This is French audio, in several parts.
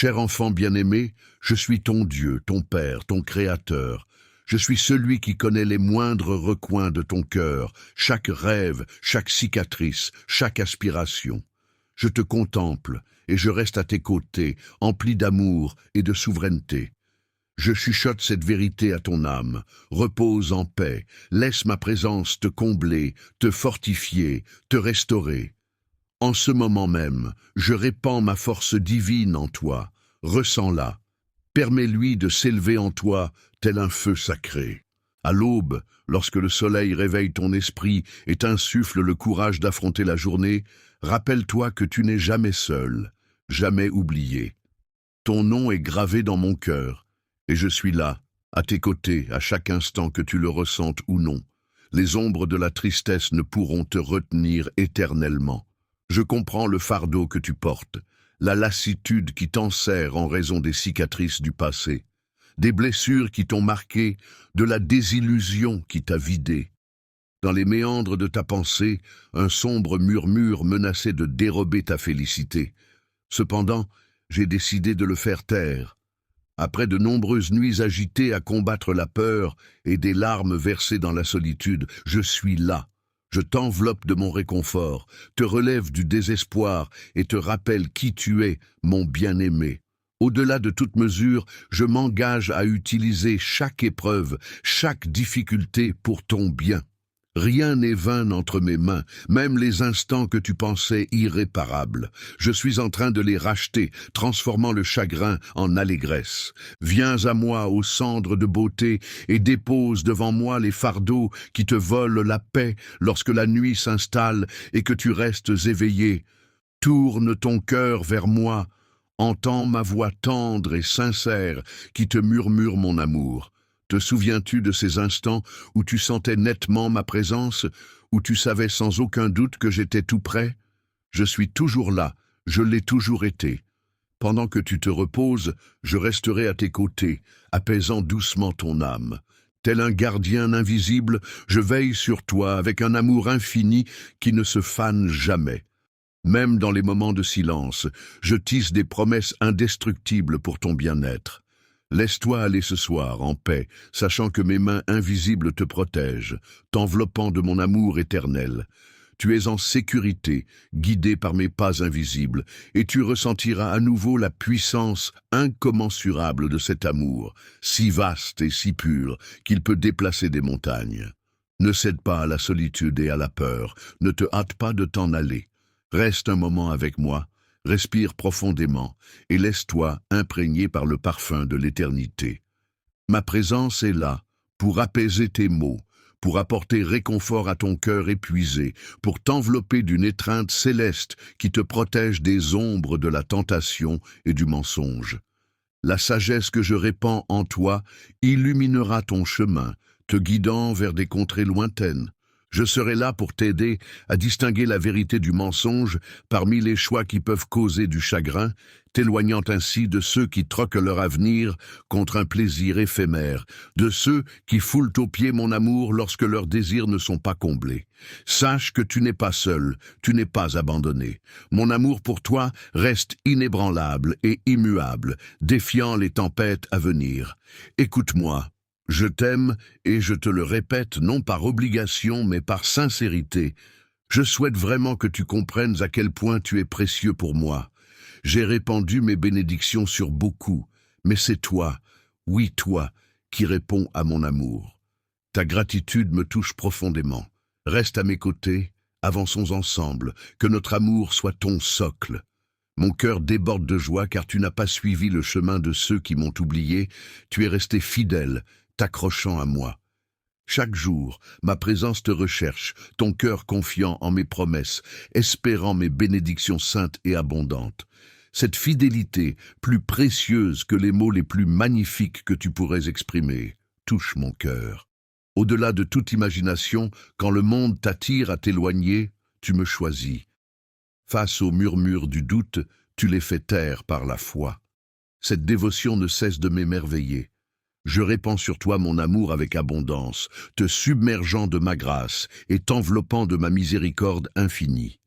Cher enfant bien-aimé, je suis ton Dieu, ton Père, ton Créateur. Je suis celui qui connaît les moindres recoins de ton cœur, chaque rêve, chaque cicatrice, chaque aspiration. Je te contemple et je reste à tes côtés, empli d'amour et de souveraineté. Je chuchote cette vérité à ton âme. Repose en paix, laisse ma présence te combler, te fortifier, te restaurer. En ce moment même, je répands ma force divine en toi. Ressens-la. Permets-lui de s'élever en toi tel un feu sacré. À l'aube, lorsque le soleil réveille ton esprit et t'insuffle le courage d'affronter la journée, rappelle-toi que tu n'es jamais seul, jamais oublié. Ton nom est gravé dans mon cœur, et je suis là, à tes côtés, à chaque instant que tu le ressentes ou non. Les ombres de la tristesse ne pourront te retenir éternellement. Je comprends le fardeau que tu portes, la lassitude qui t'enserre en raison des cicatrices du passé, des blessures qui t'ont marqué, de la désillusion qui t'a vidé. Dans les méandres de ta pensée, un sombre murmure menaçait de dérober ta félicité. Cependant, j'ai décidé de le faire taire. Après de nombreuses nuits agitées à combattre la peur et des larmes versées dans la solitude, je suis là. Je t'enveloppe de mon réconfort, te relève du désespoir et te rappelle qui tu es, mon bien-aimé. Au-delà de toute mesure, je m'engage à utiliser chaque épreuve, chaque difficulté pour ton bien. Rien n'est vain entre mes mains, même les instants que tu pensais irréparables. Je suis en train de les racheter, transformant le chagrin en allégresse. Viens à moi, ô cendre de beauté, et dépose devant moi les fardeaux qui te volent la paix lorsque la nuit s'installe et que tu restes éveillé. Tourne ton cœur vers moi, entends ma voix tendre et sincère qui te murmure mon amour. Te souviens-tu de ces instants où tu sentais nettement ma présence, où tu savais sans aucun doute que j'étais tout près? Je suis toujours là, je l'ai toujours été. Pendant que tu te reposes, je resterai à tes côtés, apaisant doucement ton âme. Tel un gardien invisible, je veille sur toi avec un amour infini qui ne se fane jamais. Même dans les moments de silence, je tisse des promesses indestructibles pour ton bien-être. Laisse-toi aller ce soir, en paix, sachant que mes mains invisibles te protègent, t'enveloppant de mon amour éternel. Tu es en sécurité, guidé par mes pas invisibles, et tu ressentiras à nouveau la puissance incommensurable de cet amour, si vaste et si pur qu'il peut déplacer des montagnes. Ne cède pas à la solitude et à la peur, ne te hâte pas de t'en aller. Reste un moment avec moi. Respire profondément et laisse-toi imprégner par le parfum de l'éternité. Ma présence est là pour apaiser tes maux, pour apporter réconfort à ton cœur épuisé, pour t'envelopper d'une étreinte céleste qui te protège des ombres de la tentation et du mensonge. La sagesse que je répands en toi illuminera ton chemin, te guidant vers des contrées lointaines. Je serai là pour t'aider à distinguer la vérité du mensonge parmi les choix qui peuvent causer du chagrin, t'éloignant ainsi de ceux qui troquent leur avenir contre un plaisir éphémère, de ceux qui foulent aux pieds mon amour lorsque leurs désirs ne sont pas comblés. Sache que tu n'es pas seul, tu n'es pas abandonné. Mon amour pour toi reste inébranlable et immuable, défiant les tempêtes à venir. Écoute-moi. Je t'aime et je te le répète non par obligation mais par sincérité. Je souhaite vraiment que tu comprennes à quel point tu es précieux pour moi. J'ai répandu mes bénédictions sur beaucoup, mais c'est toi, oui toi, qui réponds à mon amour. Ta gratitude me touche profondément. Reste à mes côtés, avançons ensemble, que notre amour soit ton socle. Mon cœur déborde de joie car tu n'as pas suivi le chemin de ceux qui m'ont oublié, tu es resté fidèle, t'accrochant à moi. Chaque jour, ma présence te recherche, ton cœur confiant en mes promesses, espérant mes bénédictions saintes et abondantes. Cette fidélité, plus précieuse que les mots les plus magnifiques que tu pourrais exprimer, touche mon cœur. Au-delà de toute imagination, quand le monde t'attire à t'éloigner, tu me choisis. Face aux murmures du doute, tu les fais taire par la foi. Cette dévotion ne cesse de m'émerveiller. Je répands sur toi mon amour avec abondance, te submergeant de ma grâce et t'enveloppant de ma miséricorde infinie.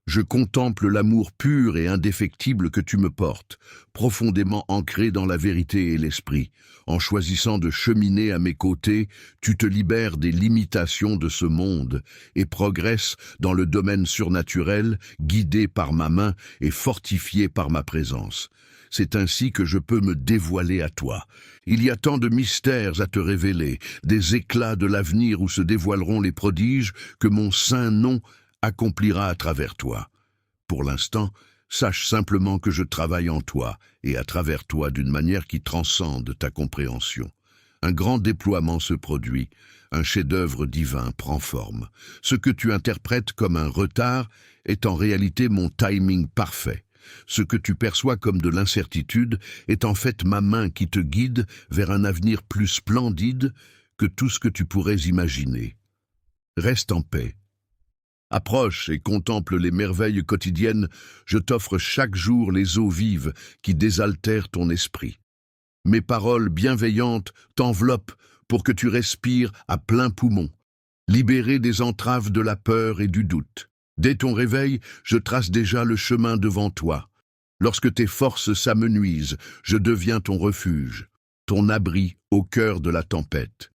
Je contemple l'amour pur et indéfectible que tu me portes, profondément ancré dans la vérité et l'esprit. En choisissant de cheminer à mes côtés, tu te libères des limitations de ce monde et progresses dans le domaine surnaturel, guidé par ma main et fortifié par ma présence. C'est ainsi que je peux me dévoiler à toi. Il y a tant de mystères à te révéler, des éclats de l'avenir où se dévoileront les prodiges que mon saint nom accomplira à travers toi. Pour l'instant, sache simplement que je travaille en toi et à travers toi d'une manière qui transcende ta compréhension. Un grand déploiement se produit, un chef-d'œuvre divin prend forme. Ce que tu interprètes comme un retard est en réalité mon timing parfait. Ce que tu perçois comme de l'incertitude est en fait ma main qui te guide vers un avenir plus splendide que tout ce que tu pourrais imaginer. Reste en paix. Approche et contemple les merveilles quotidiennes, je t'offre chaque jour les eaux vives qui désaltèrent ton esprit. Mes paroles bienveillantes t'enveloppent pour que tu respires à plein poumon, libéré des entraves de la peur et du doute. Dès ton réveil, je trace déjà le chemin devant toi. Lorsque tes forces s'amenuisent, je deviens ton refuge, ton abri au cœur de la tempête.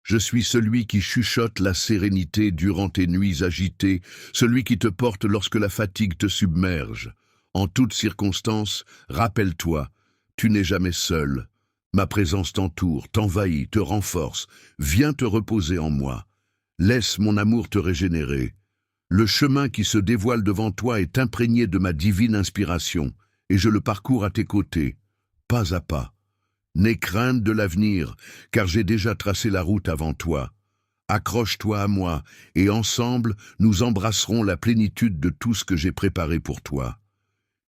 Je suis celui qui chuchote la sérénité durant tes nuits agitées, celui qui te porte lorsque la fatigue te submerge. En toutes circonstances, rappelle-toi, tu n'es jamais seul. Ma présence t'entoure, t'envahit, te renforce. Viens te reposer en moi. Laisse mon amour te régénérer. Le chemin qui se dévoile devant toi est imprégné de ma divine inspiration, et je le parcours à tes côtés, pas à pas. N'aie crainte de l'avenir, car j'ai déjà tracé la route avant toi. Accroche-toi à moi, et ensemble, nous embrasserons la plénitude de tout ce que j'ai préparé pour toi.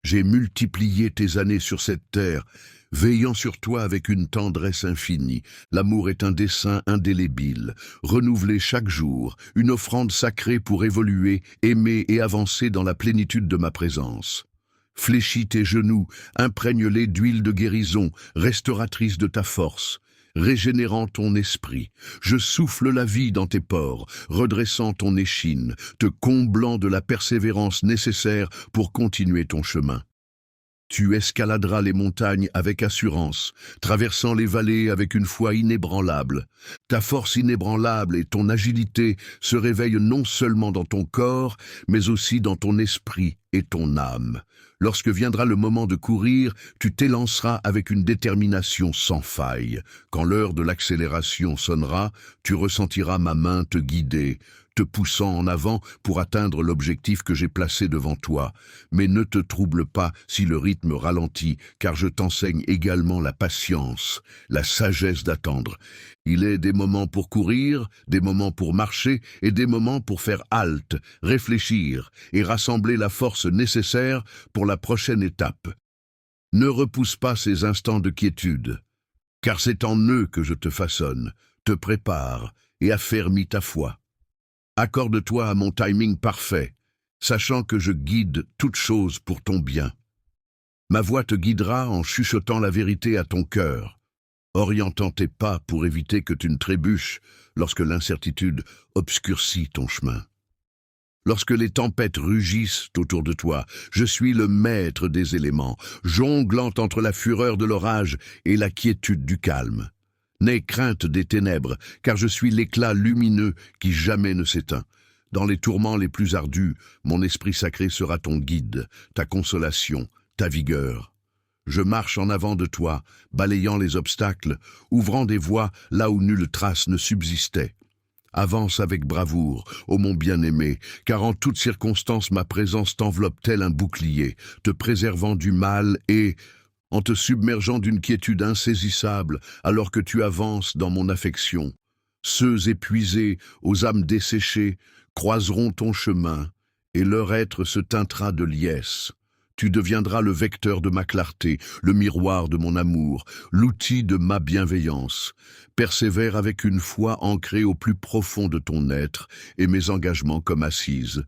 J'ai multiplié tes années sur cette terre, veillant sur toi avec une tendresse infinie. L'amour est un dessein indélébile, renouvelé chaque jour, une offrande sacrée pour évoluer, aimer et avancer dans la plénitude de ma présence. Fléchis tes genoux, imprègne-les d'huile de guérison, restauratrice de ta force, régénérant ton esprit. Je souffle la vie dans tes pores, redressant ton échine, te comblant de la persévérance nécessaire pour continuer ton chemin. Tu escaladeras les montagnes avec assurance, traversant les vallées avec une foi inébranlable. Ta force inébranlable et ton agilité se réveillent non seulement dans ton corps, mais aussi dans ton esprit et ton âme. Lorsque viendra le moment de courir, tu t'élanceras avec une détermination sans faille. Quand l'heure de l'accélération sonnera, tu ressentiras ma main te guider, te poussant en avant pour atteindre l'objectif que j'ai placé devant toi. Mais ne te trouble pas si le rythme ralentit, car je t'enseigne également la patience, la sagesse d'attendre. Il est des moments pour courir, des moments pour marcher et des moments pour faire halte, réfléchir et rassembler la force nécessaire pour la prochaine étape. Ne repousse pas ces instants de quiétude, car c'est en eux que je te façonne, te prépare et affermis ta foi. Accorde-toi à mon timing parfait, sachant que je guide toute chose pour ton bien. Ma voix te guidera en chuchotant la vérité à ton cœur, orientant tes pas pour éviter que tu ne trébuches lorsque l'incertitude obscurcit ton chemin. Lorsque les tempêtes rugissent autour de toi, je suis le maître des éléments, jonglant entre la fureur de l'orage et la quiétude du calme. N'aie crainte des ténèbres, car je suis l'éclat lumineux qui jamais ne s'éteint. Dans les tourments les plus ardus, mon esprit sacré sera ton guide, ta consolation, ta vigueur. Je marche en avant de toi, balayant les obstacles, ouvrant des voies là où nulle trace ne subsistait. Avance avec bravoure, ô mon bien-aimé, car en toutes circonstances ma présence t'enveloppe tel un bouclier, te préservant du mal et en te submergeant d'une quiétude insaisissable alors que tu avances dans mon affection. Ceux épuisés, aux âmes desséchées, croiseront ton chemin, et leur être se teintera de liesse. Tu deviendras le vecteur de ma clarté, le miroir de mon amour, l'outil de ma bienveillance. Persévère avec une foi ancrée au plus profond de ton être, et mes engagements comme assises.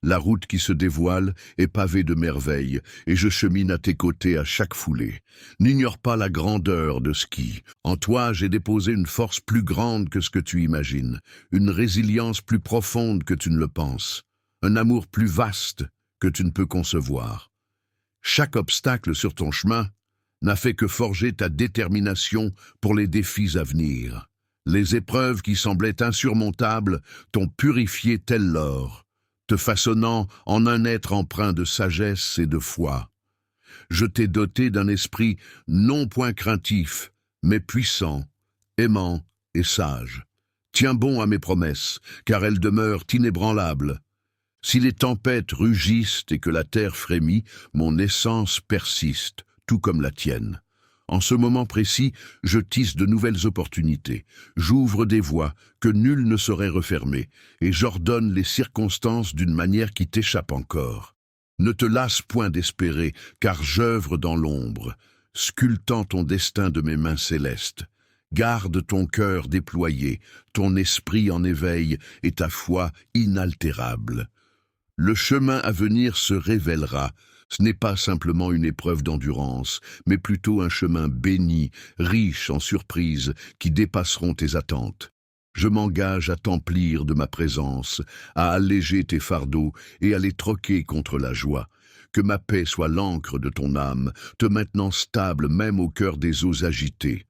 La route qui se dévoile est pavée de merveilles, et je chemine à tes côtés à chaque foulée. N'ignore pas la grandeur de ce qui. En toi, j'ai déposé une force plus grande que ce que tu imagines, une résilience plus profonde que tu ne le penses, un amour plus vaste que tu ne peux concevoir. Chaque obstacle sur ton chemin n'a fait que forger ta détermination pour les défis à venir. Les épreuves qui semblaient insurmontables t'ont purifié tel l'or, te façonnant en un être empreint de sagesse et de foi. Je t'ai doté d'un esprit non point craintif, mais puissant, aimant et sage. Tiens bon à mes promesses, car elles demeurent inébranlables. Si les tempêtes rugissent et que la terre frémit, mon essence persiste, tout comme la tienne. En ce moment précis, je tisse de nouvelles opportunités. J'ouvre des voies que nul ne saurait refermer, et j'ordonne les circonstances d'une manière qui t'échappe encore. Ne te lasse point d'espérer, car j'œuvre dans l'ombre, sculptant ton destin de mes mains célestes. Garde ton cœur déployé, ton esprit en éveil et ta foi inaltérable. Le chemin à venir se révélera. Ce n'est pas simplement une épreuve d'endurance, mais plutôt un chemin béni, riche en surprises qui dépasseront tes attentes. Je m'engage à t'emplir de ma présence, à alléger tes fardeaux et à les troquer contre la joie. Que ma paix soit l'encre de ton âme, te maintenant stable même au cœur des eaux agitées.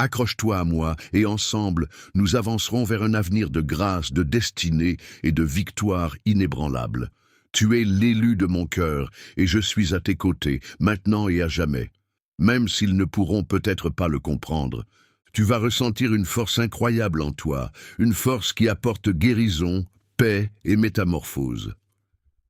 Accroche-toi à moi et ensemble, nous avancerons vers un avenir de grâce, de destinée et de victoire inébranlable. Tu es l'élu de mon cœur et je suis à tes côtés, maintenant et à jamais. Même s'ils ne pourront peut-être pas le comprendre, tu vas ressentir une force incroyable en toi, une force qui apporte guérison, paix et métamorphose.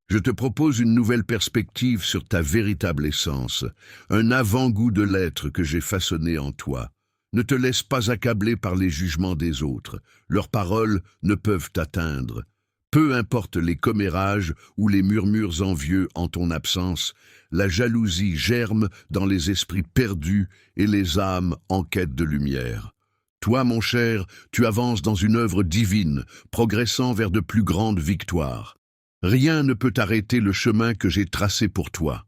Je te propose une nouvelle perspective sur ta véritable essence, un avant-goût de l'être que j'ai façonné en toi. Ne te laisse pas accabler par les jugements des autres. Leurs paroles ne peuvent t'atteindre. Peu importe les commérages ou les murmures envieux en ton absence, la jalousie germe dans les esprits perdus et les âmes en quête de lumière. Toi, mon cher, tu avances dans une œuvre divine, progressant vers de plus grandes victoires. Rien ne peut arrêter le chemin que j'ai tracé pour toi.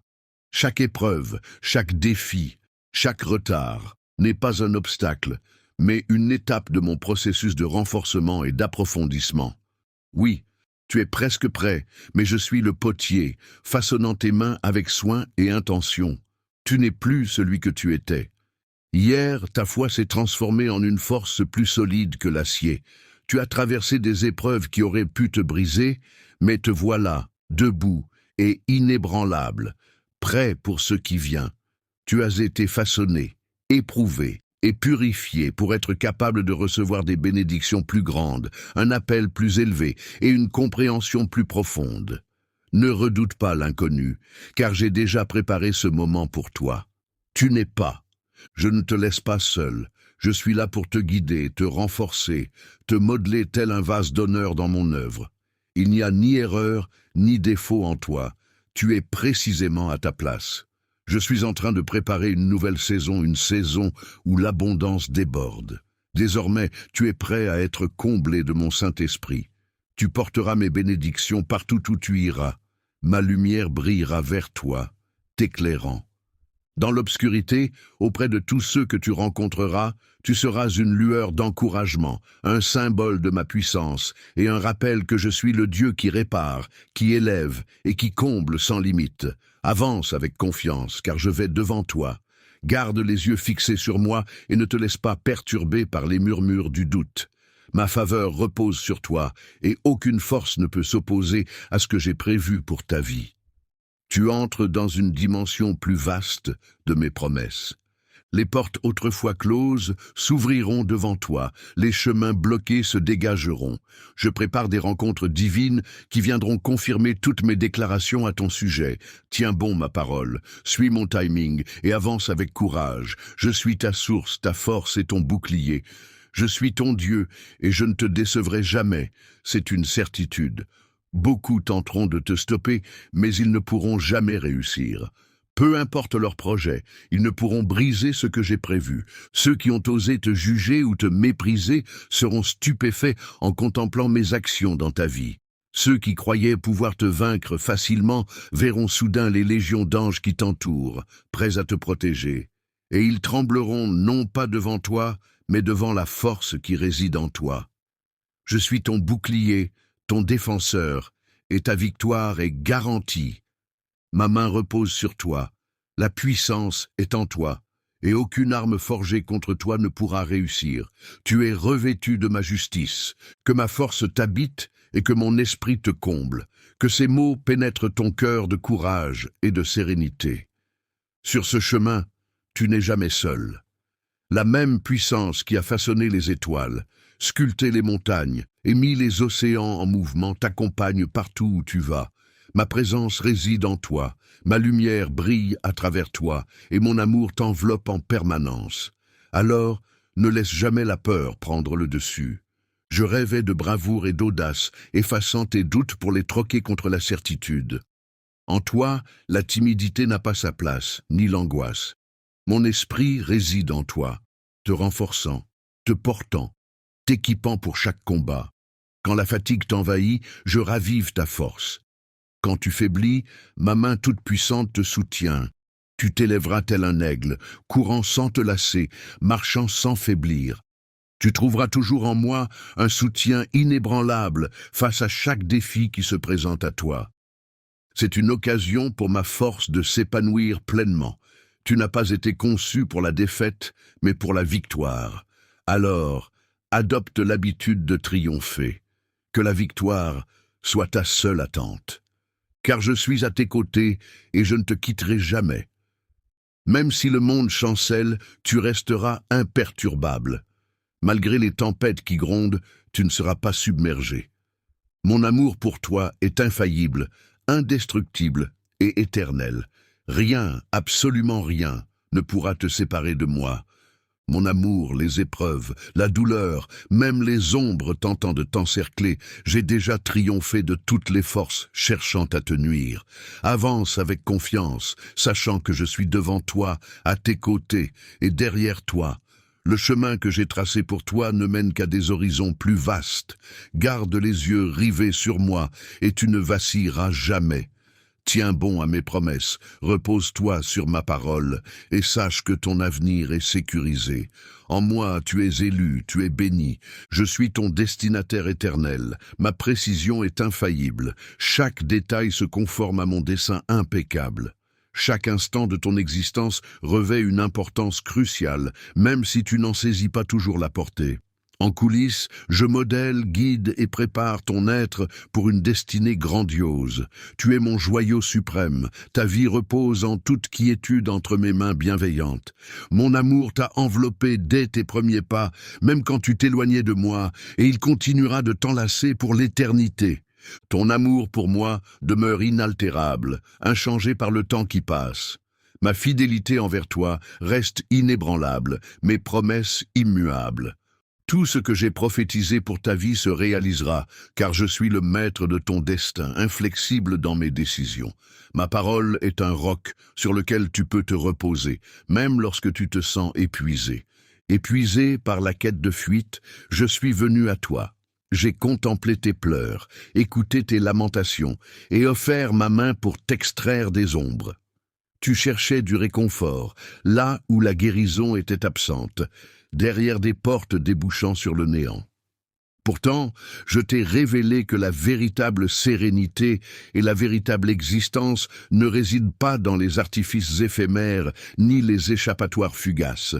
Chaque épreuve, chaque défi, chaque retard n'est pas un obstacle, mais une étape de mon processus de renforcement et d'approfondissement. Oui, tu es presque prêt, mais je suis le potier, façonnant tes mains avec soin et intention. Tu n'es plus celui que tu étais. Hier, ta foi s'est transformée en une force plus solide que l'acier. Tu as traversé des épreuves qui auraient pu te briser, mais te voilà, debout et inébranlable, prêt pour ce qui vient. Tu as été façonné, éprouvé et purifié pour être capable de recevoir des bénédictions plus grandes, un appel plus élevé et une compréhension plus profonde. Ne redoute pas l'inconnu, car j'ai déjà préparé ce moment pour toi. Tu n'es pas. Je ne te laisse pas seul. Je suis là pour te guider, te renforcer, te modeler tel un vase d'honneur dans mon œuvre. Il n'y a ni erreur, ni défaut en toi. Tu es précisément à ta place. Je suis en train de préparer une nouvelle saison, une saison où l'abondance déborde. Désormais, tu es prêt à être comblé de mon Saint-Esprit. Tu porteras mes bénédictions partout où tu iras. Ma lumière brillera vers toi, t'éclairant. Dans l'obscurité, auprès de tous ceux que tu rencontreras, tu seras une lueur d'encouragement, un symbole de ma puissance et un rappel que je suis le Dieu qui répare, qui élève et qui comble sans limite. Avance avec confiance, car je vais devant toi. Garde les yeux fixés sur moi et ne te laisse pas perturber par les murmures du doute. Ma faveur repose sur toi et aucune force ne peut s'opposer à ce que j'ai prévu pour ta vie. Tu entres dans une dimension plus vaste de mes promesses. Les portes autrefois closes s'ouvriront devant toi, les chemins bloqués se dégageront. Je prépare des rencontres divines qui viendront confirmer toutes mes déclarations à ton sujet. Tiens bon ma parole, suis mon timing et avance avec courage. Je suis ta source, ta force et ton bouclier. Je suis ton Dieu et je ne te décevrai jamais, c'est une certitude. Beaucoup tenteront de te stopper, mais ils ne pourront jamais réussir. Peu importe leur projet, ils ne pourront briser ce que j'ai prévu. Ceux qui ont osé te juger ou te mépriser seront stupéfaits en contemplant mes actions dans ta vie. Ceux qui croyaient pouvoir te vaincre facilement verront soudain les légions d'anges qui t'entourent, prêts à te protéger. Et ils trembleront non pas devant toi, mais devant la force qui réside en toi. Je suis ton bouclier, ton défenseur, et ta victoire est garantie. Ma main repose sur toi. La puissance est en toi, et aucune arme forgée contre toi ne pourra réussir. Tu es revêtu de ma justice. Que ma force t'habite et que mon esprit te comble. Que ces mots pénètrent ton cœur de courage et de sérénité. Sur ce chemin, tu n'es jamais seul. La même puissance qui a façonné les étoiles, sculpté les montagnes et mis les océans en mouvement t'accompagne partout où tu vas. Ma présence réside en toi, ma lumière brille à travers toi et mon amour t'enveloppe en permanence. Alors, ne laisse jamais la peur prendre le dessus. Je rêvais de bravoure et d'audace, effaçant tes doutes pour les troquer contre la certitude. En toi, la timidité n'a pas sa place, ni l'angoisse. Mon esprit réside en toi, te renforçant, te portant, t'équipant pour chaque combat. Quand la fatigue t'envahit, je ravive ta force. Quand tu faiblis, ma main toute puissante te soutient. Tu t'élèveras tel un aigle, courant sans te lasser, marchant sans faiblir. Tu trouveras toujours en moi un soutien inébranlable face à chaque défi qui se présente à toi. C'est une occasion pour ma force de s'épanouir pleinement. Tu n'as pas été conçu pour la défaite, mais pour la victoire. Alors, adopte l'habitude de triompher. Que la victoire soit ta seule attente. Car je suis à tes côtés et je ne te quitterai jamais. Même si le monde chancelle, tu resteras imperturbable. Malgré les tempêtes qui grondent, tu ne seras pas submergé. Mon amour pour toi est infaillible, indestructible et éternel. Rien, absolument rien, ne pourra te séparer de moi. Mon amour, les épreuves, la douleur, même les ombres tentant de t'encercler, j'ai déjà triomphé de toutes les forces cherchant à te nuire. Avance avec confiance, sachant que je suis devant toi, à tes côtés et derrière toi. Le chemin que j'ai tracé pour toi ne mène qu'à des horizons plus vastes. Garde les yeux rivés sur moi et tu ne vacilleras jamais. Tiens bon à mes promesses, repose-toi sur ma parole, et sache que ton avenir est sécurisé. En moi, tu es élu, tu es béni. Je suis ton destinataire éternel. Ma précision est infaillible. Chaque détail se conforme à mon dessein impeccable. Chaque instant de ton existence revêt une importance cruciale, même si tu n'en saisis pas toujours la portée. En coulisses, je modèle, guide et prépare ton être pour une destinée grandiose. Tu es mon joyau suprême, ta vie repose en toute quiétude entre mes mains bienveillantes. Mon amour t'a enveloppé dès tes premiers pas, même quand tu t'éloignais de moi, et il continuera de t'enlacer pour l'éternité. Ton amour pour moi demeure inaltérable, inchangé par le temps qui passe. Ma fidélité envers toi reste inébranlable, mes promesses immuables. Tout ce que j'ai prophétisé pour ta vie se réalisera, car je suis le maître de ton destin, inflexible dans mes décisions. Ma parole est un roc sur lequel tu peux te reposer, même lorsque tu te sens épuisé. Épuisé par la quête de fuite, je suis venu à toi. J'ai contemplé tes pleurs, écouté tes lamentations, et offert ma main pour t'extraire des ombres. Tu cherchais du réconfort, là où la guérison était absente, derrière des portes débouchant sur le néant. Pourtant, je t'ai révélé que la véritable sérénité et la véritable existence ne résident pas dans les artifices éphémères ni les échappatoires fugaces,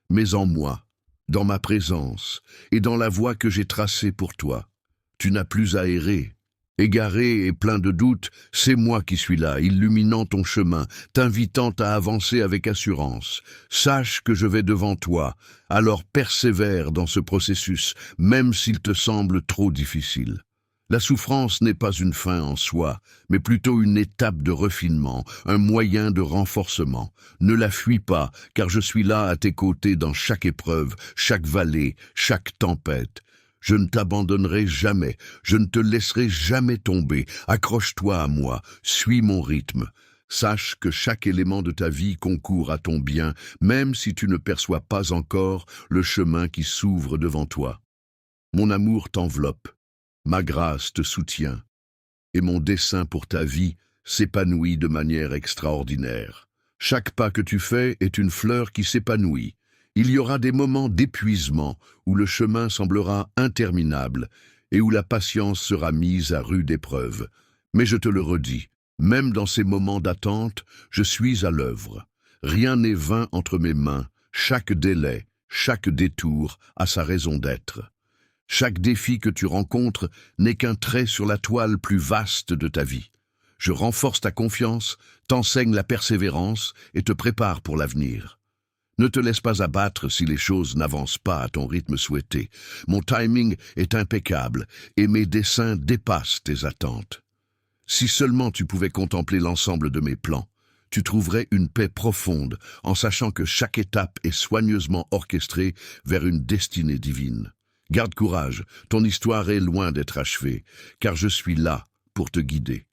mais en moi, dans ma présence et dans la voie que j'ai tracée pour toi. Tu n'as plus à errer. Égaré et plein de doutes, c'est moi qui suis là, illuminant ton chemin, t'invitant à avancer avec assurance. Sache que je vais devant toi, alors persévère dans ce processus, même s'il te semble trop difficile. La souffrance n'est pas une fin en soi, mais plutôt une étape de refinement, un moyen de renforcement. Ne la fuis pas, car je suis là à tes côtés dans chaque épreuve, chaque vallée, chaque tempête. Je ne t'abandonnerai jamais, je ne te laisserai jamais tomber. Accroche-toi à moi, suis mon rythme. Sache que chaque élément de ta vie concourt à ton bien, même si tu ne perçois pas encore le chemin qui s'ouvre devant toi. Mon amour t'enveloppe, ma grâce te soutient, et mon dessein pour ta vie s'épanouit de manière extraordinaire. Chaque pas que tu fais est une fleur qui s'épanouit. Il y aura des moments d'épuisement où le chemin semblera interminable et où la patience sera mise à rude épreuve. Mais je te le redis, Même dans ces moments d'attente, je suis à l'œuvre. Rien n'est vain entre mes mains, chaque délai, chaque détour a sa raison d'être. Chaque défi que tu rencontres n'est qu'un trait sur la toile plus vaste de ta vie. Je renforce ta confiance, t'enseigne la persévérance et te prépare pour l'avenir. Ne te laisse pas abattre si les choses n'avancent pas à ton rythme souhaité. Mon timing est impeccable et mes desseins dépassent tes attentes. Si seulement tu pouvais contempler l'ensemble de mes plans, tu trouverais une paix profonde en sachant que chaque étape est soigneusement orchestrée vers une destinée divine. Garde courage, ton histoire est loin d'être achevée, car je suis là pour te guider.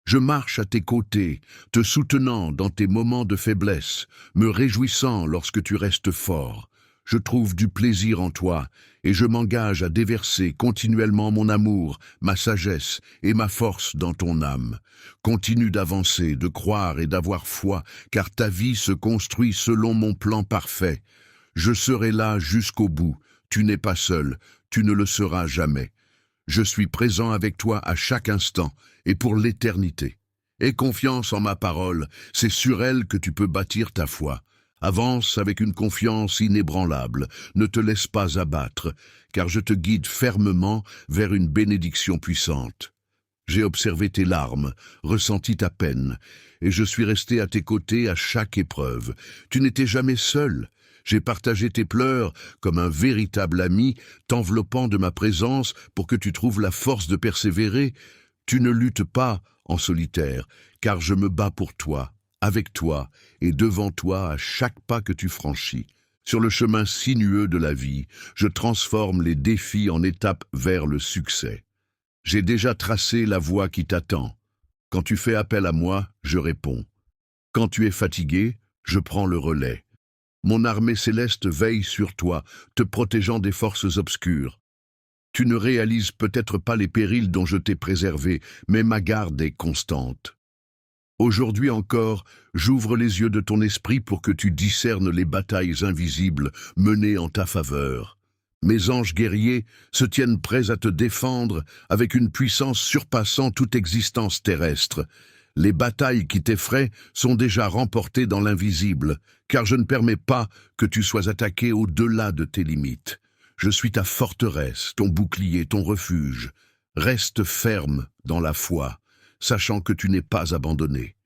Je marche à tes côtés, te soutenant dans tes moments de faiblesse, me réjouissant lorsque tu restes fort. Je trouve du plaisir en toi et je m'engage à déverser continuellement mon amour, ma sagesse et ma force dans ton âme. Continue d'avancer, de croire et d'avoir foi, car ta vie se construit selon mon plan parfait. Je serai là jusqu'au bout. Tu n'es pas seul, tu ne le seras jamais. Je suis présent avec toi à chaque instant et pour l'éternité. Aie confiance en ma parole, c'est sur elle que tu peux bâtir ta foi. Avance avec une confiance inébranlable, ne te laisse pas abattre, car je te guide fermement vers une bénédiction puissante. J'ai observé tes larmes, ressenti ta peine, et je suis resté à tes côtés à chaque épreuve. Tu n'étais jamais seul. J'ai partagé tes pleurs comme un véritable ami, t'enveloppant de ma présence pour que tu trouves la force de persévérer. Tu ne luttes pas en solitaire, car je me bats pour toi, avec toi et devant toi à chaque pas que tu franchis. Sur le chemin sinueux de la vie, je transforme les défis en étapes vers le succès. J'ai déjà tracé la voie qui t'attend. Quand tu fais appel à moi, je réponds. Quand tu es fatigué, je prends le relais. Mon armée céleste veille sur toi, te protégeant des forces obscures. Tu ne réalises peut-être pas les périls dont je t'ai préservé, mais ma garde est constante. Aujourd'hui encore, j'ouvre les yeux de ton esprit pour que tu discernes les batailles invisibles menées en ta faveur. Mes anges guerriers se tiennent prêts à te défendre avec une puissance surpassant toute existence terrestre. Les batailles qui t'effraient sont déjà remportées dans l'invisible, car je ne permets pas que tu sois attaqué au-delà de tes limites. Je suis ta forteresse, ton bouclier, ton refuge. Reste ferme dans la foi, sachant que tu n'es pas abandonné.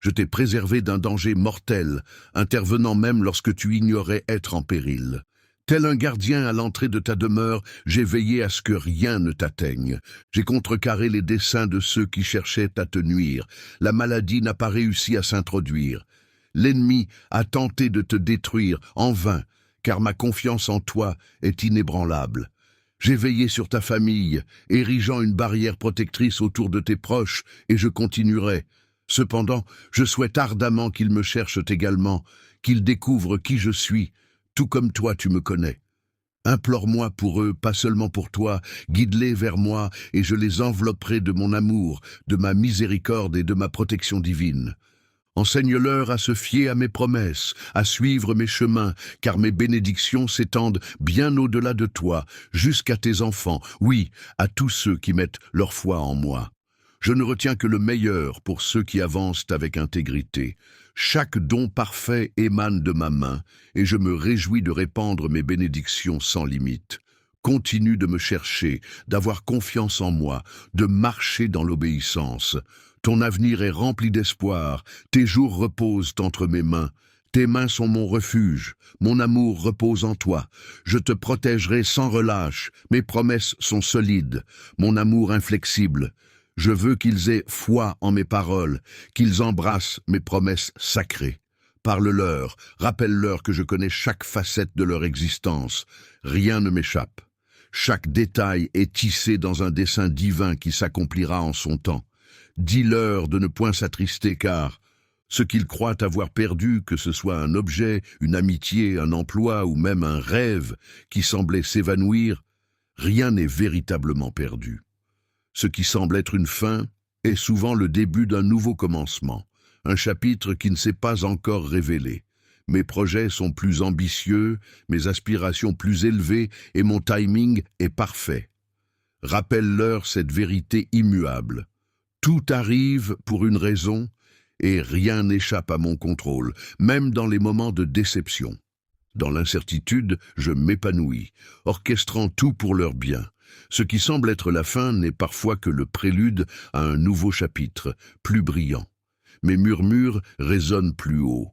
Je t'ai préservé d'un danger mortel, intervenant même lorsque tu ignorais être en péril. Tel un gardien à l'entrée de ta demeure, j'ai veillé à ce que rien ne t'atteigne. J'ai contrecarré les desseins de ceux qui cherchaient à te nuire. La maladie n'a pas réussi à s'introduire. L'ennemi a tenté de te détruire, en vain, car ma confiance en toi est inébranlable. J'ai veillé sur ta famille, érigeant une barrière protectrice autour de tes proches, et je continuerai. Cependant, je souhaite ardemment qu'ils me cherchent également, qu'ils découvrent qui je suis, tout comme toi tu me connais. Implore-moi pour eux, pas seulement pour toi, guide-les vers moi, et je les envelopperai de mon amour, de ma miséricorde et de ma protection divine. Enseigne-leur à se fier à mes promesses, à suivre mes chemins, car mes bénédictions s'étendent bien au-delà de toi, jusqu'à tes enfants, oui, à tous ceux qui mettent leur foi en moi. Je ne retiens que le meilleur pour ceux qui avancent avec intégrité. Chaque don parfait émane de ma main, et je me réjouis de répandre mes bénédictions sans limite. Continue de me chercher, d'avoir confiance en moi, de marcher dans l'obéissance. Ton avenir est rempli d'espoir, tes jours reposent entre mes mains. Tes mains sont mon refuge, mon amour repose en toi. Je te protégerai sans relâche, mes promesses sont solides, mon amour inflexible. Je veux qu'ils aient foi en mes paroles, qu'ils embrassent mes promesses sacrées. Parle-leur, rappelle-leur que je connais chaque facette de leur existence. Rien ne m'échappe. Chaque détail est tissé dans un dessein divin qui s'accomplira en son temps. Dis-leur de ne point s'attrister car ce qu'ils croient avoir perdu, que ce soit un objet, une amitié, un emploi ou même un rêve qui semblait s'évanouir, rien n'est véritablement perdu. Ce qui semble être une fin est souvent le début d'un nouveau commencement, un chapitre qui ne s'est pas encore révélé. Mes projets sont plus ambitieux, mes aspirations plus élevées et mon timing est parfait. Rappelle-leur cette vérité immuable. Tout arrive pour une raison et rien n'échappe à mon contrôle, même dans les moments de déception. Dans l'incertitude, je m'épanouis, orchestrant tout pour leur bien. Ce qui semble être la fin n'est parfois que le prélude à un nouveau chapitre, plus brillant. Mes murmures résonnent plus haut.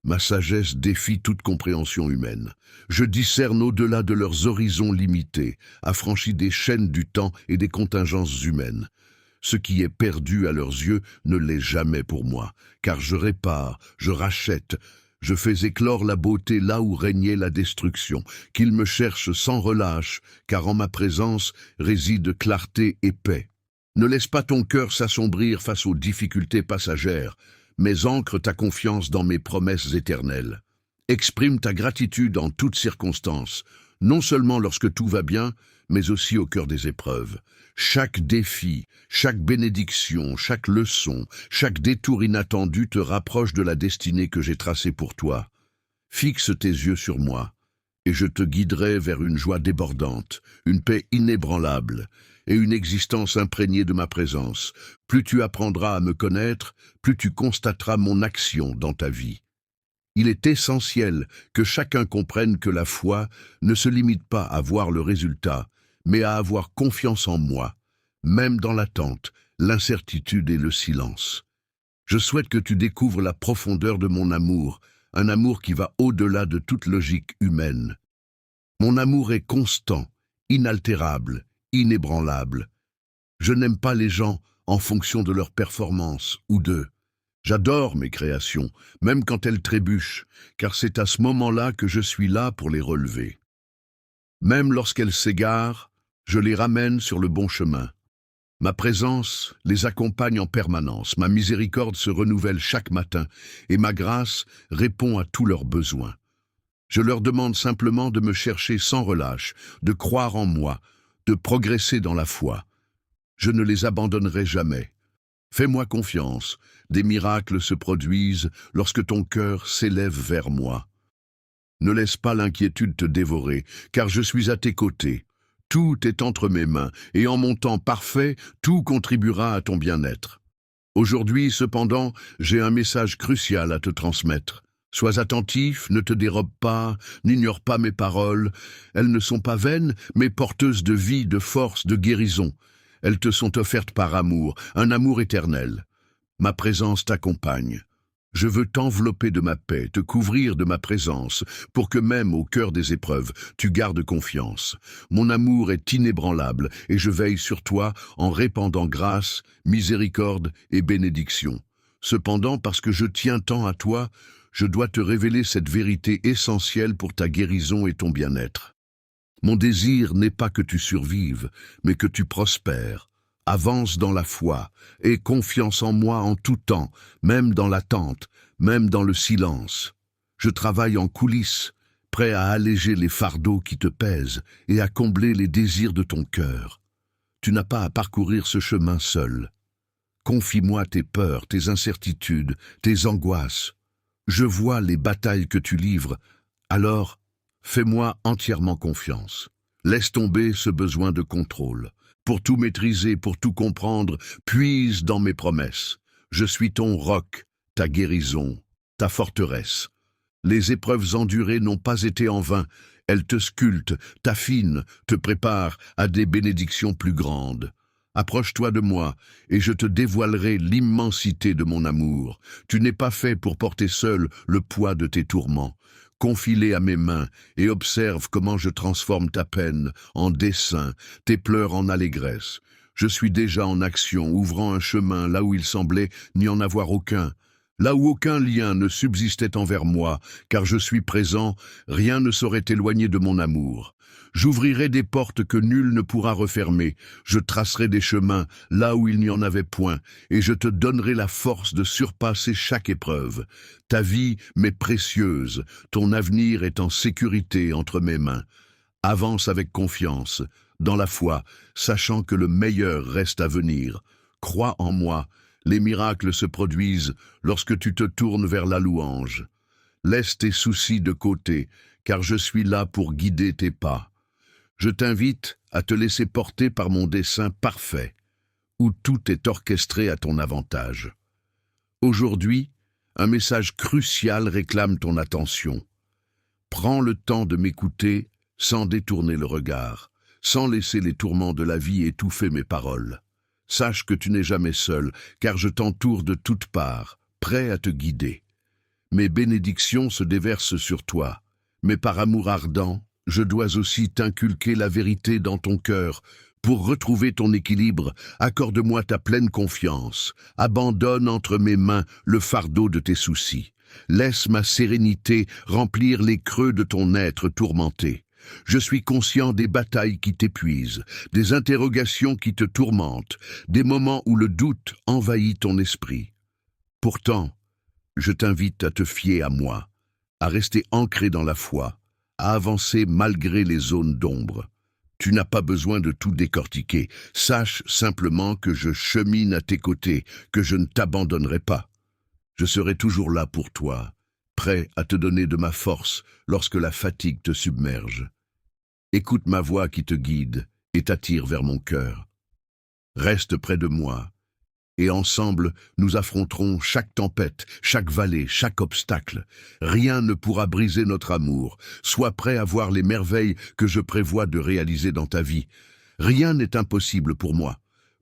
Ma sagesse défie toute compréhension humaine. Je discerne au-delà de leurs horizons limités, affranchis des chaînes du temps et des contingences humaines. Ce qui est perdu à leurs yeux ne l'est jamais pour moi, car je répare, je rachète, je fais éclore la beauté là où régnait la destruction, qu'ils me cherchent sans relâche, car en ma présence réside clarté et paix. Ne laisse pas ton cœur s'assombrir face aux difficultés passagères, mais ancre ta confiance dans mes promesses éternelles. Exprime ta gratitude en toutes circonstances, non seulement lorsque tout va bien, mais aussi au cœur des épreuves. Chaque défi, chaque bénédiction, chaque leçon, chaque détour inattendu te rapproche de la destinée que j'ai tracée pour toi. Fixe tes yeux sur moi, et je te guiderai vers une joie débordante, une paix inébranlable, et une existence imprégnée de ma présence. Plus tu apprendras à me connaître, plus tu constateras mon action dans ta vie. Il est essentiel que chacun comprenne que la foi ne se limite pas à voir le résultat, mais à avoir confiance en moi, même dans l'attente, l'incertitude et le silence. Je souhaite que tu découvres la profondeur de mon amour, un amour qui va au-delà de toute logique humaine. Mon amour est constant, inaltérable, inébranlable. Je n'aime pas les gens en fonction de leur performance ou d'eux. J'adore mes créations, même quand elles trébuchent, car c'est à ce moment-là que je suis là pour les relever. Même lorsqu'elles s'égarent, je les ramène sur le bon chemin. Ma présence les accompagne en permanence, ma miséricorde se renouvelle chaque matin et ma grâce répond à tous leurs besoins. Je leur demande simplement de me chercher sans relâche, de croire en moi, de progresser dans la foi. Je ne les abandonnerai jamais. Fais-moi confiance, des miracles se produisent lorsque ton cœur s'élève vers moi. Ne laisse pas l'inquiétude te dévorer, car je suis à tes côtés. Tout est entre mes mains, et en mon temps parfait, tout contribuera à ton bien-être. Aujourd'hui, cependant, j'ai un message crucial à te transmettre. Sois attentif, ne te dérobe pas, n'ignore pas mes paroles. Elles ne sont pas vaines, mais porteuses de vie, de force, de guérison. Elles te sont offertes par amour, un amour éternel. Ma présence t'accompagne. Je veux t'envelopper de ma paix, te couvrir de ma présence, pour que même au cœur des épreuves, tu gardes confiance. Mon amour est inébranlable, et je veille sur toi en répandant grâce, miséricorde et bénédiction. Cependant, parce que je tiens tant à toi, je dois te révéler cette vérité essentielle pour ta guérison et ton bien-être. Mon désir n'est pas que tu survives, mais que tu prospères. Avance dans la foi, aie confiance en moi en tout temps, même dans l'attente, même dans le silence. Je travaille en coulisses, prêt à alléger les fardeaux qui te pèsent et à combler les désirs de ton cœur. Tu n'as pas à parcourir ce chemin seul. Confie-moi tes peurs, tes incertitudes, tes angoisses. Je vois les batailles que tu livres, alors fais-moi entièrement confiance. Laisse tomber ce besoin de contrôle. Pour tout maîtriser, pour tout comprendre, puise dans mes promesses. Je suis ton roc, ta guérison, ta forteresse. Les épreuves endurées n'ont pas été en vain. Elles te sculptent, t'affinent, te préparent à des bénédictions plus grandes. Approche-toi de moi, et je te dévoilerai l'immensité de mon amour. Tu n'es pas fait pour porter seul le poids de tes tourments. Confie-les à mes mains et observe comment je transforme ta peine en dessein, tes pleurs en allégresse. Je suis déjà en action, ouvrant un chemin là où il semblait n'y en avoir aucun. Là où aucun lien ne subsistait envers moi, car je suis présent, rien ne saurait éloigner de mon amour. J'ouvrirai des portes que nul ne pourra refermer, je tracerai des chemins là où il n'y en avait point, et je te donnerai la force de surpasser chaque épreuve. Ta vie m'est précieuse, ton avenir est en sécurité entre mes mains. Avance avec confiance, dans la foi, sachant que le meilleur reste à venir. Crois en moi, les miracles se produisent lorsque tu te tournes vers la louange. Laisse tes soucis de côté, car je suis là pour guider tes pas. Je t'invite à te laisser porter par mon dessein parfait. où tout est orchestré à ton avantage. Aujourd'hui, un message crucial réclame ton attention. Prends le temps de m'écouter sans détourner le regard, sans laisser les tourments de la vie étouffer mes paroles. Sache que tu n'es jamais seul, car je t'entoure de toutes parts, prêt à te guider. Mes bénédictions se déversent sur toi, mais par amour ardent, je dois aussi t'inculquer la vérité dans ton cœur. Pour retrouver ton équilibre, accorde-moi ta pleine confiance. Abandonne entre mes mains le fardeau de tes soucis. Laisse ma sérénité remplir les creux de ton être tourmenté. Je suis conscient des batailles qui t'épuisent, des interrogations qui te tourmentent, des moments où le doute envahit ton esprit. Pourtant, je t'invite à te fier à moi, à rester ancré dans la foi, à avancer malgré les zones d'ombre. Tu n'as pas besoin de tout décortiquer. Sache simplement que je chemine à tes côtés, que je ne t'abandonnerai pas. Je serai toujours là pour toi, prêt à te donner de ma force lorsque la fatigue te submerge. Écoute ma voix qui te guide et t'attire vers mon cœur. Reste près de moi, et ensemble nous affronterons chaque tempête, chaque vallée, chaque obstacle. Rien ne pourra briser notre amour. Sois prêt à voir les merveilles que je prévois de réaliser dans ta vie. Rien n'est impossible pour moi.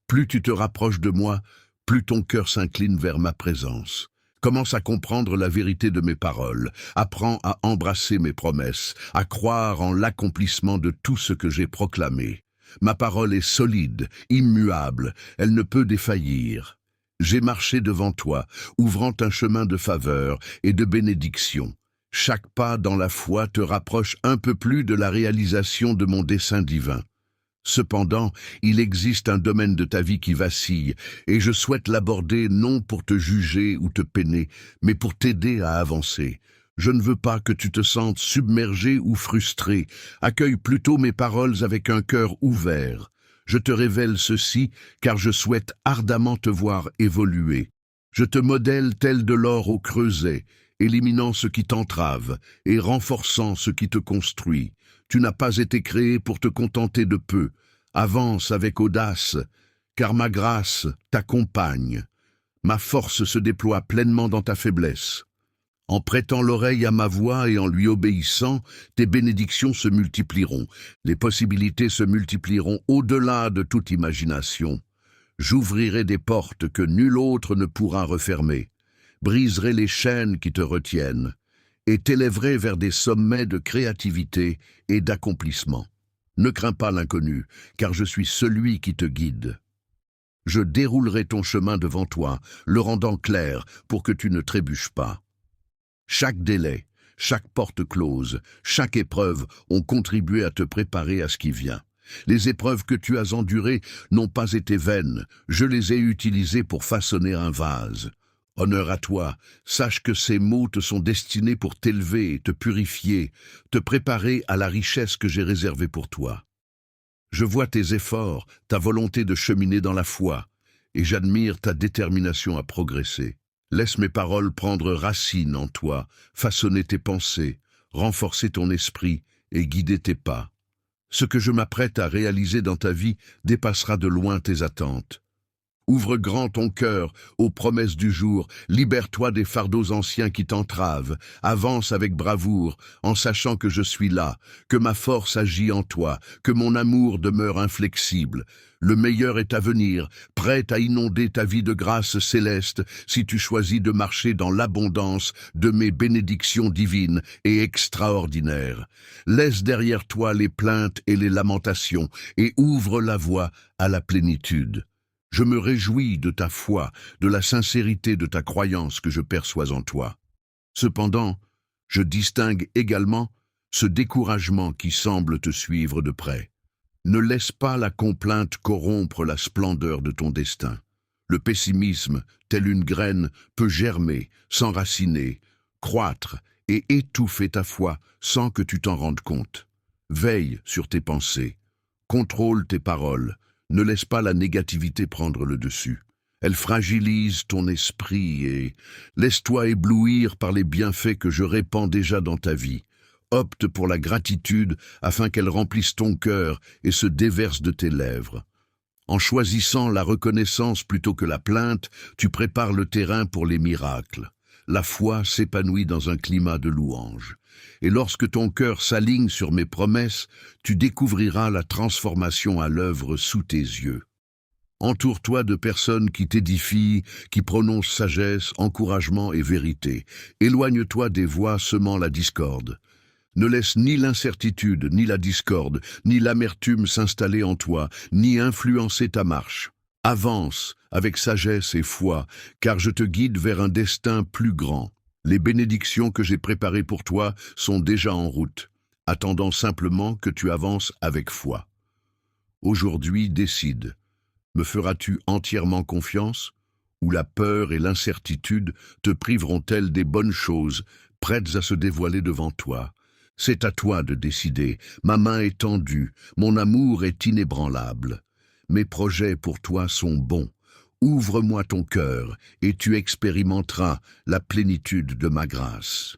Plus tu te rapproches de moi, plus ton cœur s'incline vers ma présence. Commence à comprendre la vérité de mes paroles. Apprends à embrasser mes promesses, à croire en l'accomplissement de tout ce que j'ai proclamé. Ma parole est solide, immuable, elle ne peut défaillir. J'ai marché devant toi, ouvrant un chemin de faveur et de bénédiction. Chaque pas dans la foi te rapproche un peu plus de la réalisation de mon dessein divin. Cependant, il existe un domaine de ta vie qui vacille, et je souhaite l'aborder non pour te juger ou te peiner, mais pour t'aider à avancer. Je ne veux pas que tu te sentes submergé ou frustré. Accueille plutôt mes paroles avec un cœur ouvert. Je te révèle ceci, car je souhaite ardemment te voir évoluer. Je te modèle tel de l'or au creuset, éliminant ce qui t'entrave et renforçant ce qui te construit. Tu n'as pas été créé pour te contenter de peu. Avance avec audace, car ma grâce t'accompagne. Ma force se déploie pleinement dans ta faiblesse. En prêtant l'oreille à ma voix et en lui obéissant, tes bénédictions se multiplieront. Les possibilités se multiplieront au-delà de toute imagination. J'ouvrirai des portes que nul autre ne pourra refermer, briserai les chaînes qui te retiennent, et t'élèverai vers des sommets de créativité et d'accomplissement. Ne crains pas l'inconnu, car je suis celui qui te guide. Je déroulerai ton chemin devant toi, le rendant clair pour que tu ne trébuches pas. Chaque délai, chaque porte close, chaque épreuve ont contribué à te préparer à ce qui vient. Les épreuves que tu as endurées n'ont pas été vaines, je les ai utilisées pour façonner un vase. Honneur à toi, sache que ces mots te sont destinés pour t'élever, te purifier, te préparer à la richesse que j'ai réservée pour toi. Je vois tes efforts, ta volonté de cheminer dans la foi, et j'admire ta détermination à progresser. Laisse mes paroles prendre racine en toi, façonner tes pensées, renforcer ton esprit et guider tes pas. Ce que je m'apprête à réaliser dans ta vie dépassera de loin tes attentes. Ouvre grand ton cœur aux promesses du jour, libère-toi des fardeaux anciens qui t'entravent, avance avec bravoure en sachant que je suis là, que ma force agit en toi, que mon amour demeure inflexible. Le meilleur est à venir, prêt à inonder ta vie de grâce céleste si tu choisis de marcher dans l'abondance de mes bénédictions divines et extraordinaires. Laisse derrière toi les plaintes et les lamentations et ouvre la voie à la plénitude. Je me réjouis de ta foi, de la sincérité de ta croyance que je perçois en toi. Cependant, je distingue également ce découragement qui semble te suivre de près. Ne laisse pas la complainte corrompre la splendeur de ton destin. Le pessimisme, tel une graine, peut germer, s'enraciner, croître et étouffer ta foi sans que tu t'en rendes compte. Veille sur tes pensées, contrôle tes paroles, ne laisse pas la négativité prendre le dessus. Elle fragilise ton esprit et laisse-toi éblouir par les bienfaits que je répands déjà dans ta vie. Opte pour la gratitude afin qu'elle remplisse ton cœur et se déverse de tes lèvres. En choisissant la reconnaissance plutôt que la plainte, tu prépares le terrain pour les miracles. La foi s'épanouit dans un climat de louange. Et lorsque ton cœur s'aligne sur mes promesses, tu découvriras la transformation à l'œuvre sous tes yeux. Entoure-toi de personnes qui t'édifient, qui prononcent sagesse, encouragement et vérité. Éloigne-toi des voix semant la discorde. Ne laisse ni l'incertitude, ni la discorde, ni l'amertume s'installer en toi, ni influencer ta marche. Avance avec sagesse et foi, car je te guide vers un destin plus grand. Les bénédictions que j'ai préparées pour toi sont déjà en route, attendant simplement que tu avances avec foi. Aujourd'hui, décide. Me feras-tu entièrement confiance, ou la peur et l'incertitude te priveront-elles des bonnes choses, prêtes à se dévoiler devant toi? C'est à toi de décider. Ma main est tendue, mon amour est inébranlable. Mes projets pour toi sont bons. Ouvre-moi ton cœur, et tu expérimenteras la plénitude de ma grâce.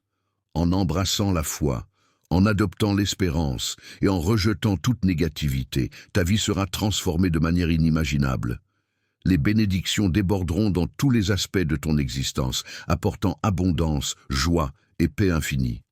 En embrassant la foi, en adoptant l'espérance et en rejetant toute négativité, ta vie sera transformée de manière inimaginable. Les bénédictions déborderont dans tous les aspects de ton existence, apportant abondance, joie et paix infinie.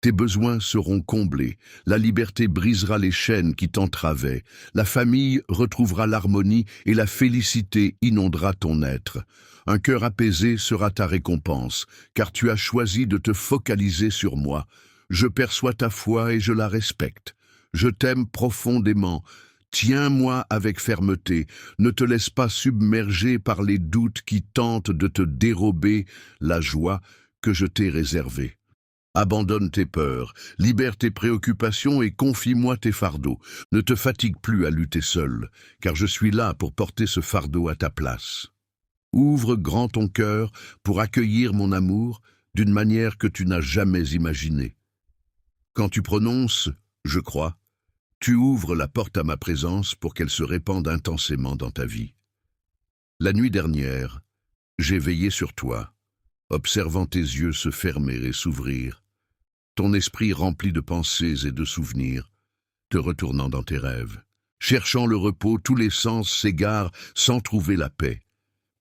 Tes besoins seront comblés, la liberté brisera les chaînes qui t'entravaient, la famille retrouvera l'harmonie et la félicité inondera ton être. Un cœur apaisé sera ta récompense, car tu as choisi de te focaliser sur moi. Je perçois ta foi et je la respecte. Je t'aime profondément. Tiens-moi avec fermeté. Ne te laisse pas submerger par les doutes qui tentent de te dérober la joie que je t'ai réservée. Abandonne tes peurs, libère tes préoccupations et confie-moi tes fardeaux. Ne te fatigue plus à lutter seul, car je suis là pour porter ce fardeau à ta place. Ouvre grand ton cœur pour accueillir mon amour d'une manière que tu n'as jamais imaginée. Quand tu prononces « je crois », tu ouvres la porte à ma présence pour qu'elle se répande intensément dans ta vie. La nuit dernière, j'ai veillé sur toi, observant tes yeux se fermer et s'ouvrir, ton esprit rempli de pensées et de souvenirs, te retournant dans tes rêves. Cherchant le repos, tous les sens s'égarent sans trouver la paix.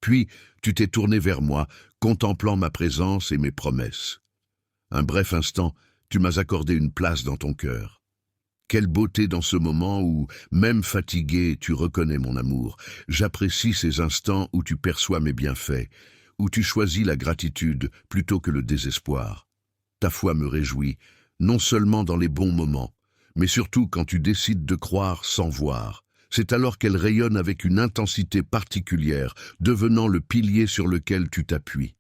Puis, tu t'es tourné vers moi, contemplant ma présence et mes promesses. Un bref instant, tu m'as accordé une place dans ton cœur. Quelle beauté dans ce moment où, même fatigué, tu reconnais mon amour. J'apprécie ces instants où tu perçois mes bienfaits, où tu choisis la gratitude plutôt que le désespoir. Ta foi me réjouit, non seulement dans les bons moments, mais surtout quand tu décides de croire sans voir. C'est alors qu'elle rayonne avec une intensité particulière, devenant le pilier sur lequel tu t'appuies.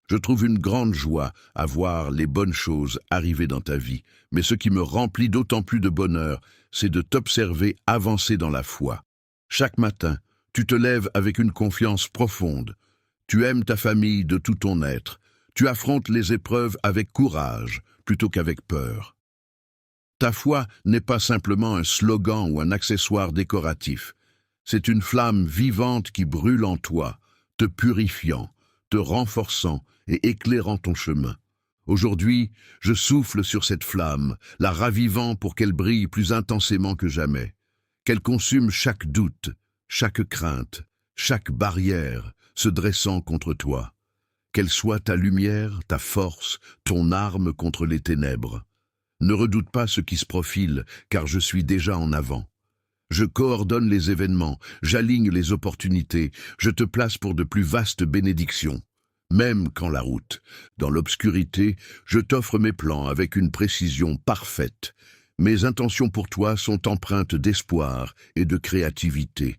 Je trouve une grande joie à voir les bonnes choses arriver dans ta vie, mais ce qui me remplit d'autant plus de bonheur, c'est de t'observer avancer dans la foi. Chaque matin, tu te lèves avec une confiance profonde. Tu aimes ta famille de tout ton être. Tu affrontes les épreuves avec courage plutôt qu'avec peur. Ta foi n'est pas simplement un slogan ou un accessoire décoratif. C'est une flamme vivante qui brûle en toi, te purifiant, te renforçant et éclairant ton chemin. Aujourd'hui, je souffle sur cette flamme, la ravivant pour qu'elle brille plus intensément que jamais, qu'elle consume chaque doute, chaque crainte, chaque barrière se dressant contre toi, qu'elle soit ta lumière, ta force, ton arme contre les ténèbres. Ne redoute pas ce qui se profile, car je suis déjà en avant. Je coordonne les événements, j'aligne les opportunités, je te place pour de plus vastes bénédictions. Même quand la route, dans l'obscurité, je t'offre mes plans avec une précision parfaite. Mes intentions pour toi sont empreintes d'espoir et de créativité.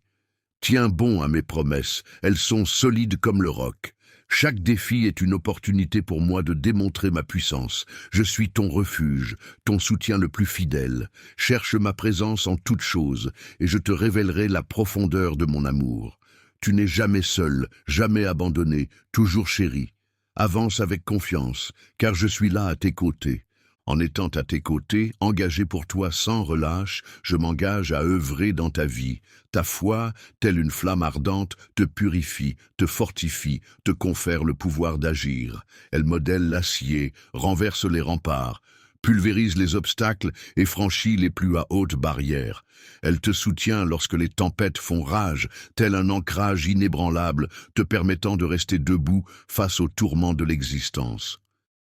Tiens bon à mes promesses, elles sont solides comme le roc. Chaque défi est une opportunité pour moi de démontrer ma puissance. Je suis ton refuge, ton soutien le plus fidèle. Cherche ma présence en toutes choses, et je te révélerai la profondeur de mon amour. Tu n'es jamais seul, jamais abandonné, toujours chéri. Avance avec confiance, car je suis là à tes côtés. En étant à tes côtés, engagé pour toi sans relâche, je m'engage à œuvrer dans ta vie. Ta foi, telle une flamme ardente, te purifie, te fortifie, te confère le pouvoir d'agir. Elle modèle l'acier, renverse les remparts, pulvérise les obstacles et franchit les plus hautes barrières. Elle te soutient lorsque les tempêtes font rage, tel un ancrage inébranlable te permettant de rester debout face aux tourments de l'existence.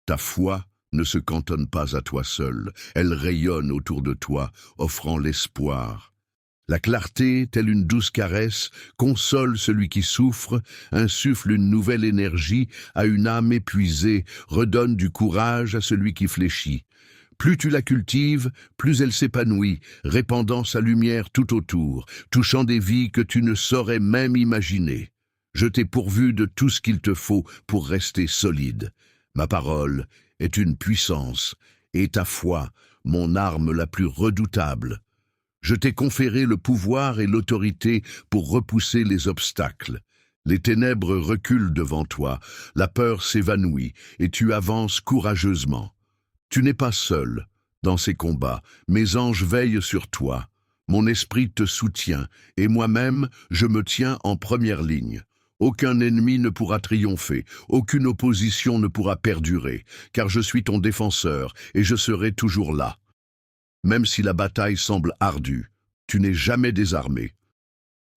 Ta foi ne se cantonne pas à toi seul, elle rayonne autour de toi, offrant l'espoir. La clarté, telle une douce caresse, console celui qui souffre, insuffle une nouvelle énergie à une âme épuisée, redonne du courage à celui qui fléchit. Plus tu la cultives, plus elle s'épanouit, répandant sa lumière tout autour, touchant des vies que tu ne saurais même imaginer. Je t'ai pourvu de tout ce qu'il te faut pour rester solide. Ma parole est une puissance, et ta foi, mon arme la plus redoutable. Je t'ai conféré le pouvoir et l'autorité pour repousser les obstacles. Les ténèbres reculent devant toi, la peur s'évanouit, et tu avances courageusement. Tu n'es pas seul dans ces combats, mes anges veillent sur toi. Mon esprit te soutient, et moi-même, je me tiens en première ligne. Aucun ennemi ne pourra triompher, aucune opposition ne pourra perdurer, car je suis ton défenseur, et je serai toujours là. Même si la bataille semble ardue, tu n'es jamais désarmé.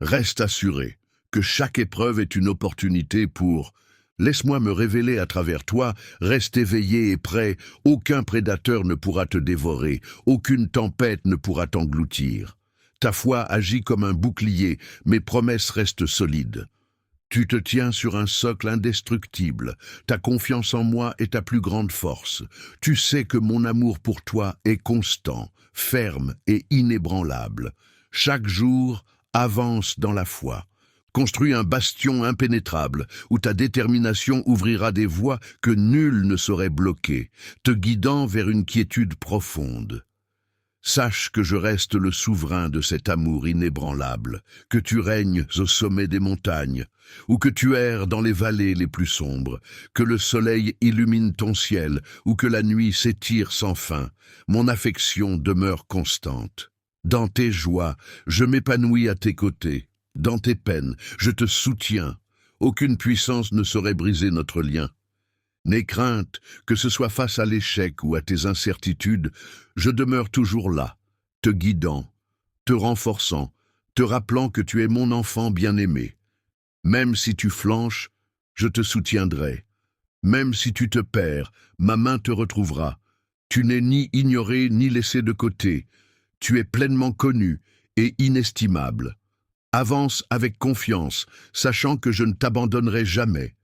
Reste assuré que chaque épreuve est une opportunité pour... Laisse-moi me révéler à travers toi, reste éveillé et prêt, aucun prédateur ne pourra te dévorer, aucune tempête ne pourra t'engloutir. Ta foi agit comme un bouclier, mes promesses restent solides. Tu te tiens sur un socle indestructible, ta confiance en moi est ta plus grande force. Tu sais que mon amour pour toi est constant, ferme et inébranlable. Chaque jour, avance dans la foi. Construis un bastion impénétrable où ta détermination ouvrira des voies que nul ne saurait bloquer, te guidant vers une quiétude profonde. Sache que je reste le souverain de cet amour inébranlable, que tu règnes au sommet des montagnes, ou que tu erres dans les vallées les plus sombres, que le soleil illumine ton ciel, ou que la nuit s'étire sans fin. Mon affection demeure constante. Dans tes joies, je m'épanouis à tes côtés. Dans tes peines, je te soutiens. Aucune puissance ne saurait briser notre lien. N'aie crainte, que ce soit face à l'échec ou à tes incertitudes, je demeure toujours là, te guidant, te renforçant, te rappelant que tu es mon enfant bien-aimé. Même si tu flanches, je te soutiendrai. Même si tu te perds, ma main te retrouvera. Tu n'es ni ignoré ni laissé de côté. Tu es pleinement connu et inestimable. Avance avec confiance, sachant que je ne t'abandonnerai jamais.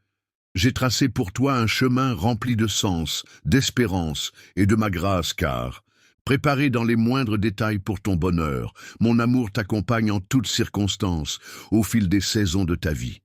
J'ai tracé pour toi un chemin rempli de sens, d'espérance et de ma grâce, car, préparé dans les moindres détails pour ton bonheur, mon amour t'accompagne en toutes circonstances, au fil des saisons de ta vie.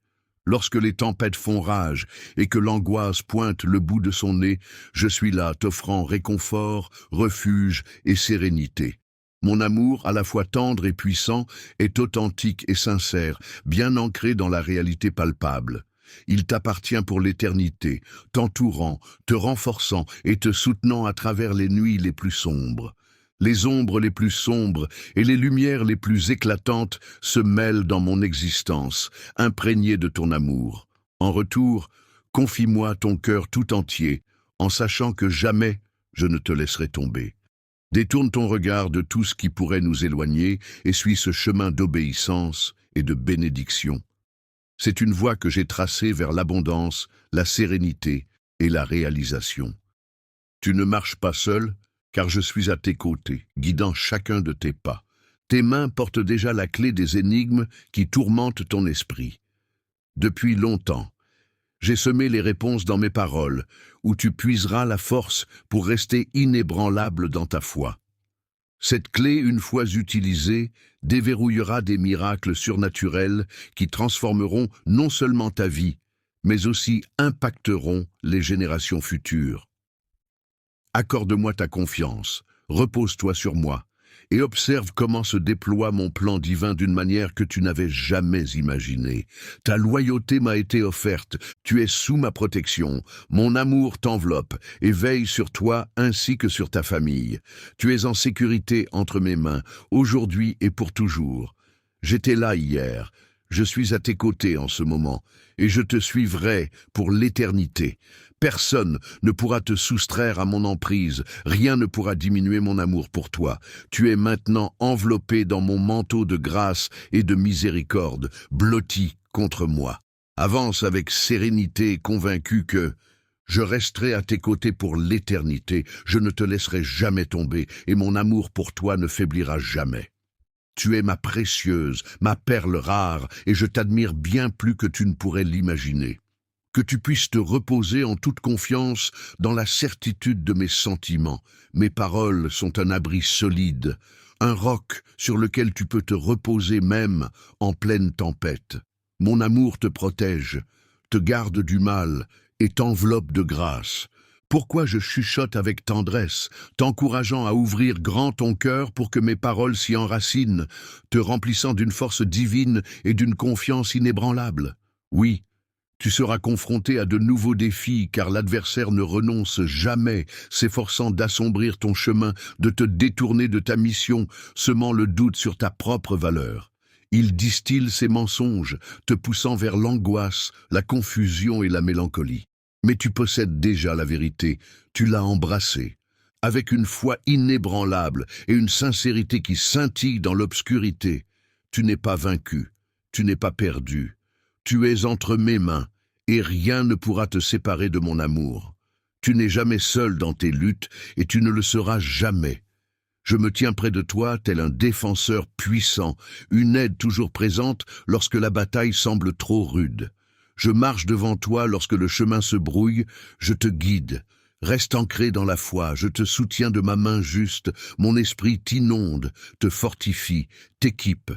Lorsque les tempêtes font rage et que l'angoisse pointe le bout de son nez, je suis là t'offrant réconfort, refuge et sérénité. Mon amour, à la fois tendre et puissant, est authentique et sincère, bien ancré dans la réalité palpable. Il t'appartient pour l'éternité, t'entourant, te renforçant et te soutenant à travers les nuits les plus sombres. Les ombres les plus sombres et les lumières les plus éclatantes se mêlent dans mon existence, imprégnées de ton amour. En retour, confie-moi ton cœur tout entier, en sachant que jamais je ne te laisserai tomber. Détourne ton regard de tout ce qui pourrait nous éloigner et suis ce chemin d'obéissance et de bénédiction. C'est une voie que j'ai tracée vers l'abondance, la sérénité et la réalisation. Tu ne marches pas seul, car je suis à tes côtés, guidant chacun de tes pas. Tes mains portent déjà la clé des énigmes qui tourmentent ton esprit. Depuis longtemps, j'ai semé les réponses dans mes paroles, où tu puiseras la force pour rester inébranlable dans ta foi. Cette clé, une fois utilisée, déverrouillera des miracles surnaturels qui transformeront non seulement ta vie, mais aussi impacteront les générations futures. Accorde-moi ta confiance, repose-toi sur moi, et observe comment se déploie mon plan divin d'une manière que tu n'avais jamais imaginée. Ta loyauté m'a été offerte, tu es sous ma protection, mon amour t'enveloppe et veille sur toi ainsi que sur ta famille. Tu es en sécurité entre mes mains, aujourd'hui et pour toujours. J'étais là hier, Je suis à tes côtés en ce moment, et je te suivrai pour l'éternité. Personne ne pourra te soustraire à mon emprise, rien ne pourra diminuer mon amour pour toi. Tu es maintenant enveloppé dans mon manteau de grâce et de miséricorde, blotti contre moi. Avance avec sérénité, convaincu que je resterai à tes côtés pour l'éternité, je ne te laisserai jamais tomber, et mon amour pour toi ne faiblira jamais. Tu es ma précieuse, ma perle rare, et je t'admire bien plus que tu ne pourrais l'imaginer. Que tu puisses te reposer en toute confiance dans la certitude de mes sentiments. Mes paroles sont un abri solide, un roc sur lequel tu peux te reposer même en pleine tempête. Mon amour te protège, te garde du mal et t'enveloppe de grâce. Pourquoi je chuchote avec tendresse, t'encourageant à ouvrir grand ton cœur pour que mes paroles s'y enracinent, te remplissant d'une force divine et d'une confiance inébranlable? Oui, tu seras confronté à de nouveaux défis, car l'adversaire ne renonce jamais, s'efforçant d'assombrir ton chemin, de te détourner de ta mission, semant le doute sur ta propre valeur. Il distille ses mensonges, te poussant vers l'angoisse, la confusion et la mélancolie. Mais tu possèdes déjà la vérité, tu l'as embrassée. Avec une foi inébranlable et une sincérité qui scintille dans l'obscurité, tu n'es pas vaincu, tu n'es pas perdu. Tu es entre mes mains, et rien ne pourra te séparer de mon amour. Tu n'es jamais seul dans tes luttes, et tu ne le seras jamais. Je me tiens près de toi tel un défenseur puissant, une aide toujours présente lorsque la bataille semble trop rude. Je marche devant toi lorsque le chemin se brouille, je te guide. Reste ancré dans la foi, je te soutiens de ma main juste, mon esprit t'inonde, te fortifie, t'équipe.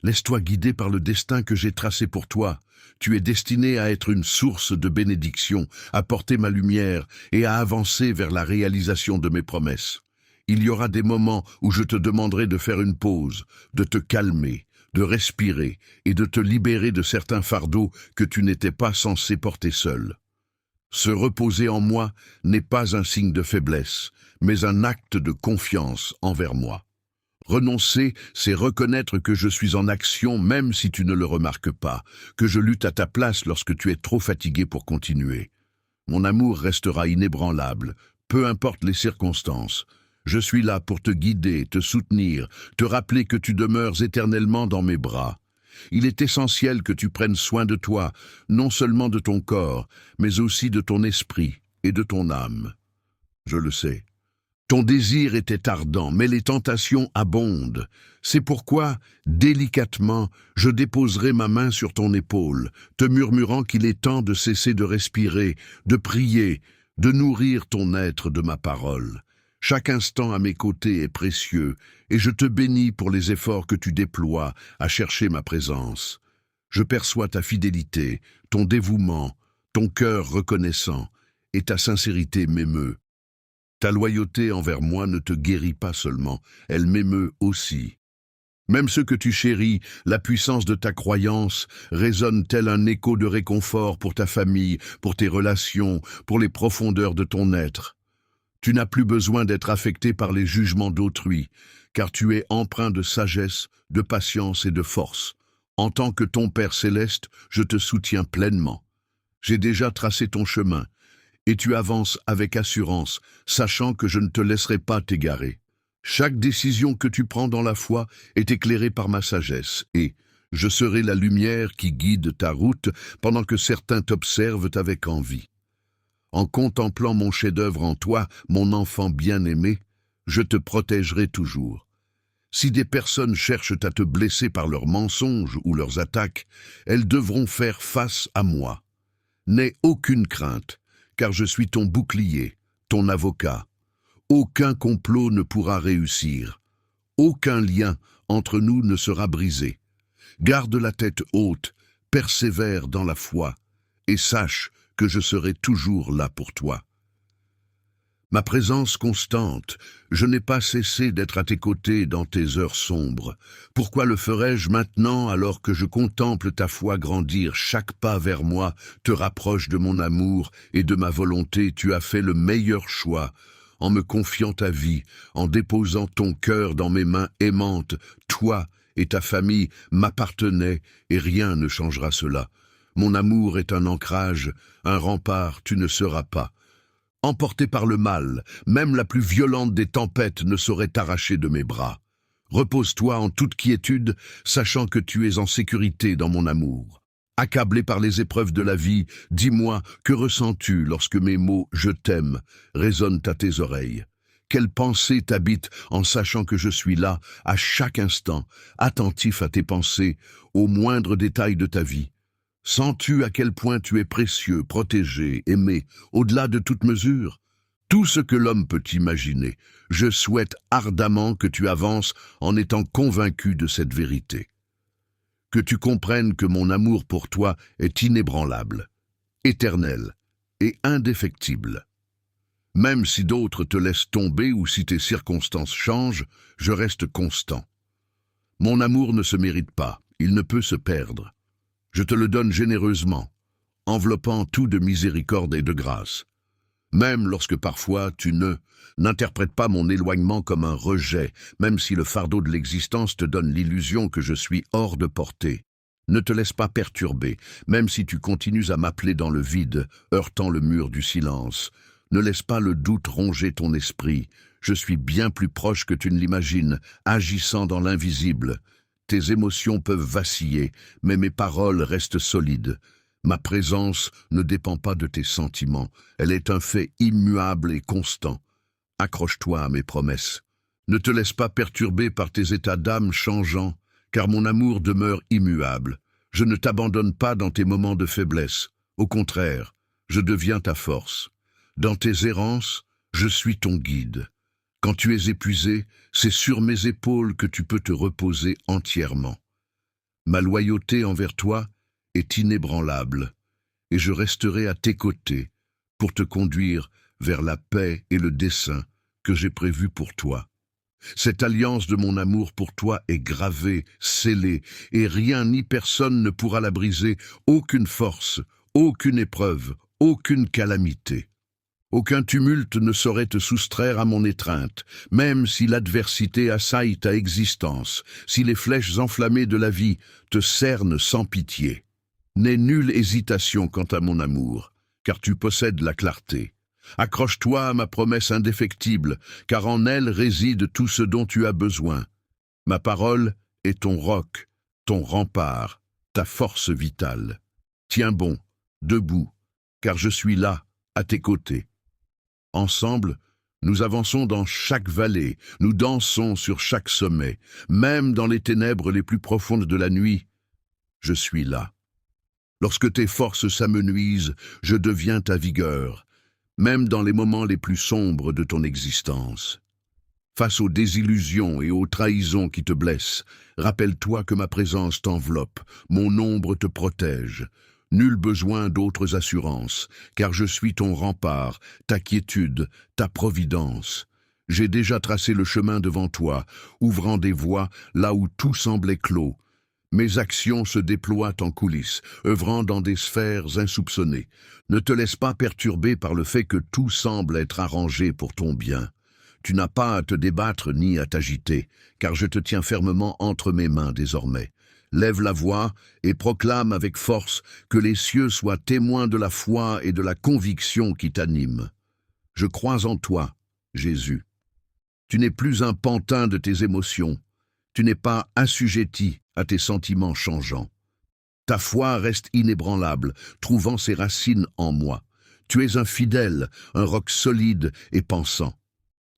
Laisse-toi guider par le destin que j'ai tracé pour toi. Tu es destiné à être une source de bénédiction, à porter ma lumière et à avancer vers la réalisation de mes promesses. Il y aura des moments où je te demanderai de faire une pause, de te calmer, de respirer et de te libérer de certains fardeaux que tu n'étais pas censé porter seul. Se reposer en moi n'est pas un signe de faiblesse, mais un acte de confiance envers moi. Renoncer, c'est reconnaître que je suis en action même si tu ne le remarques pas, que je lutte à ta place lorsque tu es trop fatigué pour continuer. Mon amour restera inébranlable, peu importe les circonstances. Je suis là pour te guider, te soutenir, te rappeler que tu demeures éternellement dans mes bras. Il est essentiel que tu prennes soin de toi, non seulement de ton corps, mais aussi de ton esprit et de ton âme. Je le sais. Ton désir était ardent, mais les tentations abondent. C'est pourquoi, délicatement, je déposerai ma main sur ton épaule, te murmurant qu'il est temps de cesser de respirer, de prier, de nourrir ton être de ma parole. Chaque instant à mes côtés est précieux, et je te bénis pour les efforts que tu déploies à chercher ma présence. Je perçois ta fidélité, ton dévouement, ton cœur reconnaissant, et ta sincérité m'émeut. Ta loyauté envers moi ne te guérit pas seulement, elle m'émeut aussi. Même ce que tu chéris, la puissance de ta croyance, résonne tel un écho de réconfort pour ta famille, pour tes relations, pour les profondeurs de ton être. Tu n'as plus besoin d'être affecté par les jugements d'autrui, car tu es empreint de sagesse, de patience et de force. En tant que ton Père céleste, je te soutiens pleinement. J'ai déjà tracé ton chemin, et tu avances avec assurance, sachant que je ne te laisserai pas t'égarer. Chaque décision que tu prends dans la foi est éclairée par ma sagesse, et je serai la lumière qui guide ta route pendant que certains t'observent avec envie. En contemplant mon chef-d'œuvre en toi, mon enfant bien-aimé, je te protégerai toujours. Si des personnes cherchent à te blesser par leurs mensonges ou leurs attaques, elles devront faire face à moi. N'aie aucune crainte, car je suis ton bouclier, ton avocat. Aucun complot ne pourra réussir. Aucun lien entre nous ne sera brisé. Garde la tête haute, persévère dans la foi, et sache que je serai toujours là pour toi. Ma présence constante, je n'ai pas cessé d'être à tes côtés dans tes heures sombres. Pourquoi le ferais-je maintenant alors que je contemple ta foi grandir? Chaque pas vers moi te rapproche de mon amour et de ma volonté. Tu as fait le meilleur choix en me confiant ta vie, en déposant ton cœur dans mes mains aimantes. Toi et ta famille m'appartenaient, et rien ne changera cela. Mon amour est un ancrage, un rempart, tu ne seras pas. Emporté par le mal, même la plus violente des tempêtes ne saurait t'arracher de mes bras. Repose-toi en toute quiétude, sachant que tu es en sécurité dans mon amour. Accablé par les épreuves de la vie, dis-moi, que ressens-tu lorsque mes mots « je t'aime » résonnent à tes oreilles? Quelle pensée t'habite en sachant que je suis là, à chaque instant, attentif à tes pensées, aux moindres détails de ta vie? Sens-tu à quel point tu es précieux, protégé, aimé, au-delà de toute mesure? Tout ce que l'homme peut imaginer, je souhaite ardemment que tu avances en étant convaincu de cette vérité. Que tu comprennes que mon amour pour toi est inébranlable, éternel et indéfectible. Même si d'autres te laissent tomber ou si tes circonstances changent, je reste constant. Mon amour ne se mérite pas, il ne peut se perdre. Je te le donne généreusement, enveloppant tout de miséricorde et de grâce. Même lorsque parfois tu n'interprètes pas mon éloignement comme un rejet, même si le fardeau de l'existence te donne l'illusion que je suis hors de portée. Ne te laisse pas perturber, même si tu continues à m'appeler dans le vide, heurtant le mur du silence. Ne laisse pas le doute ronger ton esprit. Je suis bien plus proche que tu ne l'imagines, agissant dans l'invisible. Tes émotions peuvent vaciller, mais mes paroles restent solides. Ma présence ne dépend pas de tes sentiments, elle est un fait immuable et constant. Accroche-toi à mes promesses. Ne te laisse pas perturber par tes états d'âme changeants, car mon amour demeure immuable. Je ne t'abandonne pas dans tes moments de faiblesse. Au contraire, je deviens ta force. Dans tes errances, je suis ton guide. Quand tu es épuisé, c'est sur mes épaules que tu peux te reposer entièrement. Ma loyauté envers toi est inébranlable, et je resterai à tes côtés pour te conduire vers la paix et le dessein que j'ai prévus pour toi. Cette alliance de mon amour pour toi est gravée, scellée, et rien ni personne ne pourra la briser, aucune force, aucune épreuve, aucune calamité. Aucun tumulte ne saurait te soustraire à mon étreinte, même si l'adversité assaille ta existence, si les flèches enflammées de la vie te cernent sans pitié. N'aie nulle hésitation quant à mon amour, car tu possèdes la clarté. Accroche-toi à ma promesse indéfectible, car en elle réside tout ce dont tu as besoin. Ma parole est ton roc, ton rempart, ta force vitale. Tiens bon, debout, car je suis là, à tes côtés. Ensemble, nous avançons dans chaque vallée, nous dansons sur chaque sommet, même dans les ténèbres les plus profondes de la nuit. Je suis là. Lorsque tes forces s'amenuisent, je deviens ta vigueur, même dans les moments les plus sombres de ton existence. Face aux désillusions et aux trahisons qui te blessent, rappelle-toi que ma présence t'enveloppe, mon ombre te protège. Nul besoin d'autres assurances, car je suis ton rempart, ta quiétude, ta providence. J'ai déjà tracé le chemin devant toi, ouvrant des voies là où tout semblait clos. Mes actions se déploient en coulisses, œuvrant dans des sphères insoupçonnées. Ne te laisse pas perturber par le fait que tout semble être arrangé pour ton bien. Tu n'as pas à te débattre ni à t'agiter, car je te tiens fermement entre mes mains désormais. Lève la voix et proclame avec force que les cieux soient témoins de la foi et de la conviction qui t'animent. Je crois en toi, Jésus. Tu n'es plus un pantin de tes émotions. Tu n'es pas assujetti à tes sentiments changeants. Ta foi reste inébranlable, trouvant ses racines en moi. Tu es un fidèle, un roc solide et pensant.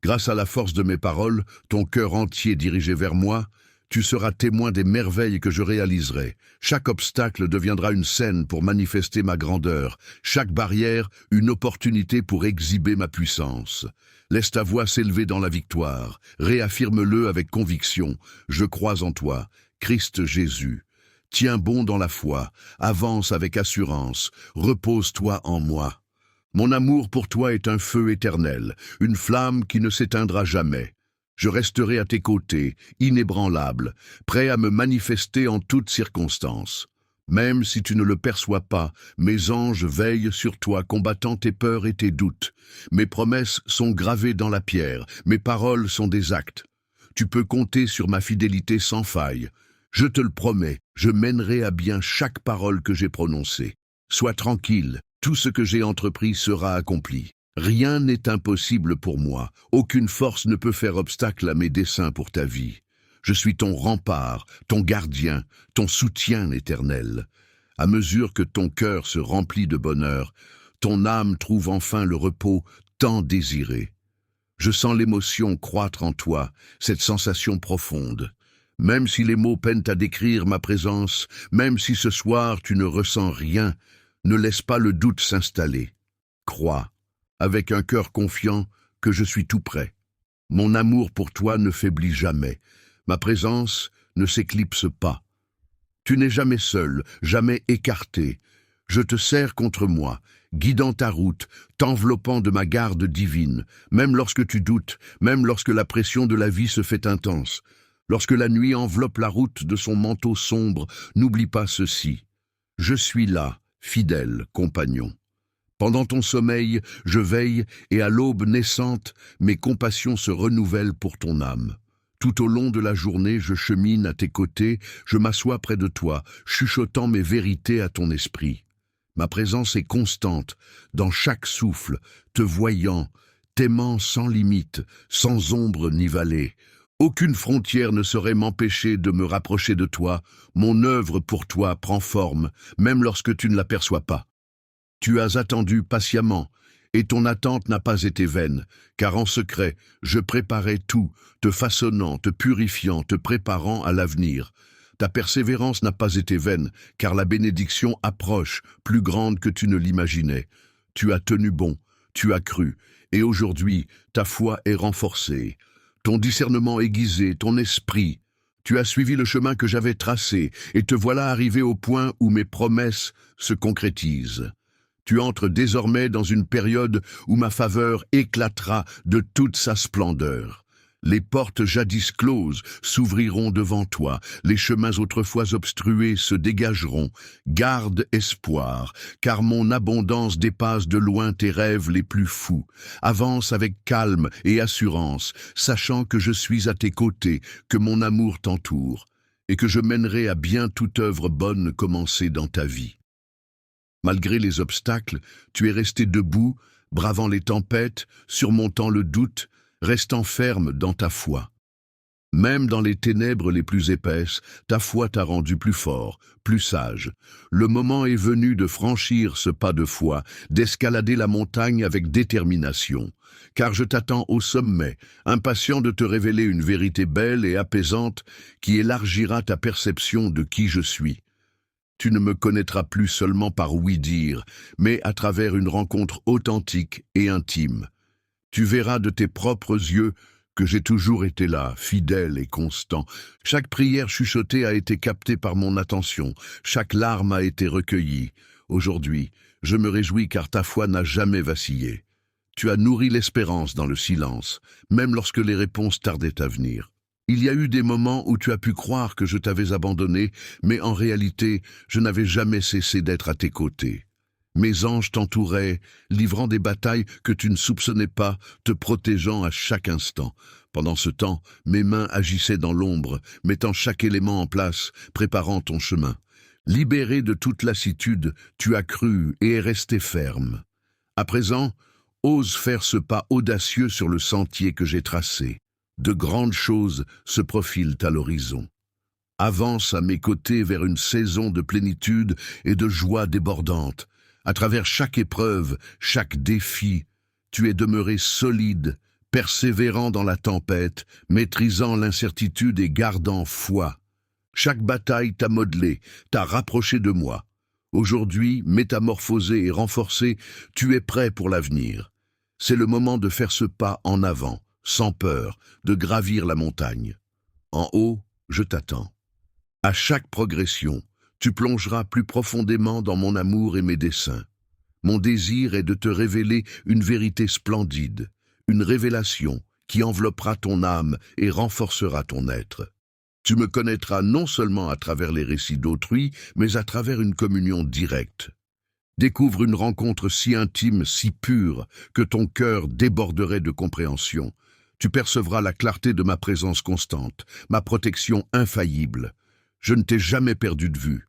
Grâce à la force de mes paroles, ton cœur entier dirigé vers moi, tu seras témoin des merveilles que je réaliserai. Chaque obstacle deviendra une scène pour manifester ma grandeur, chaque barrière une opportunité pour exhiber ma puissance. Laisse ta voix s'élever dans la victoire, réaffirme-le avec conviction. Je crois en toi, Christ Jésus. Tiens bon dans la foi, avance avec assurance, repose-toi en moi. Mon amour pour toi est un feu éternel, une flamme qui ne s'éteindra jamais. Je resterai à tes côtés, inébranlable, prêt à me manifester en toutes circonstances. Même si tu ne le perçois pas, mes anges veillent sur toi, combattant tes peurs et tes doutes. Mes promesses sont gravées dans la pierre, mes paroles sont des actes. Tu peux compter sur ma fidélité sans faille. Je te le promets, je mènerai à bien chaque parole que j'ai prononcée. Sois tranquille, tout ce que j'ai entrepris sera accompli. Rien n'est impossible pour moi, aucune force ne peut faire obstacle à mes desseins pour ta vie. Je suis ton rempart, ton gardien, ton soutien éternel. À mesure que ton cœur se remplit de bonheur, ton âme trouve enfin le repos tant désiré. Je sens l'émotion croître en toi, cette sensation profonde. Même si les mots peinent à décrire ma présence, même si ce soir tu ne ressens rien, ne laisse pas le doute s'installer. Crois, avec un cœur confiant, que je suis tout prêt. Mon amour pour toi ne faiblit jamais. Ma présence ne s'éclipse pas. Tu n'es jamais seul, jamais écarté. Je te serre contre moi, guidant ta route, t'enveloppant de ma garde divine, même lorsque tu doutes, même lorsque la pression de la vie se fait intense. Lorsque la nuit enveloppe la route de son manteau sombre, n'oublie pas ceci. Je suis là, fidèle compagnon. Pendant ton sommeil, je veille, et à l'aube naissante, mes compassions se renouvellent pour ton âme. Tout au long de la journée, je chemine à tes côtés, je m'assois près de toi, chuchotant mes vérités à ton esprit. Ma présence est constante, dans chaque souffle, te voyant, t'aimant sans limite, sans ombre ni vallée. Aucune frontière ne saurait m'empêcher de me rapprocher de toi, mon œuvre pour toi prend forme, même lorsque tu ne l'aperçois pas. Tu as attendu patiemment, et ton attente n'a pas été vaine, car en secret, je préparais tout, te façonnant, te purifiant, te préparant à l'avenir. Ta persévérance n'a pas été vaine, car la bénédiction approche, plus grande que tu ne l'imaginais. Tu as tenu bon, tu as cru, et aujourd'hui, ta foi est renforcée. Ton discernement aiguisé, ton esprit. Tu as suivi le chemin que j'avais tracé, et te voilà arrivé au point où mes promesses se concrétisent. Tu entres désormais dans une période où ma faveur éclatera de toute sa splendeur. Les portes jadis closes s'ouvriront devant toi, les chemins autrefois obstrués se dégageront. Garde espoir, car mon abondance dépasse de loin tes rêves les plus fous. Avance avec calme et assurance, sachant que je suis à tes côtés, que mon amour t'entoure, et que je mènerai à bien toute œuvre bonne commencée dans ta vie. Malgré les obstacles, tu es resté debout, bravant les tempêtes, surmontant le doute, restant ferme dans ta foi. Même dans les ténèbres les plus épaisses, ta foi t'a rendu plus fort, plus sage. Le moment est venu de franchir ce pas de foi, d'escalader la montagne avec détermination. Car je t'attends au sommet, impatient de te révéler une vérité belle et apaisante qui élargira ta perception de qui je suis. Tu ne me connaîtras plus seulement par oui-dire, mais à travers une rencontre authentique et intime. Tu verras de tes propres yeux que j'ai toujours été là, fidèle et constant. Chaque prière chuchotée a été captée par mon attention, chaque larme a été recueillie. Aujourd'hui, je me réjouis car ta foi n'a jamais vacillé. Tu as nourri l'espérance dans le silence, même lorsque les réponses tardaient à venir. Il y a eu des moments où tu as pu croire que je t'avais abandonné, mais en réalité, je n'avais jamais cessé d'être à tes côtés. Mes anges t'entouraient, livrant des batailles que tu ne soupçonnais pas, te protégeant à chaque instant. Pendant ce temps, mes mains agissaient dans l'ombre, mettant chaque élément en place, préparant ton chemin. Libéré de toute lassitude, tu as cru et es resté ferme. À présent, ose faire ce pas audacieux sur le sentier que j'ai tracé. De grandes choses se profilent à l'horizon. Avance à mes côtés vers une saison de plénitude et de joie débordante. À travers chaque épreuve, chaque défi, tu es demeuré solide, persévérant dans la tempête, maîtrisant l'incertitude et gardant foi. Chaque bataille t'a modelé, t'a rapproché de moi. Aujourd'hui, métamorphosé et renforcé, tu es prêt pour l'avenir. C'est le moment de faire ce pas en avant, sans peur, de gravir la montagne. En haut, je t'attends. À chaque progression, tu plongeras plus profondément dans mon amour et mes desseins. Mon désir est de te révéler une vérité splendide, une révélation qui enveloppera ton âme et renforcera ton être. Tu me connaîtras non seulement à travers les récits d'autrui, mais à travers une communion directe. Découvre une rencontre si intime, si pure, que ton cœur déborderait de compréhension. Tu percevras la clarté de ma présence constante, ma protection infaillible. Je ne t'ai jamais perdu de vue.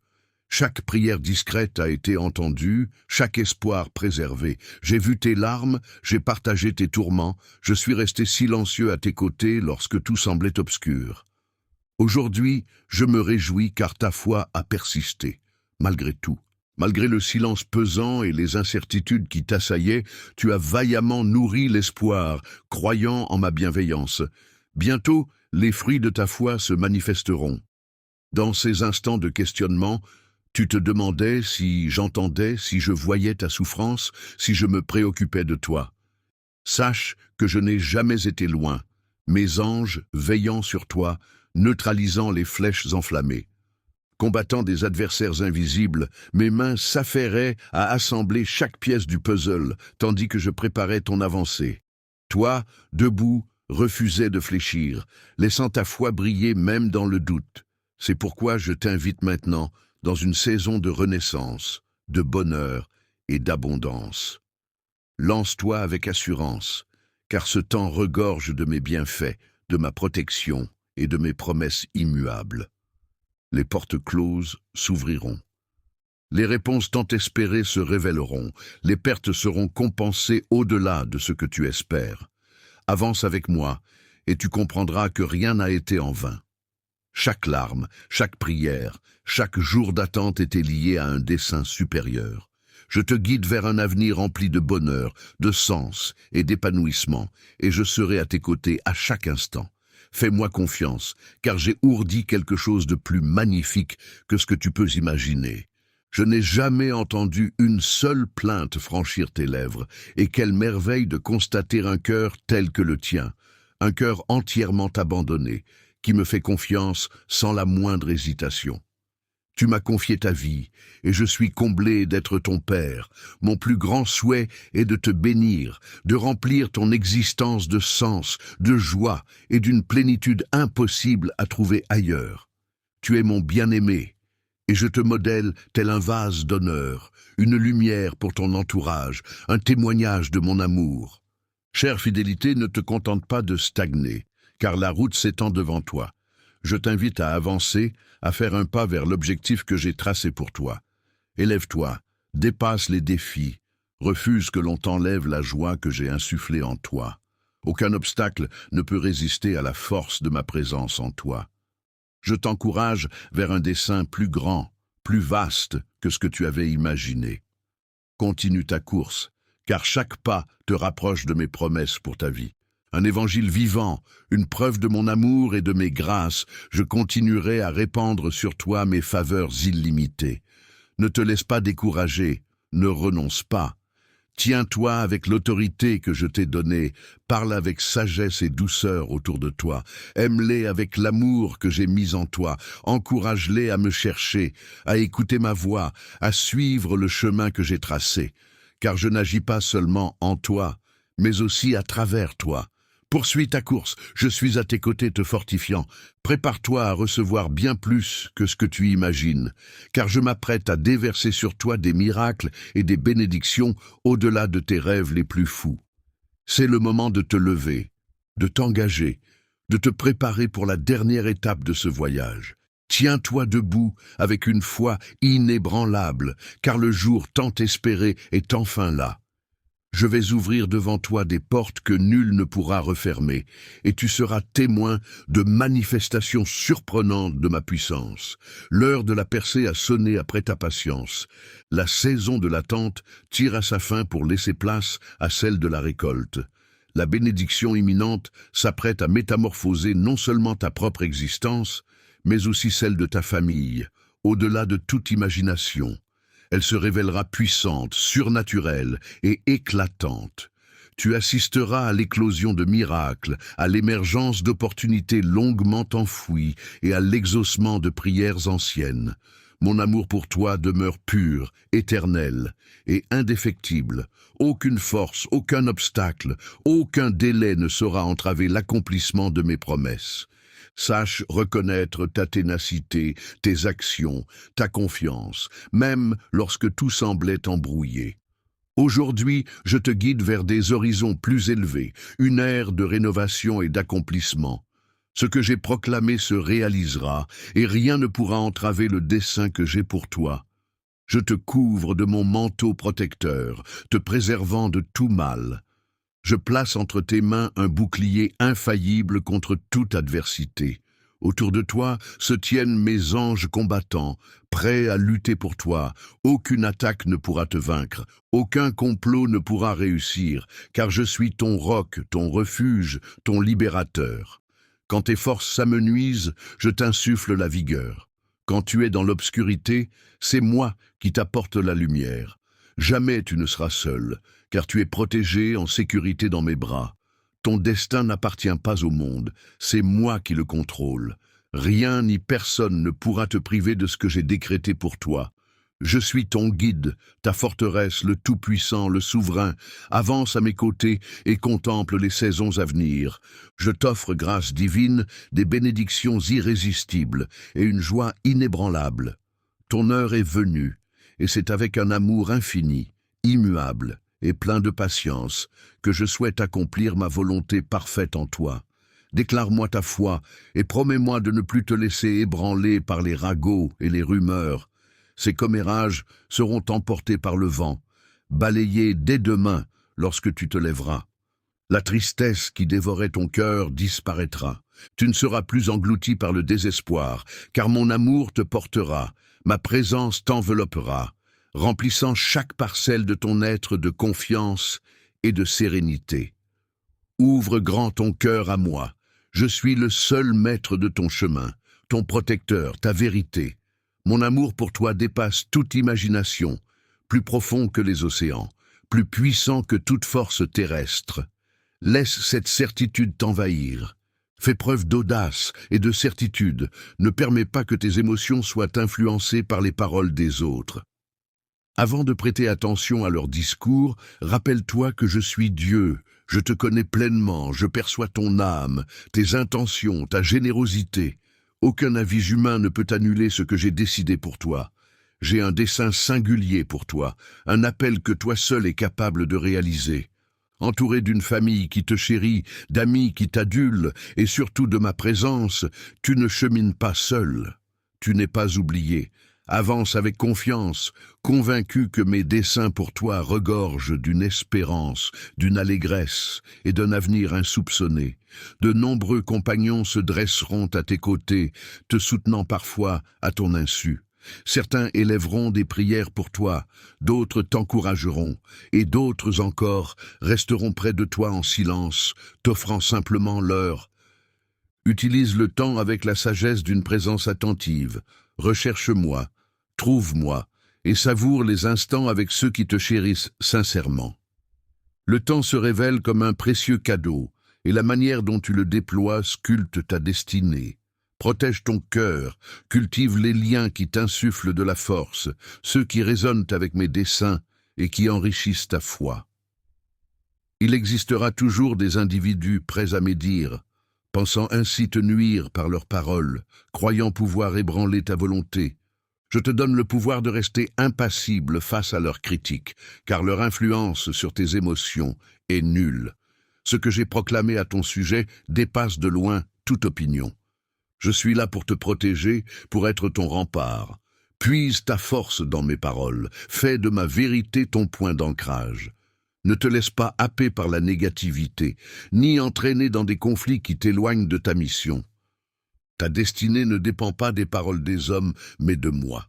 Chaque prière discrète a été entendue, chaque espoir préservé. J'ai vu tes larmes, j'ai partagé tes tourments, je suis resté silencieux à tes côtés lorsque tout semblait obscur. Aujourd'hui, je me réjouis car ta foi a persisté, malgré tout. Malgré le silence pesant et les incertitudes qui t'assaillaient, tu as vaillamment nourri l'espoir, croyant en ma bienveillance. Bientôt, les fruits de ta foi se manifesteront. Dans ces instants de questionnement, tu te demandais si j'entendais, si je voyais ta souffrance, si je me préoccupais de toi. Sache que je n'ai jamais été loin, mes anges veillant sur toi, neutralisant les flèches enflammées. Combattant des adversaires invisibles, mes mains s'affairaient à assembler chaque pièce du puzzle, tandis que je préparais ton avancée. Toi, debout, refusais de fléchir, laissant ta foi briller même dans le doute. C'est pourquoi je t'invite maintenant dans une saison de renaissance, de bonheur et d'abondance. Lance-toi avec assurance, car ce temps regorge de mes bienfaits, de ma protection et de mes promesses immuables. Les portes closes s'ouvriront. Les réponses tant espérées se révéleront, les pertes seront compensées au-delà de ce que tu espères. Avance avec moi, et tu comprendras que rien n'a été en vain. Chaque larme, chaque prière, chaque jour d'attente était lié à un dessein supérieur. Je te guide vers un avenir rempli de bonheur, de sens et d'épanouissement, et je serai à tes côtés à chaque instant. Fais-moi confiance, car j'ai ourdi quelque chose de plus magnifique que ce que tu peux imaginer. Je n'ai jamais entendu une seule plainte franchir tes lèvres, et quelle merveille de constater un cœur tel que le tien, un cœur entièrement abandonné, qui me fait confiance sans la moindre hésitation. Tu m'as confié ta vie, et je suis comblé d'être ton père. Mon plus grand souhait est de te bénir, de remplir ton existence de sens, de joie et d'une plénitude impossible à trouver ailleurs. Tu es mon bien-aimé, et je te modèle tel un vase d'honneur, une lumière pour ton entourage, un témoignage de mon amour. Chère fidélité, ne te contente pas de stagner, car la route s'étend devant toi. Je t'invite à avancer, à faire un pas vers l'objectif que j'ai tracé pour toi. Élève-toi, dépasse les défis, refuse que l'on t'enlève la joie que j'ai insufflée en toi. Aucun obstacle ne peut résister à la force de ma présence en toi. Je t'encourage vers un dessein plus grand, plus vaste que ce que tu avais imaginé. Continue ta course, car chaque pas te rapproche de mes promesses pour ta vie. Un évangile vivant, une preuve de mon amour et de mes grâces, je continuerai à répandre sur toi mes faveurs illimitées. Ne te laisse pas décourager, ne renonce pas. Tiens-toi avec l'autorité que je t'ai donnée, parle avec sagesse et douceur autour de toi, aime-les avec l'amour que j'ai mis en toi, encourage-les à me chercher, à écouter ma voix, à suivre le chemin que j'ai tracé, car je n'agis pas seulement en toi, mais aussi à travers toi. Poursuis ta course, je suis à tes côtés te fortifiant. Prépare-toi à recevoir bien plus que ce que tu imagines, car je m'apprête à déverser sur toi des miracles et des bénédictions au-delà de tes rêves les plus fous. C'est le moment de te lever, de t'engager, de te préparer pour la dernière étape de ce voyage. Tiens-toi debout avec une foi inébranlable, car le jour tant espéré est enfin là. Je vais ouvrir devant toi des portes que nul ne pourra refermer, et tu seras témoin de manifestations surprenantes de ma puissance. L'heure de la percée a sonné après ta patience. La saison de l'attente tire à sa fin pour laisser place à celle de la récolte. La bénédiction imminente s'apprête à métamorphoser non seulement ta propre existence, mais aussi celle de ta famille, au-delà de toute imagination. Elle se révélera puissante, surnaturelle et éclatante. Tu assisteras à l'éclosion de miracles, à l'émergence d'opportunités longuement enfouies et à l'exaucement de prières anciennes. Mon amour pour toi demeure pur, éternel et indéfectible. Aucune force, aucun obstacle, aucun délai ne saura entraver l'accomplissement de mes promesses. Sache reconnaître ta ténacité, tes actions, ta confiance, même lorsque tout semblait embrouillé. Aujourd'hui, je te guide vers des horizons plus élevés, une ère de rénovation et d'accomplissement. Ce que j'ai proclamé se réalisera, et rien ne pourra entraver le dessein que j'ai pour toi. Je te couvre de mon manteau protecteur, te préservant de tout mal. Je place entre tes mains un bouclier infaillible contre toute adversité. Autour de toi se tiennent mes anges combattants, prêts à lutter pour toi. Aucune attaque ne pourra te vaincre, aucun complot ne pourra réussir, car je suis ton roc, ton refuge, ton libérateur. Quand tes forces s'amenuisent, je t'insuffle la vigueur. Quand tu es dans l'obscurité, c'est moi qui t'apporte la lumière. Jamais tu ne seras seul, car tu es protégé en sécurité dans mes bras. Ton destin n'appartient pas au monde, c'est moi qui le contrôle. Rien ni personne ne pourra te priver de ce que j'ai décrété pour toi. Je suis ton guide, ta forteresse, le Tout-Puissant, le Souverain. Avance à mes côtés et contemple les saisons à venir. Je t'offre grâce divine, des bénédictions irrésistibles et une joie inébranlable. Ton heure est venue, et c'est avec un amour infini, immuable et plein de patience que je souhaite accomplir ma volonté parfaite en toi. Déclare-moi ta foi et promets-moi de ne plus te laisser ébranler par les ragots et les rumeurs. Ces commérages seront emportés par le vent, balayés dès demain lorsque tu te lèveras. La tristesse qui dévorait ton cœur disparaîtra. Tu ne seras plus englouti par le désespoir, car mon amour te portera, ma présence t'enveloppera, remplissant chaque parcelle de ton être de confiance et de sérénité. Ouvre grand ton cœur à moi. Je suis le seul maître de ton chemin, ton protecteur, ta vérité. Mon amour pour toi dépasse toute imagination, plus profond que les océans, plus puissant que toute force terrestre. Laisse cette certitude t'envahir. Fais preuve d'audace et de certitude. Ne permets pas que tes émotions soient influencées par les paroles des autres. Avant de prêter attention à leurs discours, rappelle-toi que je suis Dieu. Je te connais pleinement, je perçois ton âme, tes intentions, ta générosité. Aucun avis humain ne peut annuler ce que j'ai décidé pour toi. J'ai un dessein singulier pour toi, un appel que toi seul es capable de réaliser. Entouré d'une famille qui te chérit, d'amis qui t'adulent, et surtout de ma présence, tu ne chemines pas seul. Tu n'es pas oublié. Avance avec confiance, convaincu que mes desseins pour toi regorgent d'une espérance, d'une allégresse et d'un avenir insoupçonné. De nombreux compagnons se dresseront à tes côtés, te soutenant parfois à ton insu. Certains élèveront des prières pour toi, d'autres t'encourageront, et d'autres encore resteront près de toi en silence, t'offrant simplement leur. Utilise le temps avec la sagesse d'une présence attentive. Recherche-moi, trouve-moi, et savoure les instants avec ceux qui te chérissent sincèrement. Le temps se révèle comme un précieux cadeau, et la manière dont tu le déploies sculpte ta destinée. Protège ton cœur, cultive les liens qui t'insufflent de la force, ceux qui résonnent avec mes desseins et qui enrichissent ta foi. Il existera toujours des individus prêts à médire, pensant ainsi te nuire par leurs paroles, croyant pouvoir ébranler ta volonté. Je te donne le pouvoir de rester impassible face à leurs critiques, car leur influence sur tes émotions est nulle. Ce que j'ai proclamé à ton sujet dépasse de loin toute opinion. Je suis là pour te protéger, pour être ton rempart. Puise ta force dans mes paroles, fais de ma vérité ton point d'ancrage. Ne te laisse pas happer par la négativité, ni entraîner dans des conflits qui t'éloignent de ta mission. Ta destinée ne dépend pas des paroles des hommes, mais de moi.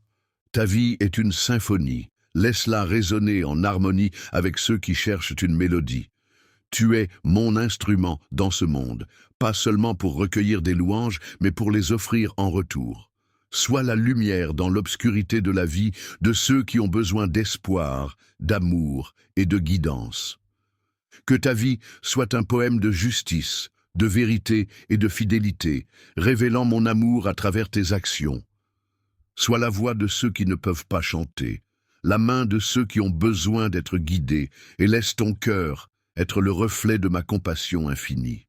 Ta vie est une symphonie, laisse-la résonner en harmonie avec ceux qui cherchent une mélodie. Tu es mon instrument dans ce monde, pas seulement pour recueillir des louanges, mais pour les offrir en retour. Sois la lumière dans l'obscurité de la vie de ceux qui ont besoin d'espoir, d'amour et de guidance. Que ta vie soit un poème de justice, de vérité et de fidélité, révélant mon amour à travers tes actions. Sois la voix de ceux qui ne peuvent pas chanter, la main de ceux qui ont besoin d'être guidés, et laisse ton cœur être le reflet de ma compassion infinie.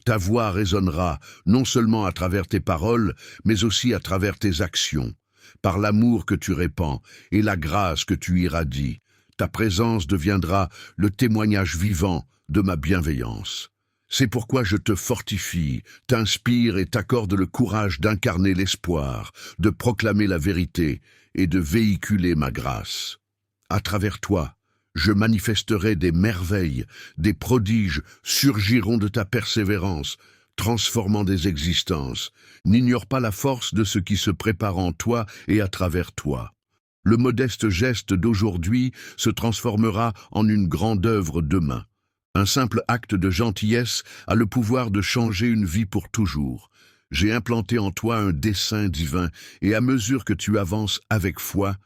Ta voix résonnera non seulement à travers tes paroles, mais aussi à travers tes actions, par l'amour que tu répands et la grâce que tu irradies. Ta présence deviendra le témoignage vivant de ma bienveillance. C'est pourquoi je te fortifie, t'inspire et t'accorde le courage d'incarner l'espoir, de proclamer la vérité et de véhiculer ma grâce. À travers toi, je manifesterai des merveilles, des prodiges surgiront de ta persévérance, transformant des existences. N'ignore pas la force de ce qui se prépare en toi et à travers toi. Le modeste geste d'aujourd'hui se transformera en une grande œuvre demain. Un simple acte de gentillesse a le pouvoir de changer une vie pour toujours. J'ai implanté en toi un dessein divin, et à mesure que tu avances avec foi,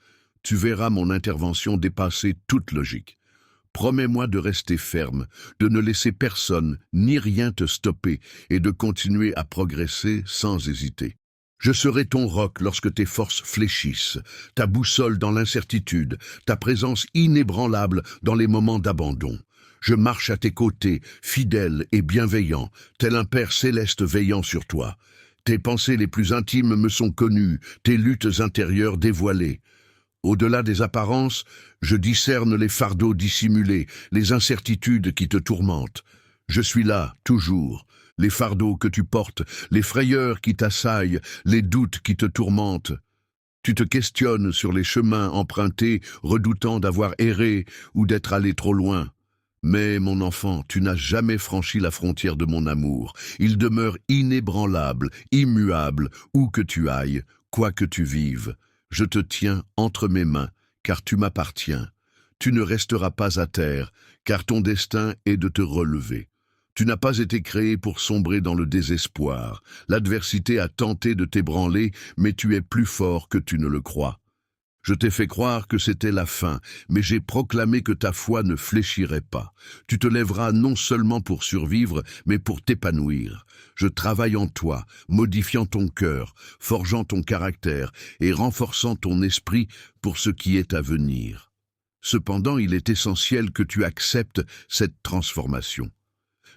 tu verras mon intervention dépasser toute logique. Promets-moi de rester ferme, de ne laisser personne ni rien te stopper, et de continuer à progresser sans hésiter. Je serai ton roc lorsque tes forces fléchissent, ta boussole dans l'incertitude, ta présence inébranlable dans les moments d'abandon. Je marche à tes côtés, fidèle et bienveillant, tel un Père céleste veillant sur toi. Tes pensées les plus intimes me sont connues, tes luttes intérieures dévoilées. Au-delà des apparences, je discerne les fardeaux dissimulés, les incertitudes qui te tourmentent. Je suis là, toujours. Les fardeaux que tu portes, les frayeurs qui t'assaillent, les doutes qui te tourmentent. Tu te questionnes sur les chemins empruntés, redoutant d'avoir erré ou d'être allé trop loin. Mais, mon enfant, tu n'as jamais franchi la frontière de mon amour. Il demeure inébranlable, immuable, où que tu ailles, quoi que tu vives. Je te tiens entre mes mains, car tu m'appartiens. Tu ne resteras pas à terre, car ton destin est de te relever. Tu n'as pas été créé pour sombrer dans le désespoir. L'adversité a tenté de t'ébranler, mais tu es plus fort que tu ne le crois. Je t'ai fait croire que c'était la fin, mais j'ai proclamé que ta foi ne fléchirait pas. Tu te lèveras non seulement pour survivre, mais pour t'épanouir. Je travaille en toi, modifiant ton cœur, forgeant ton caractère et renforçant ton esprit pour ce qui est à venir. Cependant, il est essentiel que tu acceptes cette transformation.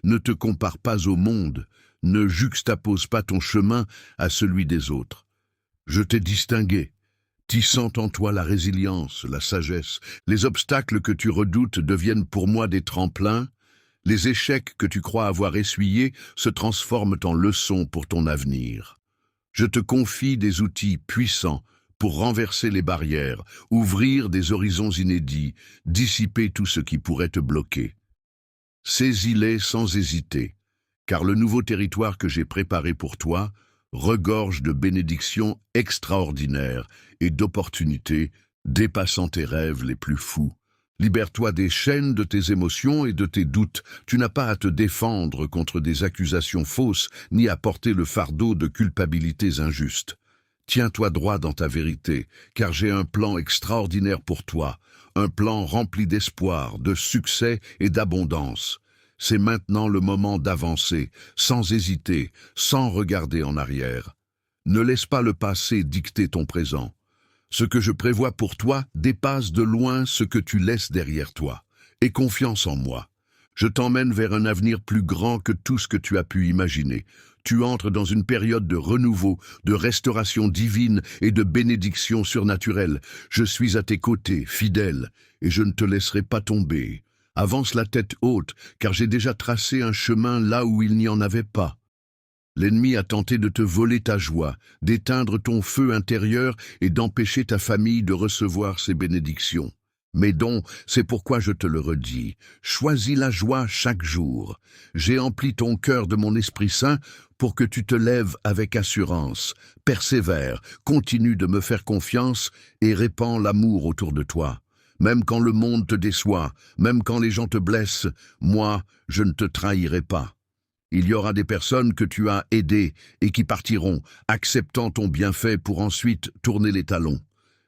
Ne te compare pas au monde, ne juxtapose pas ton chemin à celui des autres. Je t'ai distingué, tissant en toi la résilience, la sagesse. Les obstacles que tu redoutes deviennent pour moi des tremplins. Les échecs que tu crois avoir essuyés se transforment en leçons pour ton avenir. Je te confie des outils puissants pour renverser les barrières, ouvrir des horizons inédits, dissiper tout ce qui pourrait te bloquer. Saisis-les sans hésiter, car le nouveau territoire que j'ai préparé pour toi regorge de bénédictions extraordinaires et d'opportunités dépassant tes rêves les plus fous. Libère-toi des chaînes de tes émotions et de tes doutes. Tu n'as pas à te défendre contre des accusations fausses, ni à porter le fardeau de culpabilités injustes. Tiens-toi droit dans ta vérité, car j'ai un plan extraordinaire pour toi, un plan rempli d'espoir, de succès et d'abondance. C'est maintenant le moment d'avancer, sans hésiter, sans regarder en arrière. Ne laisse pas le passé dicter ton présent. Ce que je prévois pour toi dépasse de loin ce que tu laisses derrière toi. Aie confiance en moi. Je t'emmène vers un avenir plus grand que tout ce que tu as pu imaginer. Tu entres dans une période de renouveau, de restauration divine et de bénédiction surnaturelle. Je suis à tes côtés, fidèle, et je ne te laisserai pas tomber. Avance la tête haute, car j'ai déjà tracé un chemin là où il n'y en avait pas. L'ennemi a tenté de te voler ta joie, d'éteindre ton feu intérieur et d'empêcher ta famille de recevoir ses bénédictions. Mais donc, c'est pourquoi je te le redis, choisis la joie chaque jour. J'ai empli ton cœur de mon Esprit Saint pour que tu te lèves avec assurance, persévère, continue de me faire confiance et répands l'amour autour de toi. Même quand le monde te déçoit, même quand les gens te blessent, moi, je ne te trahirai pas. Il y aura des personnes que tu as aidées et qui partiront, acceptant ton bienfait pour ensuite tourner les talons.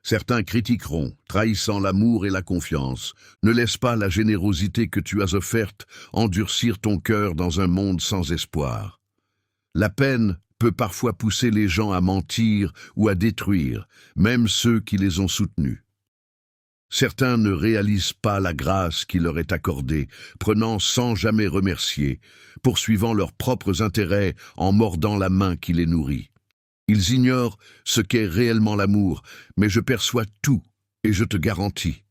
Certains critiqueront, trahissant l'amour et la confiance. Ne laisse pas la générosité que tu as offerte endurcir ton cœur dans un monde sans espoir. La peine peut parfois pousser les gens à mentir ou à détruire, même ceux qui les ont soutenus. Certains ne réalisent pas la grâce qui leur est accordée, prenant sans jamais remercier, poursuivant leurs propres intérêts en mordant la main qui les nourrit. Ils ignorent ce qu'est réellement l'amour, mais je perçois tout et je te garantis.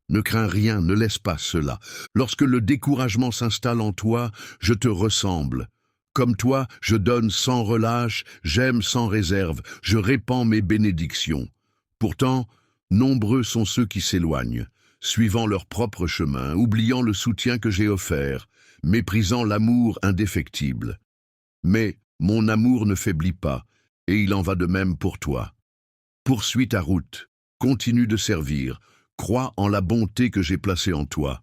Ne crains rien, ne laisse pas cela. Lorsque le découragement s'installe en toi, je te ressemble. Comme toi, je donne sans relâche, j'aime sans réserve, je répands mes bénédictions. Pourtant, nombreux sont ceux qui s'éloignent, suivant leur propre chemin, oubliant le soutien que j'ai offert, méprisant l'amour indéfectible. Mais mon amour ne faiblit pas, et il en va de même pour toi. Poursuis ta route, continue de servir, crois en la bonté que j'ai placée en toi.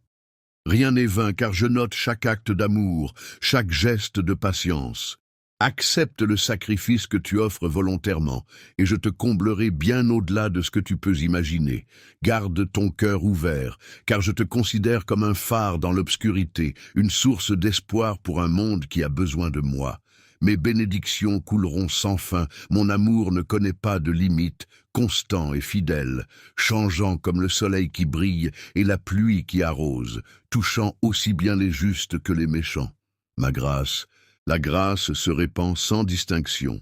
Rien n'est vain car je note chaque acte d'amour, chaque geste de patience. Accepte le sacrifice que tu offres volontairement et je te comblerai bien au-delà de ce que tu peux imaginer. Garde ton cœur ouvert, car je te considère comme un phare dans l'obscurité, une source d'espoir pour un monde qui a besoin de moi. Mes bénédictions couleront sans fin, mon amour ne connaît pas de limite, constant et fidèle, changeant comme le soleil qui brille et la pluie qui arrose, touchant aussi bien les justes que les méchants. Ma grâce, la grâce se répand sans distinction.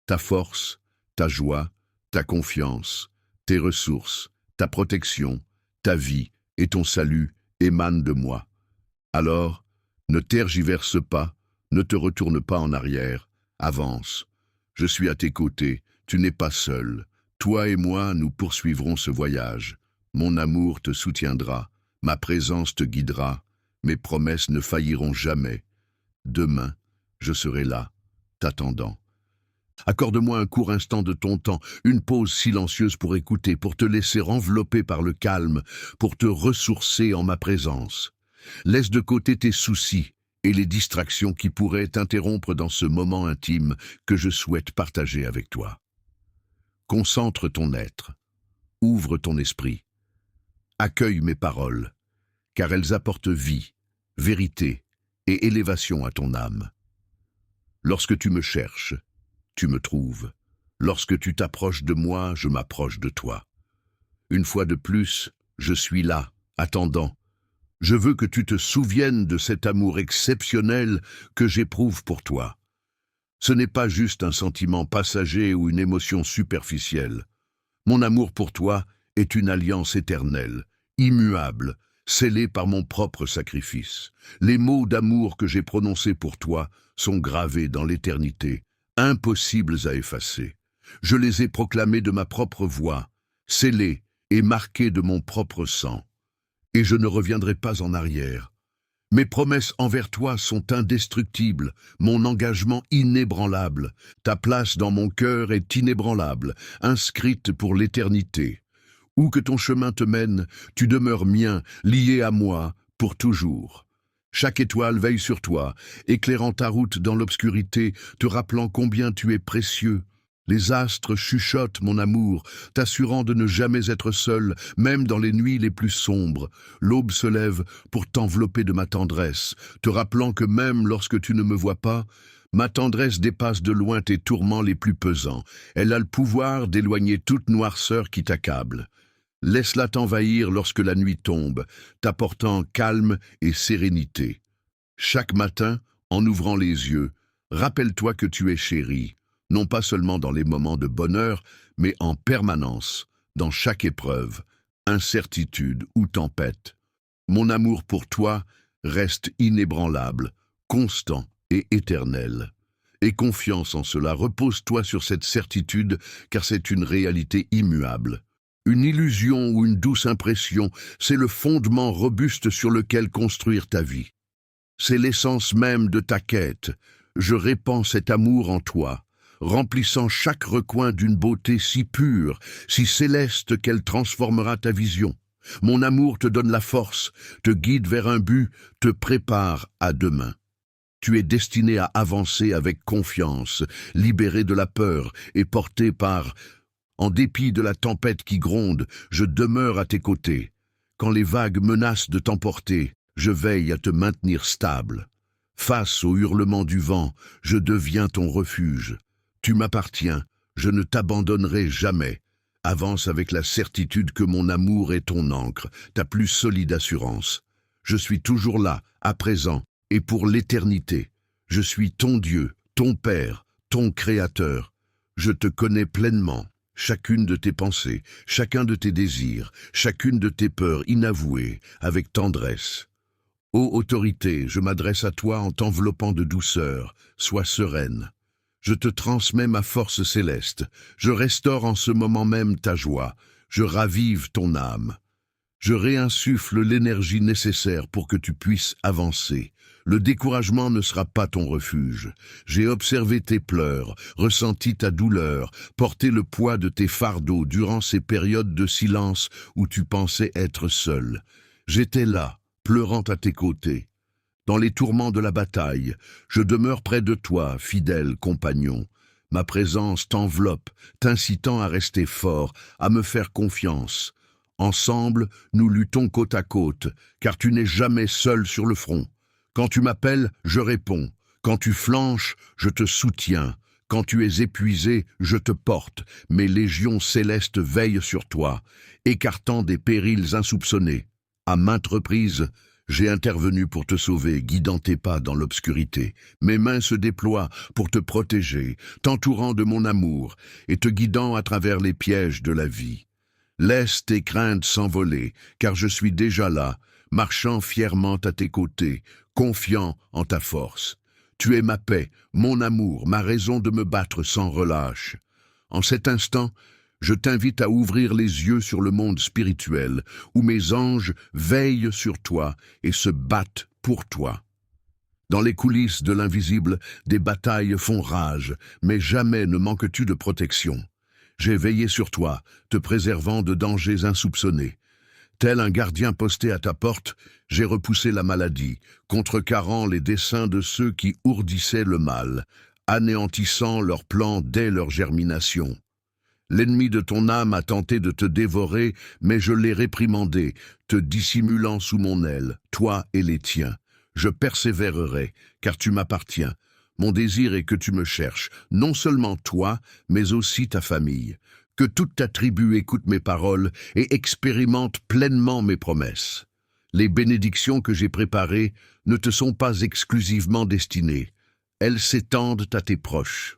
Ta force, ta joie, ta confiance, tes ressources, ta protection, ta vie et ton salut émanent de moi. Alors, ne tergiverse pas, ne te retourne pas en arrière, avance. Je suis à tes côtés, tu n'es pas seul. Toi et moi, nous poursuivrons ce voyage. Mon amour te soutiendra, ma présence te guidera, mes promesses ne failliront jamais. Demain, je serai là, t'attendant. Accorde-moi un court instant de ton temps, une pause silencieuse pour écouter, pour te laisser envelopper par le calme, pour te ressourcer en ma présence. Laisse de côté tes soucis et les distractions qui pourraient t'interrompre dans ce moment intime que je souhaite partager avec toi. Concentre ton être, ouvre ton esprit, accueille mes paroles, car elles apportent vie, vérité et élévation à ton âme. Lorsque tu me cherches, tu me trouves. Lorsque tu t'approches de moi, je m'approche de toi. Une fois de plus, je suis là, attendant. Je veux que tu te souviennes de cet amour exceptionnel que j'éprouve pour toi. Ce n'est pas juste un sentiment passager ou une émotion superficielle. Mon amour pour toi est une alliance éternelle, immuable, scellée par mon propre sacrifice. Les mots d'amour que j'ai prononcés pour toi sont gravés dans l'éternité, impossibles à effacer. Je les ai proclamés de ma propre voix, scellés et marqués de mon propre sang. Et je ne reviendrai pas en arrière. Mes promesses envers toi sont indestructibles, mon engagement inébranlable. Ta place dans mon cœur est inébranlable, inscrite pour l'éternité. Où que ton chemin te mène, tu demeures mien, lié à moi, pour toujours. Chaque étoile veille sur toi, éclairant ta route dans l'obscurité, te rappelant combien tu es précieux. Les astres chuchotent mon amour, t'assurant de ne jamais être seul, même dans les nuits les plus sombres. L'aube se lève pour t'envelopper de ma tendresse, te rappelant que même lorsque tu ne me vois pas, ma tendresse dépasse de loin tes tourments les plus pesants. Elle a le pouvoir d'éloigner toute noirceur qui t'accable. Laisse-la t'envahir lorsque la nuit tombe, t'apportant calme et sérénité. Chaque matin, en ouvrant les yeux, rappelle-toi que tu es chéri, non pas seulement dans les moments de bonheur, mais en permanence, dans chaque épreuve, incertitude ou tempête. Mon amour pour toi reste inébranlable, constant et éternel. Aie confiance en cela, repose-toi sur cette certitude, car c'est une réalité immuable. Une illusion ou une douce impression, c'est le fondement robuste sur lequel construire ta vie. C'est l'essence même de ta quête. Je répands cet amour en toi, remplissant chaque recoin d'une beauté si pure, si céleste qu'elle transformera ta vision. Mon amour te donne la force, te guide vers un but, te prépare à demain. Tu es destiné à avancer avec confiance, libéré de la peur et porté par... En dépit de la tempête qui gronde, je demeure à tes côtés. Quand les vagues menacent de t'emporter, je veille à te maintenir stable. Face au hurlement du vent, je deviens ton refuge. Tu m'appartiens, je ne t'abandonnerai jamais. Avance avec la certitude que mon amour est ton ancre, ta plus solide assurance. Je suis toujours là, à présent, et pour l'éternité. Je suis ton Dieu, ton Père, ton Créateur. Je te connais pleinement. chacune de tes pensées, chacun de tes désirs, chacune de tes peurs inavouées, avec tendresse. Ô autorité, je m'adresse à toi en t'enveloppant de douceur, sois sereine. Je te transmets ma force céleste, je restaure en ce moment même ta joie, je ravive ton âme. Je réinsuffle l'énergie nécessaire pour que tu puisses avancer. Le découragement ne sera pas ton refuge. J'ai observé tes pleurs, ressenti ta douleur, porté le poids de tes fardeaux durant ces périodes de silence où tu pensais être seul. J'étais là, pleurant à tes côtés. Dans les tourments de la bataille, je demeure près de toi, fidèle compagnon. Ma présence t'enveloppe, t'incitant à rester fort, à me faire confiance. Ensemble, nous luttons côte à côte, car tu n'es jamais seul sur le front. Quand tu m'appelles, je réponds. Quand tu flanches, je te soutiens. Quand tu es épuisé, je te porte. Mes légions célestes veillent sur toi, écartant des périls insoupçonnés. À maintes reprises, j'ai intervenu pour te sauver, guidant tes pas dans l'obscurité. Mes mains se déploient pour te protéger, t'entourant de mon amour et te guidant à travers les pièges de la vie. Laisse tes craintes s'envoler, car je suis déjà là, marchant fièrement à tes côtés, confiant en ta force. Tu es ma paix, mon amour, ma raison de me battre sans relâche. En cet instant, je t'invite à ouvrir les yeux sur le monde spirituel, où mes anges veillent sur toi et se battent pour toi. Dans les coulisses de l'invisible, des batailles font rage, mais jamais ne manques-tu de protection. J'ai veillé sur toi, te préservant de dangers insoupçonnés. Tel un gardien posté à ta porte, j'ai repoussé la maladie, contrecarrant les desseins de ceux qui ourdissaient le mal, anéantissant leurs plans dès leur germination. L'ennemi de ton âme a tenté de te dévorer, mais je l'ai réprimandé, te dissimulant sous mon aile, toi et les tiens. Je persévérerai, car tu m'appartiens. Mon désir est que tu me cherches, non seulement toi, mais aussi ta famille. Que toute ta tribu écoute mes paroles et expérimente pleinement mes promesses. Les bénédictions que j'ai préparées ne te sont pas exclusivement destinées. Elles s'étendent à tes proches.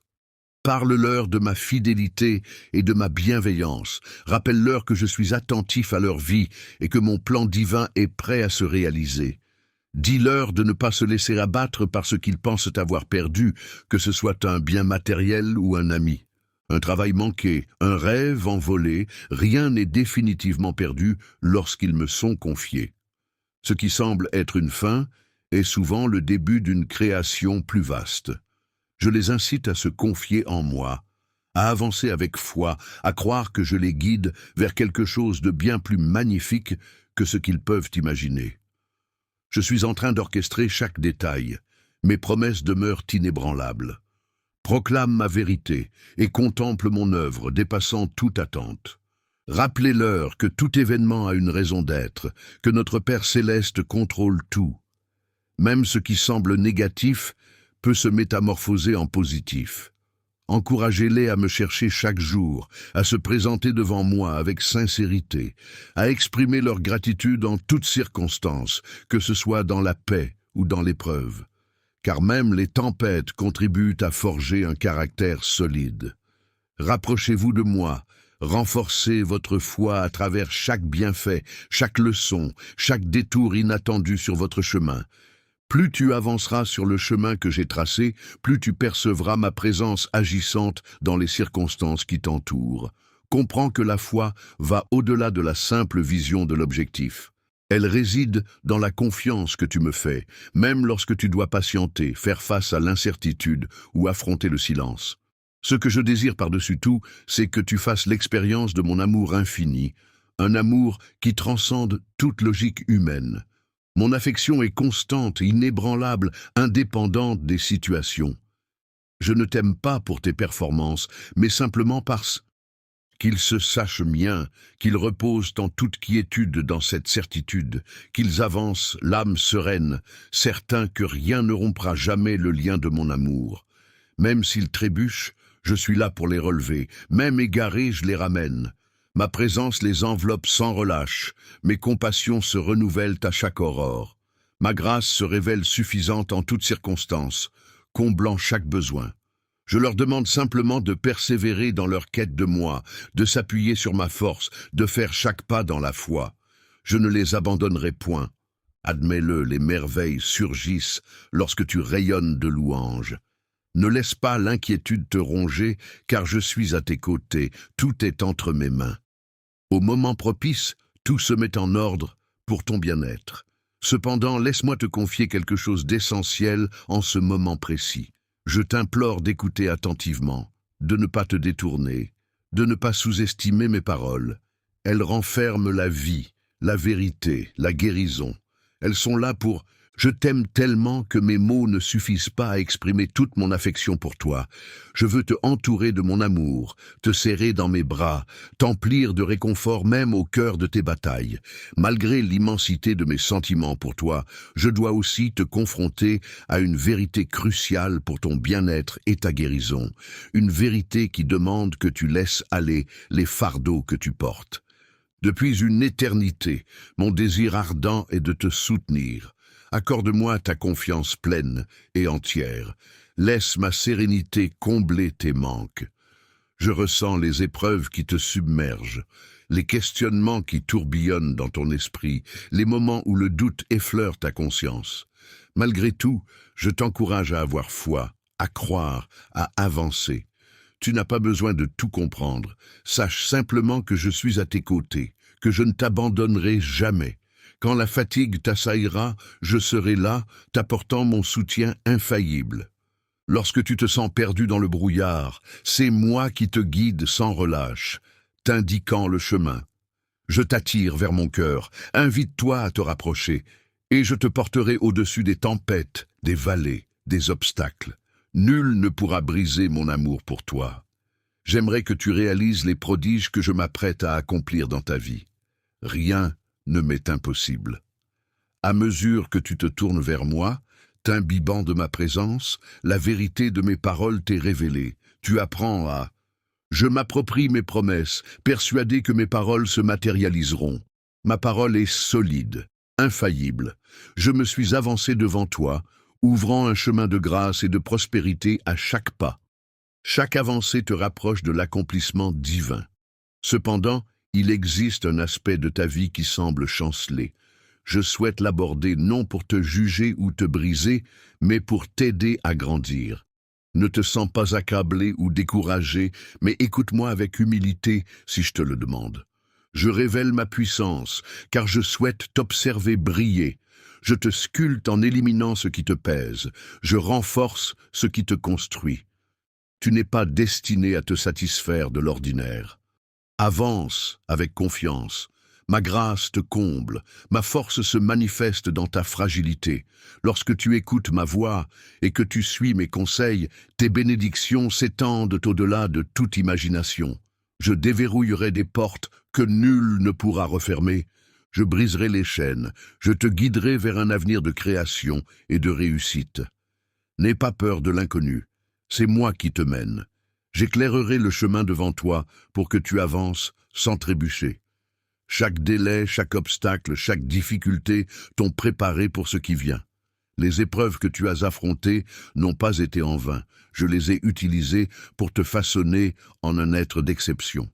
Parle-leur de ma fidélité et de ma bienveillance. Rappelle-leur que je suis attentif à leur vie et que mon plan divin est prêt à se réaliser. Dis-leur de ne pas se laisser abattre par ce qu'ils pensent avoir perdu, que ce soit un bien matériel ou un ami. Un travail manqué, un rêve envolé, rien n'est définitivement perdu lorsqu'ils me sont confiés. Ce qui semble être une fin est souvent le début d'une création plus vaste. Je les incite à se confier en moi, à avancer avec foi, à croire que je les guide vers quelque chose de bien plus magnifique que ce qu'ils peuvent imaginer. Je suis en train d'orchestrer chaque détail. Mes promesses demeurent inébranlables. Proclame ma vérité et contemple mon œuvre dépassant toute attente. Rappelez-leur que tout événement a une raison d'être, que notre Père céleste contrôle tout. Même ce qui semble négatif peut se métamorphoser en positif. Encouragez-les à me chercher chaque jour, à se présenter devant moi avec sincérité, à exprimer leur gratitude en toutes circonstances, que ce soit dans la paix ou dans l'épreuve. Car même les tempêtes contribuent à forger un caractère solide. Rapprochez-vous de moi, renforcez votre foi à travers chaque bienfait, chaque leçon, chaque détour inattendu sur votre chemin. Plus tu avanceras sur le chemin que j'ai tracé, plus tu percevras ma présence agissante dans les circonstances qui t'entourent. Comprends que la foi va au-delà de la simple vision de l'objectif. Elle réside dans la confiance que tu me fais, même lorsque tu dois patienter, faire face à l'incertitude ou affronter le silence. Ce que je désire par-dessus tout, c'est que tu fasses l'expérience de mon amour infini, un amour qui transcende toute logique humaine. Mon affection est constante, inébranlable, indépendante des situations. Je ne t'aime pas pour tes performances, mais simplement parce qu'ils se sachent mien, qu'ils reposent en toute quiétude dans cette certitude, qu'ils avancent l'âme sereine, certains que rien ne rompra jamais le lien de mon amour. Même s'ils trébuchent, je suis là pour les relever, même égarés, je les ramène. Ma présence les enveloppe sans relâche, mes compassions se renouvellent à chaque aurore. Ma grâce se révèle suffisante en toutes circonstances, comblant chaque besoin. Je leur demande simplement de persévérer dans leur quête de moi, de s'appuyer sur ma force, de faire chaque pas dans la foi. Je ne les abandonnerai point. Admets-le, les merveilles surgissent lorsque tu rayonnes de louanges. Ne laisse pas l'inquiétude te ronger, car je suis à tes côtés, tout est entre mes mains. Au moment propice, tout se met en ordre pour ton bien-être. Cependant, laisse-moi te confier quelque chose d'essentiel en ce moment précis. Je t'implore d'écouter attentivement, de ne pas te détourner, de ne pas sous-estimer mes paroles. Elles renferment la vie, la vérité, la guérison. Elles sont là pour « Je t'aime tellement que mes mots ne suffisent pas à exprimer toute mon affection pour toi. Je veux te entourer de mon amour, te serrer dans mes bras, t'emplir de réconfort même au cœur de tes batailles. Malgré l'immensité de mes sentiments pour toi, je dois aussi te confronter à une vérité cruciale pour ton bien-être et ta guérison. Une vérité qui demande que tu laisses aller les fardeaux que tu portes. Depuis une éternité, mon désir ardent est de te soutenir. Accorde-moi ta confiance pleine et entière. Laisse ma sérénité combler tes manques. Je ressens les épreuves qui te submergent, les questionnements qui tourbillonnent dans ton esprit, les moments où le doute effleure ta conscience. Malgré tout, je t'encourage à avoir foi, à croire, à avancer. Tu n'as pas besoin de tout comprendre. Sache simplement que je suis à tes côtés, que je ne t'abandonnerai jamais. Quand la fatigue t'assaillera, je serai là, t'apportant mon soutien infaillible. Lorsque tu te sens perdu dans le brouillard, c'est moi qui te guide sans relâche, t'indiquant le chemin. Je t'attire vers mon cœur, invite-toi à te rapprocher, et je te porterai au-dessus des tempêtes, des vallées, des obstacles. Nul ne pourra briser mon amour pour toi. J'aimerais que tu réalises les prodiges que je m'apprête à accomplir dans ta vie. Rien ne m'est impossible. À mesure que tu te tournes vers moi, t'imbibant de ma présence, la vérité de mes paroles t'est révélée. Tu apprends à... Je m'approprie mes promesses, persuadé que mes paroles se matérialiseront. Ma parole est solide, infaillible. Je me suis avancé devant toi, ouvrant un chemin de grâce et de prospérité à chaque pas. Chaque avancée te rapproche de l'accomplissement divin. Cependant, il existe un aspect de ta vie qui semble chanceler. Je souhaite l'aborder non pour te juger ou te briser, mais pour t'aider à grandir. Ne te sens pas accablé ou découragé, mais écoute-moi avec humilité si je te le demande. Je révèle ma puissance, car je souhaite t'observer briller. Je te sculpte en éliminant ce qui te pèse. Je renforce ce qui te construit. Tu n'es pas destiné à te satisfaire de l'ordinaire. Avance avec confiance. Ma grâce te comble, ma force se manifeste dans ta fragilité. Lorsque tu écoutes ma voix et que tu suis mes conseils, tes bénédictions s'étendent au-delà de toute imagination. Je déverrouillerai des portes que nul ne pourra refermer. Je briserai les chaînes, je te guiderai vers un avenir de création et de réussite. N'aie pas peur de l'inconnu, c'est moi qui te mène. J'éclairerai le chemin devant toi pour que tu avances sans trébucher. Chaque délai, chaque obstacle, chaque difficulté t'ont préparé pour ce qui vient. Les épreuves que tu as affrontées n'ont pas été en vain. Je les ai utilisées pour te façonner en un être d'exception.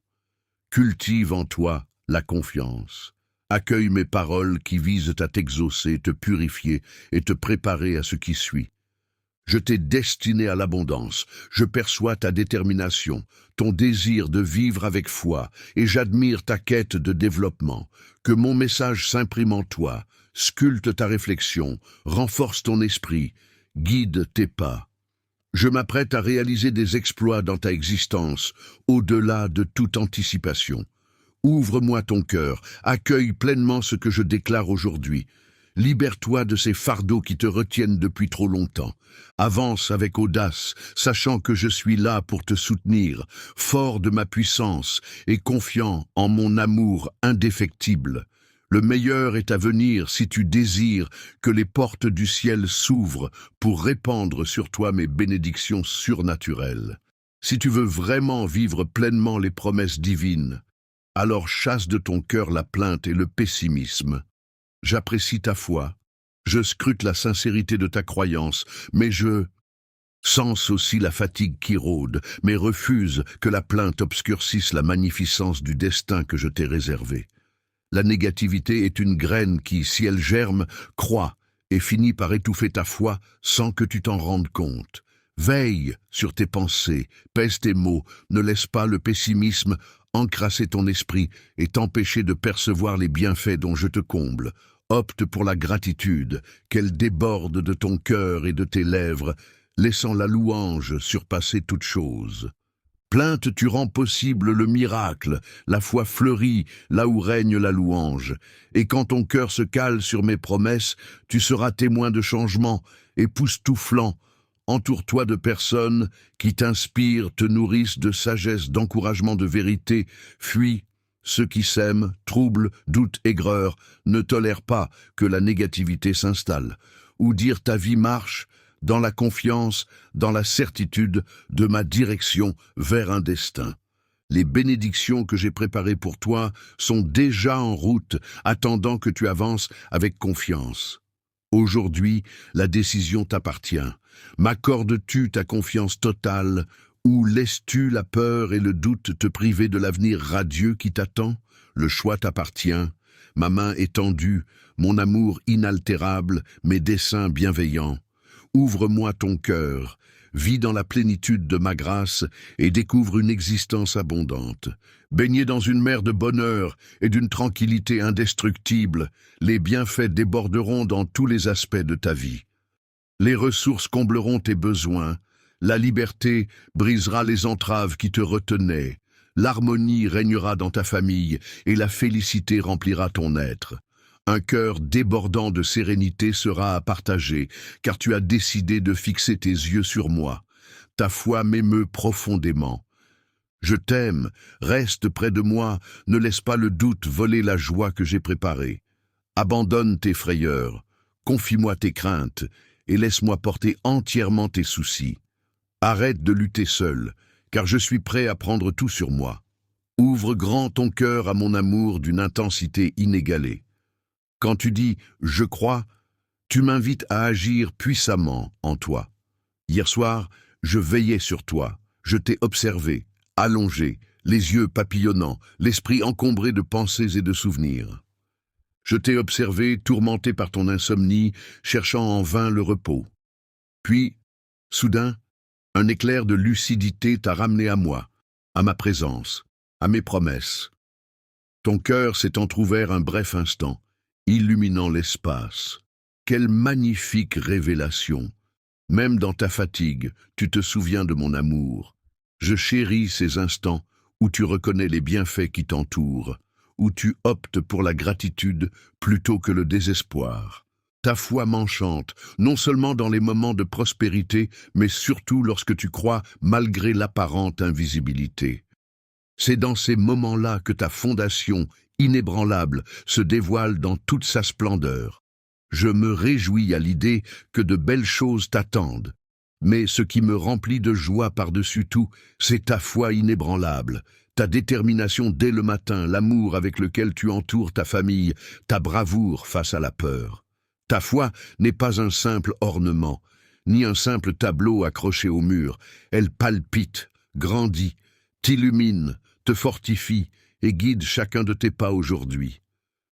Cultive en toi la confiance. Accueille mes paroles qui visent à t'exaucer, te purifier et te préparer à ce qui suit. Je t'ai destiné à l'abondance, je perçois ta détermination, ton désir de vivre avec foi, et j'admire ta quête de développement. Que mon message s'imprime en toi, sculpte ta réflexion, renforce ton esprit, guide tes pas. Je m'apprête à réaliser des exploits dans ta existence, au-delà de toute anticipation. Ouvre-moi ton cœur, accueille pleinement ce que je déclare aujourd'hui. Libère-toi de ces fardeaux qui te retiennent depuis trop longtemps. Avance avec audace, sachant que je suis là pour te soutenir, fort de ma puissance et confiant en mon amour indéfectible. Le meilleur est à venir si tu désires que les portes du ciel s'ouvrent pour répandre sur toi mes bénédictions surnaturelles. Si tu veux vraiment vivre pleinement les promesses divines, alors chasse de ton cœur la plainte et le pessimisme. J'apprécie ta foi, je scrute la sincérité de ta croyance, mais je Sens aussi la fatigue qui rôde, mais refuse que la plainte obscurcisse la magnificence du destin que je t'ai réservé. La négativité est une graine qui, si elle germe, croît et finit par étouffer ta foi sans que tu t'en rendes compte. Veille sur tes pensées, pèse tes mots, ne laisse pas le pessimisme encrasser ton esprit et t'empêcher de percevoir les bienfaits dont je te comble. Opte pour la gratitude, qu'elle déborde de ton cœur et de tes lèvres, laissant la louange surpasser toute chose. Plainte, tu rends possible le miracle, la foi fleurit là où règne la louange. Et quand ton cœur se cale sur mes promesses, tu seras témoin de changement, époustouflant. Entoure-toi de personnes qui t'inspirent, te nourrissent de sagesse, d'encouragement, de vérité. Fuis ceux qui sèment, troubles, doutes, aigreurs. Ne tolère pas que la négativité s'installe. Ou dire ta vie marche dans la confiance, dans la certitude de ma direction vers un destin. Les bénédictions que j'ai préparées pour toi sont déjà en route, attendant que tu avances avec confiance. Aujourd'hui, la décision t'appartient. M'accordes-tu ta confiance totale ou laisses-tu la peur et le doute te priver de l'avenir radieux qui t'attend? Le choix t'appartient. Ma main étendue, mon amour inaltérable, mes desseins bienveillants. Ouvre-moi ton cœur, vis dans la plénitude de ma grâce et découvre une existence abondante. Baigné dans une mer de bonheur et d'une tranquillité indestructible, les bienfaits déborderont dans tous les aspects de ta vie. Les ressources combleront tes besoins, la liberté brisera les entraves qui te retenaient, l'harmonie régnera dans ta famille et la félicité remplira ton être. Un cœur débordant de sérénité sera à partager, car tu as décidé de fixer tes yeux sur moi. Ta foi m'émeut profondément. Je t'aime, reste près de moi, ne laisse pas le doute voler la joie que j'ai préparée. Abandonne tes frayeurs, confie-moi tes craintes, et laisse-moi porter entièrement tes soucis. Arrête de lutter seul, car je suis prêt à prendre tout sur moi. Ouvre grand ton cœur à mon amour d'une intensité inégalée. Quand tu dis « je crois », tu m'invites à agir puissamment en toi. Hier soir, je veillais sur toi, je t'ai observé, allongé, les yeux papillonnants, l'esprit encombré de pensées et de souvenirs. Je t'ai observé, tourmenté par ton insomnie, cherchant en vain le repos. Puis, soudain, un éclair de lucidité t'a ramené à moi, à ma présence, à mes promesses. Ton cœur s'est entrouvert un bref instant, illuminant l'espace. Quelle magnifique révélation! Même dans ta fatigue, tu te souviens de mon amour. Je chéris ces instants où tu reconnais les bienfaits qui t'entourent, où tu optes pour la gratitude plutôt que le désespoir. Ta foi m'enchante, non seulement dans les moments de prospérité, mais surtout lorsque tu crois malgré l'apparente invisibilité. C'est dans ces moments-là que ta fondation inébranlable se dévoile dans toute sa splendeur. Je me réjouis à l'idée que de belles choses t'attendent. Mais ce qui me remplit de joie par-dessus tout, c'est ta foi inébranlable, ta détermination dès le matin, l'amour avec lequel tu entoures ta famille, ta bravoure face à la peur. Ta foi n'est pas un simple ornement, ni un simple tableau accroché au mur. Elle palpite, grandit, t'illumine, te fortifie et guide chacun de tes pas aujourd'hui.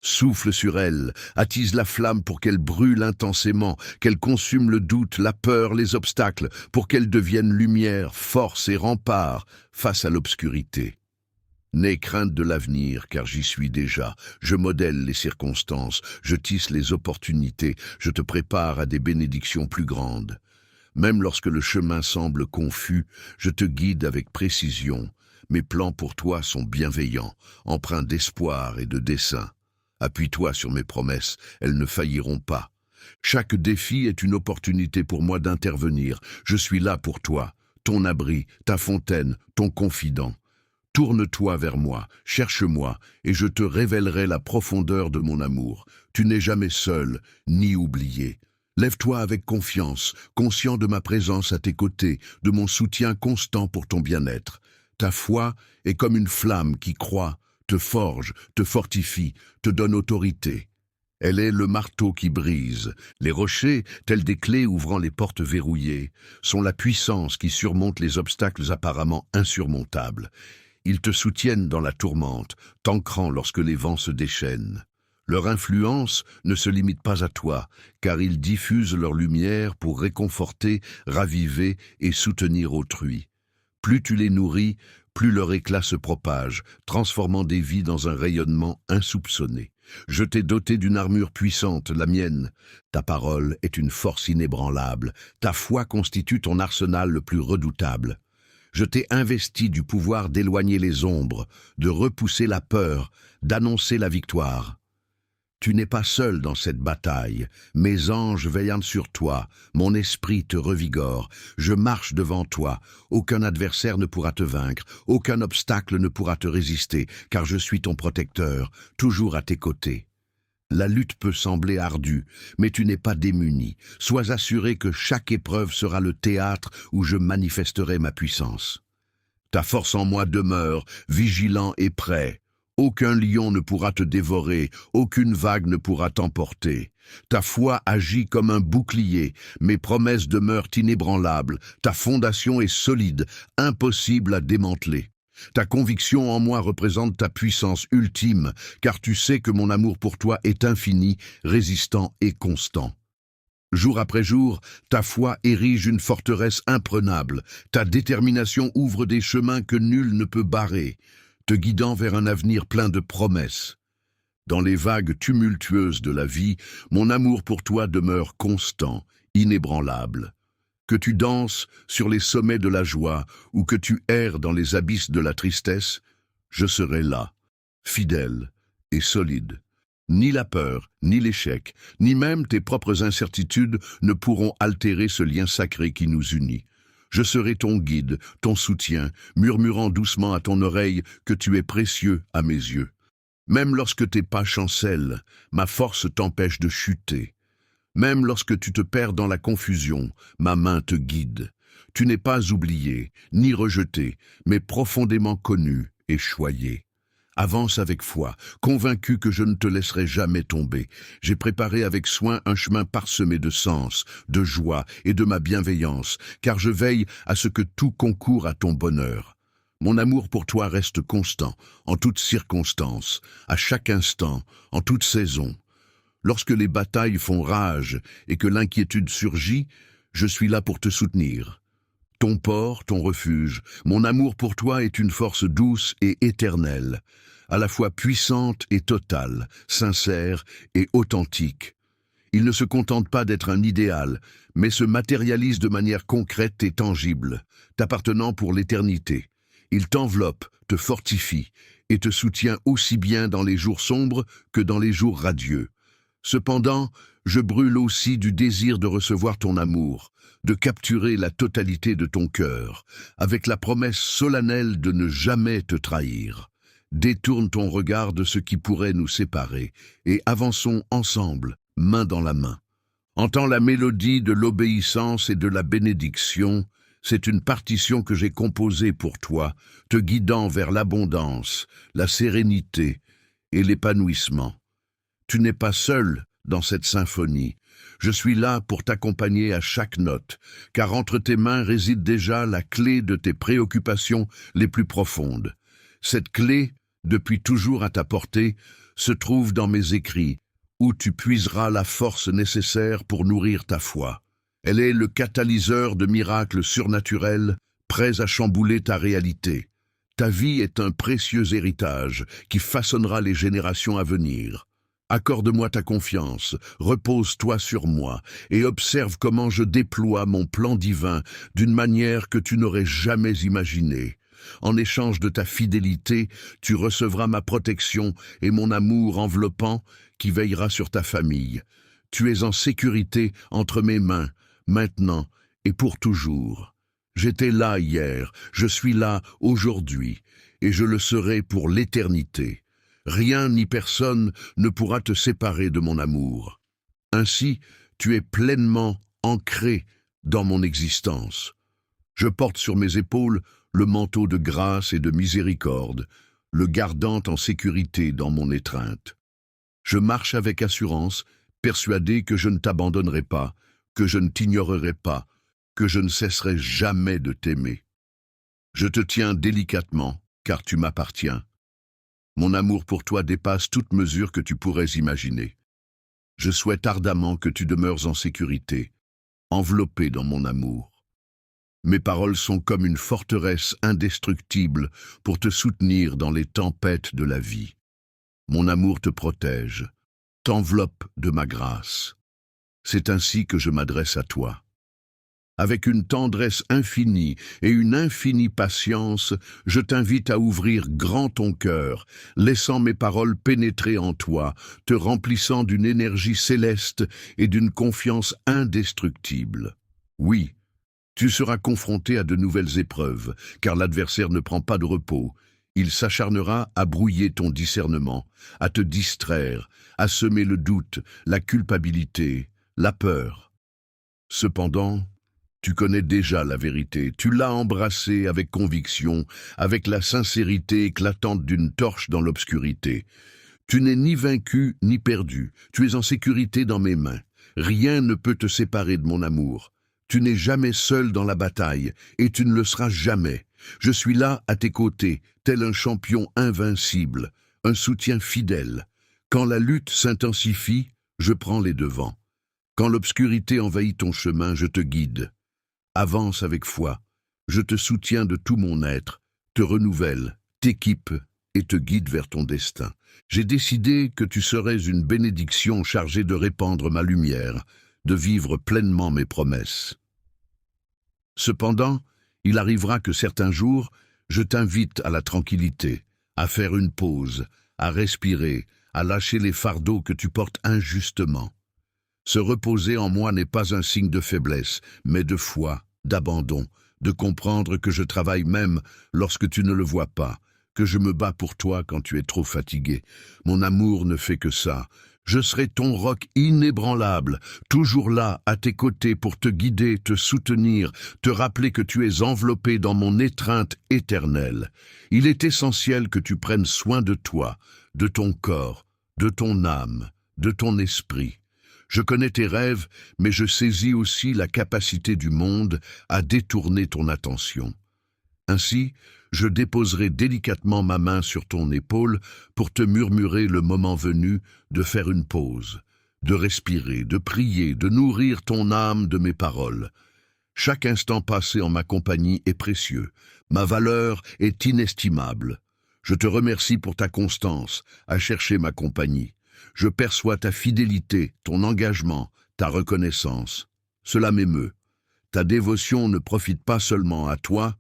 Souffle sur elle, attise la flamme pour qu'elle brûle intensément, qu'elle consume le doute, la peur, les obstacles, pour qu'elle devienne lumière, force et rempart face à l'obscurité. N'aie crainte de l'avenir, car j'y suis déjà. Je modèle les circonstances, je tisse les opportunités, je te prépare à des bénédictions plus grandes. Même lorsque le chemin semble confus, je te guide avec précision. Mes plans pour toi sont bienveillants, empreints d'espoir et de dessein. Appuie-toi sur mes promesses, elles ne failliront pas. Chaque défi est une opportunité pour moi d'intervenir. Je suis là pour toi, ton abri, ta fontaine, ton confident. Tourne-toi vers moi, cherche-moi, et je te révélerai la profondeur de mon amour. Tu n'es jamais seul, ni oublié. Lève-toi avec confiance, conscient de ma présence à tes côtés, de mon soutien constant pour ton bien-être. Ta foi est comme une flamme qui croît, te forge, te fortifie, te donne autorité. Elle est le marteau qui brise. Les rochers, tels des clés ouvrant les portes verrouillées, sont la puissance qui surmonte les obstacles apparemment insurmontables. Ils te soutiennent dans la tourmente, t'ancrant lorsque les vents se déchaînent. Leur influence ne se limite pas à toi, car ils diffusent leur lumière pour réconforter, raviver et soutenir autrui. Plus tu les nourris, plus leur éclat se propage, transformant des vies dans un rayonnement insoupçonné. Je t'ai doté d'une armure puissante, la mienne. Ta parole est une force inébranlable. Ta foi constitue ton arsenal le plus redoutable. Je t'ai investi du pouvoir d'éloigner les ombres, de repousser la peur, d'annoncer la victoire. Tu n'es pas seul dans cette bataille. Mes anges veillent sur toi, mon esprit te revigore. Je marche devant toi. Aucun adversaire ne pourra te vaincre, aucun obstacle ne pourra te résister, car je suis ton protecteur, toujours à tes côtés. La lutte peut sembler ardue, mais tu n'es pas démuni. Sois assuré que chaque épreuve sera le théâtre où je manifesterai ma puissance. Ta force en moi demeure, vigilant et prêt. Aucun lion ne pourra te dévorer, aucune vague ne pourra t'emporter. Ta foi agit comme un bouclier, mes promesses demeurent inébranlables, ta fondation est solide, impossible à démanteler. Ta conviction en moi représente ta puissance ultime, car tu sais que mon amour pour toi est infini, résistant et constant. Jour après jour, ta foi érige une forteresse imprenable, ta détermination ouvre des chemins que nul ne peut barrer, te guidant vers un avenir plein de promesses. Dans les vagues tumultueuses de la vie, mon amour pour toi demeure constant, inébranlable. Que tu danses sur les sommets de la joie ou que tu erres dans les abysses de la tristesse, je serai là, fidèle et solide. Ni la peur, ni l'échec, ni même tes propres incertitudes ne pourront altérer ce lien sacré qui nous unit. Je serai ton guide, ton soutien, murmurant doucement à ton oreille que tu es précieux à mes yeux. Même lorsque tes pas chancellent, ma force t'empêche de chuter. Même lorsque tu te perds dans la confusion, ma main te guide. Tu n'es pas oublié, ni rejeté, mais profondément connu et choyé. Avance avec foi, convaincu que je ne te laisserai jamais tomber. J'ai préparé avec soin un chemin parsemé de sens, de joie et de ma bienveillance, car je veille à ce que tout concourt à ton bonheur. Mon amour pour toi reste constant, en toutes circonstances, à chaque instant, en toute saison. Lorsque les batailles font rage et que l'inquiétude surgit, je suis là pour te soutenir. Ton port, ton refuge, mon amour pour toi est une force douce et éternelle, à la fois puissante et totale, sincère et authentique. Il ne se contente pas d'être un idéal, mais se matérialise de manière concrète et tangible, t'appartenant pour l'éternité. Il t'enveloppe, te fortifie et te soutient aussi bien dans les jours sombres que dans les jours radieux. Cependant, je brûle aussi du désir de recevoir ton amour, de capturer la totalité de ton cœur, avec la promesse solennelle de ne jamais te trahir. Détourne ton regard de ce qui pourrait nous séparer et avançons ensemble, main dans la main. Entends la mélodie de l'obéissance et de la bénédiction, c'est une partition que j'ai composée pour toi, te guidant vers l'abondance, la sérénité et l'épanouissement. Tu n'es pas seul dans cette symphonie. Je suis là pour t'accompagner à chaque note, car entre tes mains réside déjà la clé de tes préoccupations les plus profondes. Cette clé, depuis toujours à ta portée, se trouve dans mes écrits, où tu puiseras la force nécessaire pour nourrir ta foi. Elle est le catalyseur de miracles surnaturels, prêts à chambouler ta réalité. Ta vie est un précieux héritage qui façonnera les générations à venir. Accorde-moi ta confiance, repose-toi sur moi et observe comment je déploie mon plan divin d'une manière que tu n'aurais jamais imaginée. En échange de ta fidélité, tu recevras ma protection et mon amour enveloppant qui veillera sur ta famille. Tu es en sécurité entre mes mains, maintenant et pour toujours. J'étais là hier, je suis là aujourd'hui, et je le serai pour l'éternité. Rien ni personne ne pourra te séparer de mon amour. Ainsi, tu es pleinement ancré dans mon existence. Je porte sur mes épaules le manteau de grâce et de miséricorde, le gardant en sécurité dans mon étreinte. Je marche avec assurance, persuadé que je ne t'abandonnerai pas, que je ne t'ignorerai pas, que je ne cesserai jamais de t'aimer. Je te tiens délicatement, car tu m'appartiens. Mon amour pour toi dépasse toute mesure que tu pourrais imaginer. Je souhaite ardemment que tu demeures en sécurité, enveloppé dans mon amour. Mes paroles sont comme une forteresse indestructible pour te soutenir dans les tempêtes de la vie. Mon amour te protège, t'enveloppe de ma grâce. C'est ainsi que je m'adresse à toi. Avec une tendresse infinie et une infinie patience, je t'invite à ouvrir grand ton cœur, laissant mes paroles pénétrer en toi, te remplissant d'une énergie céleste et d'une confiance indestructible. Oui, tu seras confronté à de nouvelles épreuves, car l'adversaire ne prend pas de repos. Il s'acharnera à brouiller ton discernement, à te distraire, à semer le doute, la culpabilité, la peur. Cependant, tu connais déjà la vérité, tu l'as embrassée avec conviction, avec la sincérité éclatante d'une torche dans l'obscurité. Tu n'es ni vaincu ni perdu, tu es en sécurité dans mes mains. Rien ne peut te séparer de mon amour. Tu n'es jamais seul dans la bataille, et tu ne le seras jamais. Je suis là à tes côtés, tel un champion invincible, un soutien fidèle. Quand la lutte s'intensifie, je prends les devants. Quand l'obscurité envahit ton chemin, je te guide. Avance avec foi, je te soutiens de tout mon être, te renouvelle, t'équipe et te guide vers ton destin. J'ai décidé que tu serais une bénédiction chargée de répandre ma lumière, de vivre pleinement mes promesses. Cependant, il arrivera que certains jours, je t'invite à la tranquillité, à faire une pause, à respirer, à lâcher les fardeaux que tu portes injustement. Se reposer en moi n'est pas un signe de faiblesse, mais de foi, d'abandon, de comprendre que je travaille même lorsque tu ne le vois pas, que je me bats pour toi quand tu es trop fatigué. Mon amour ne fait que ça. Je serai ton roc inébranlable, toujours là, à tes côtés pour te guider, te soutenir, te rappeler que tu es enveloppé dans mon étreinte éternelle. Il est essentiel que tu prennes soin de toi, de ton corps, de ton âme, de ton esprit. Je connais tes rêves, mais je saisis aussi la capacité du monde à détourner ton attention. Ainsi, je déposerai délicatement ma main sur ton épaule pour te murmurer le moment venu de faire une pause, de respirer, de prier, de nourrir ton âme de mes paroles. Chaque instant passé en ma compagnie est précieux, ma valeur est inestimable. Je te remercie pour ta constance à chercher ma compagnie. Je perçois ta fidélité, ton engagement, ta reconnaissance. Cela m'émeut. Ta dévotion ne profite pas seulement à toi,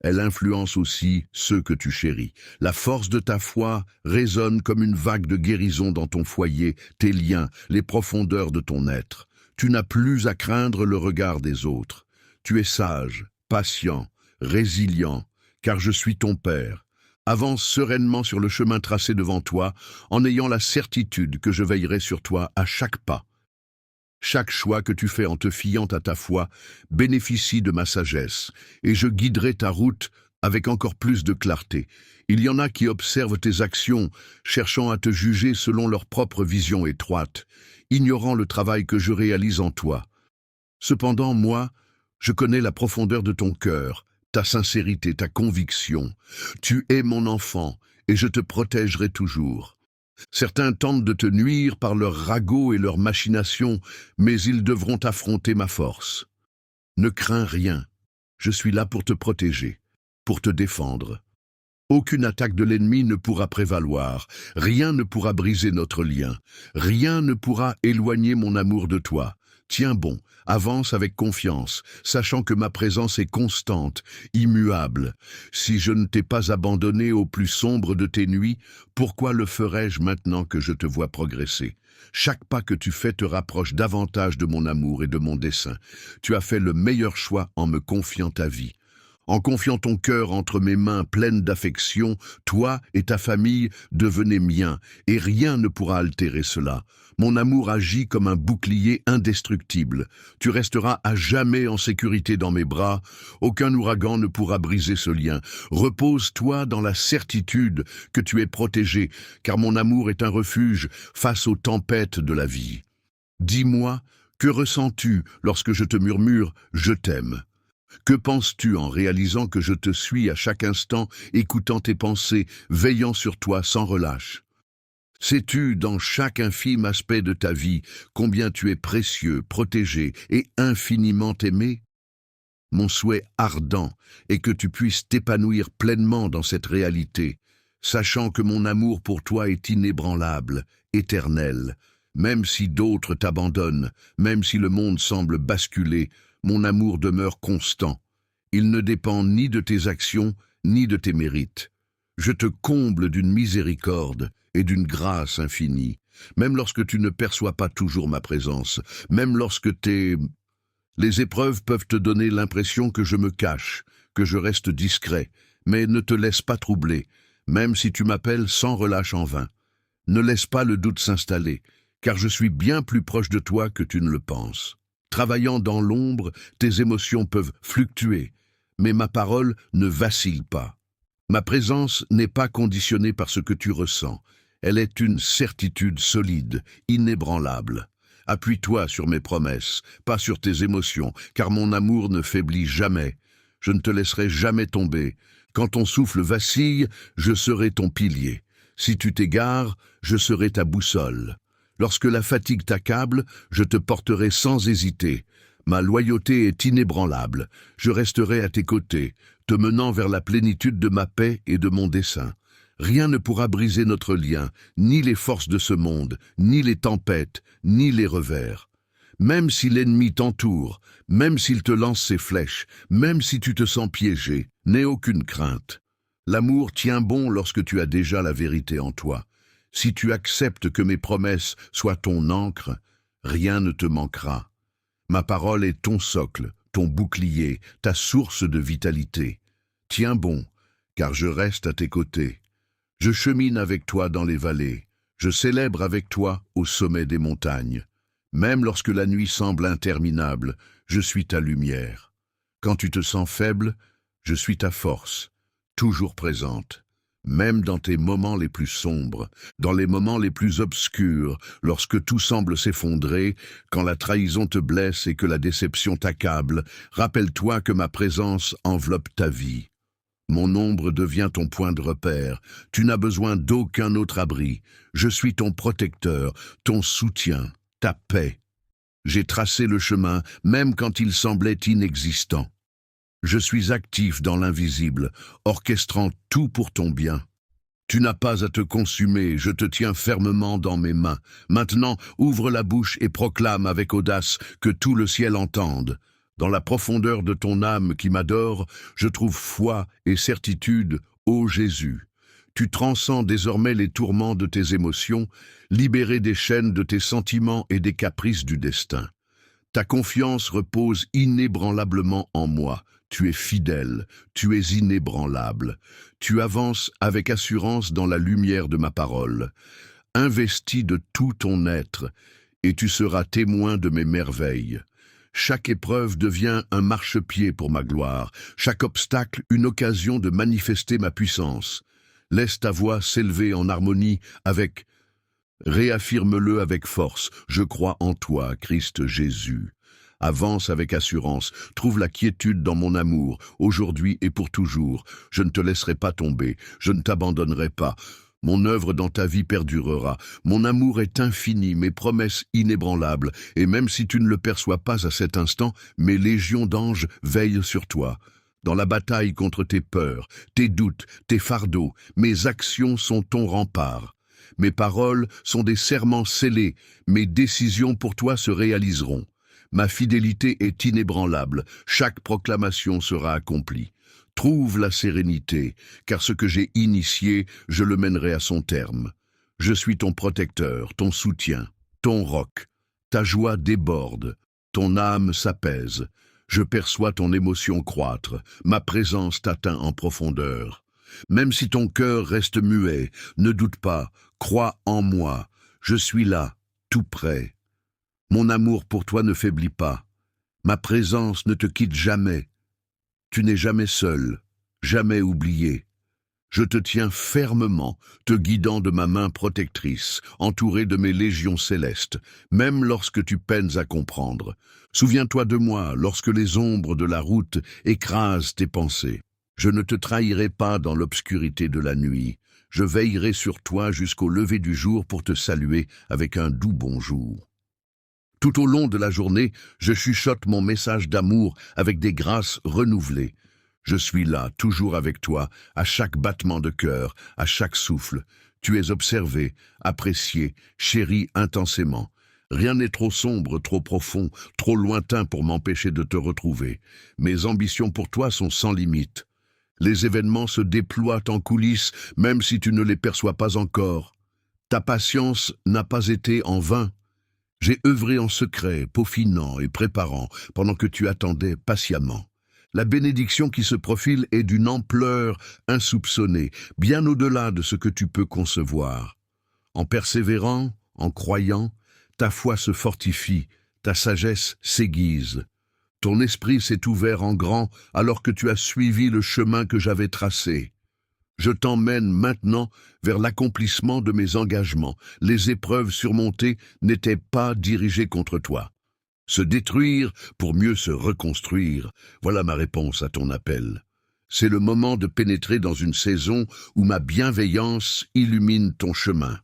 elle influence aussi ceux que tu chéris. La force de ta foi résonne comme une vague de guérison dans ton foyer, tes liens, les profondeurs de ton être. Tu n'as plus à craindre le regard des autres. Tu es sage, patient, résilient, car je suis ton Père. Avance sereinement sur le chemin tracé devant toi, en ayant la certitude que je veillerai sur toi à chaque pas. Chaque choix que tu fais en te fiant à ta foi bénéficie de ma sagesse, et je guiderai ta route avec encore plus de clarté. Il y en a qui observent tes actions, cherchant à te juger selon leur propre vision étroite, ignorant le travail que je réalise en toi. Cependant, moi, je connais la profondeur de ton cœur, ta sincérité, ta conviction. Tu es mon enfant, et je te protégerai toujours. Certains tentent de te nuire par leurs ragots et leurs machinations, mais ils devront affronter ma force. Ne crains rien, je suis là pour te protéger, pour te défendre. Aucune attaque de l'ennemi ne pourra prévaloir, rien ne pourra briser notre lien, rien ne pourra éloigner mon amour de toi. Tiens bon, avance avec confiance, sachant que ma présence est constante, immuable. Si je ne t'ai pas abandonné au plus sombre de tes nuits, pourquoi le ferais-je maintenant que je te vois progresser? Chaque pas que tu fais te rapproche davantage de mon amour et de mon dessein. Tu as fait le meilleur choix en me confiant ta vie. En confiant ton cœur entre mes mains pleines d'affection, toi et ta famille devenez miens, et rien ne pourra altérer cela. Mon amour agit comme un bouclier indestructible. Tu resteras à jamais en sécurité dans mes bras. Aucun ouragan ne pourra briser ce lien. Repose-toi dans la certitude que tu es protégé, car mon amour est un refuge face aux tempêtes de la vie. Dis-moi, que ressens-tu lorsque je te murmure « je t'aime » ? Que penses-tu en réalisant que je te suis à chaque instant, écoutant tes pensées, veillant sur toi sans relâche? Sais-tu, dans chaque infime aspect de ta vie, combien tu es précieux, protégé et infiniment aimé? Mon souhait ardent est que tu puisses t'épanouir pleinement dans cette réalité, sachant que mon amour pour toi est inébranlable, éternel. Même si d'autres t'abandonnent, même si le monde semble basculer, mon amour demeure constant. Il ne dépend ni de tes actions, ni de tes mérites. Je te comble d'une miséricorde et d'une grâce infinie, même lorsque tu ne perçois pas toujours ma présence, même lorsque les épreuves peuvent te donner l'impression que je me cache, que je reste discret, mais ne te laisse pas troubler, même si tu m'appelles sans relâche en vain. Ne laisse pas le doute s'installer, car je suis bien plus proche de toi que tu ne le penses. Travaillant dans l'ombre, tes émotions peuvent fluctuer, mais ma parole ne vacille pas. Ma présence n'est pas conditionnée par ce que tu ressens. Elle est une certitude solide, inébranlable. Appuie-toi sur mes promesses, pas sur tes émotions, car mon amour ne faiblit jamais. Je ne te laisserai jamais tomber. Quand ton souffle vacille, je serai ton pilier. Si tu t'égares, je serai ta boussole. Lorsque la fatigue t'accable, je te porterai sans hésiter. Ma loyauté est inébranlable. Je resterai à tes côtés, te menant vers la plénitude de ma paix et de mon dessein. Rien ne pourra briser notre lien, ni les forces de ce monde, ni les tempêtes, ni les revers. Même si l'ennemi t'entoure, même s'il te lance ses flèches, même si tu te sens piégé, n'aie aucune crainte. L'amour tient bon lorsque tu as déjà la vérité en toi. Si tu acceptes que mes promesses soient ton encre, rien ne te manquera. Ma parole est ton socle, ton bouclier, ta source de vitalité. Tiens bon, car je reste à tes côtés. Je chemine avec toi dans les vallées, je célèbre avec toi au sommet des montagnes. Même lorsque la nuit semble interminable, je suis ta lumière. Quand tu te sens faible, je suis ta force, toujours présente. Même dans tes moments les plus sombres, dans les moments les plus obscurs, lorsque tout semble s'effondrer, quand la trahison te blesse et que la déception t'accable, rappelle-toi que ma présence enveloppe ta vie. Mon ombre devient ton point de repère. Tu n'as besoin d'aucun autre abri. Je suis ton protecteur, ton soutien, ta paix. J'ai tracé le chemin, même quand il semblait inexistant. Je suis actif dans l'invisible, orchestrant tout pour ton bien. Tu n'as pas à te consumer, je te tiens fermement dans mes mains. Maintenant, ouvre la bouche et proclame avec audace que tout le ciel entende. Dans la profondeur de ton âme qui m'adore, je trouve foi et certitude, ô Jésus. Tu transcends désormais les tourments de tes émotions, libéré des chaînes de tes sentiments et des caprices du destin. Ta confiance repose inébranlablement en moi. Tu es fidèle, tu es inébranlable. Tu avances avec assurance dans la lumière de ma parole. Investis de tout ton être, et tu seras témoin de mes merveilles. Chaque épreuve devient un marchepied pour ma gloire, chaque obstacle une occasion de manifester ma puissance. Laisse ta voix s'élever en harmonie avec... Réaffirme-le avec force, je crois en toi, Christ Jésus. Avance avec assurance, trouve la quiétude dans mon amour, aujourd'hui et pour toujours. Je ne te laisserai pas tomber, je ne t'abandonnerai pas. Mon œuvre dans ta vie perdurera. Mon amour est infini, mes promesses inébranlables, et même si tu ne le perçois pas à cet instant, mes légions d'anges veillent sur toi. Dans la bataille contre tes peurs, tes doutes, tes fardeaux, mes actions sont ton rempart. Mes paroles sont des serments scellés, mes décisions pour toi se réaliseront. Ma fidélité est inébranlable, chaque proclamation sera accomplie. Trouve la sérénité, car ce que j'ai initié, je le mènerai à son terme. Je suis ton protecteur, ton soutien, ton roc. Ta joie déborde, ton âme s'apaise. Je perçois ton émotion croître, ma présence t'atteint en profondeur. Même si ton cœur reste muet, ne doute pas, crois en moi, je suis là, tout près. Mon amour pour toi ne faiblit pas, ma présence ne te quitte jamais. Tu n'es jamais seul, jamais oublié. Je te tiens fermement, te guidant de ma main protectrice, entouré de mes légions célestes, même lorsque tu peines à comprendre. Souviens-toi de moi lorsque les ombres de la route écrasent tes pensées. Je ne te trahirai pas dans l'obscurité de la nuit. Je veillerai sur toi jusqu'au lever du jour pour te saluer avec un doux bonjour. Tout au long de la journée, je chuchote mon message d'amour avec des grâces renouvelées. Je suis là, toujours avec toi, à chaque battement de cœur, à chaque souffle. Tu es observé, apprécié, chéri intensément. Rien n'est trop sombre, trop profond, trop lointain pour m'empêcher de te retrouver. Mes ambitions pour toi sont sans limite. Les événements se déploient en coulisses, même si tu ne les perçois pas encore. Ta patience n'a pas été en vain. J'ai œuvré en secret, peaufinant et préparant, pendant que tu attendais patiemment. La bénédiction qui se profile est d'une ampleur insoupçonnée, bien au-delà de ce que tu peux concevoir. En persévérant, en croyant, ta foi se fortifie, ta sagesse s'aiguise. Ton esprit s'est ouvert en grand alors que tu as suivi le chemin que j'avais tracé. Je t'emmène maintenant vers l'accomplissement de mes engagements. Les épreuves surmontées n'étaient pas dirigées contre toi. Se détruire pour mieux se reconstruire, voilà ma réponse à ton appel. C'est le moment de pénétrer dans une saison où ma bienveillance illumine ton chemin.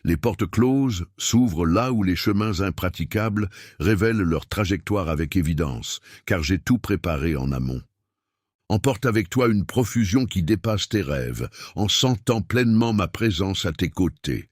Les portes closes s'ouvrent là où les chemins impraticables révèlent leur trajectoire avec évidence, car j'ai tout préparé en amont. Emporte avec toi une profusion qui dépasse tes rêves, en sentant pleinement ma présence à tes côtés.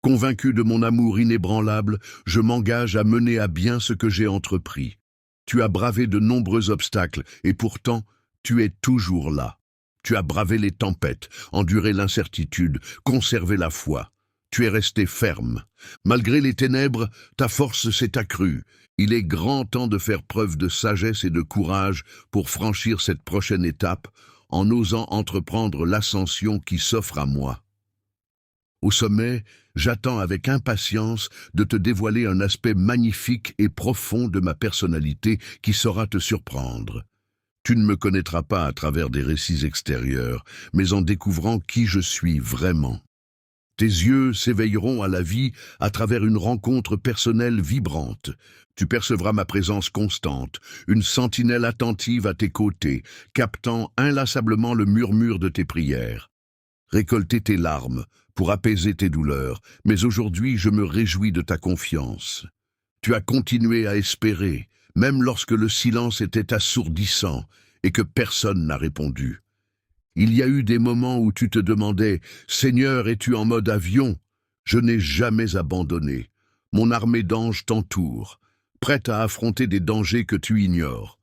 Convaincu de mon amour inébranlable, je m'engage à mener à bien ce que j'ai entrepris. Tu as bravé de nombreux obstacles, et pourtant, tu es toujours là. Tu as bravé les tempêtes, enduré l'incertitude, conservé la foi. Tu es resté ferme. Malgré les ténèbres, ta force s'est accrue. Il est grand temps de faire preuve de sagesse et de courage pour franchir cette prochaine étape, en osant entreprendre l'ascension qui s'offre à moi. Au sommet, j'attends avec impatience de te dévoiler un aspect magnifique et profond de ma personnalité qui saura te surprendre. Tu ne me connaîtras pas à travers des récits extérieurs, mais en découvrant qui je suis vraiment. Tes yeux s'éveilleront à la vie à travers une rencontre personnelle vibrante. Tu percevras ma présence constante, une sentinelle attentive à tes côtés, captant inlassablement le murmure de tes prières. Récolter tes larmes pour apaiser tes douleurs, mais aujourd'hui je me réjouis de ta confiance. Tu as continué à espérer, même lorsque le silence était assourdissant et que personne n'a répondu. Il y a eu des moments où tu te demandais « Seigneur, es-tu en mode avion ?» Je n'ai jamais abandonné. Mon armée d'anges t'entoure, prête à affronter des dangers que tu ignores.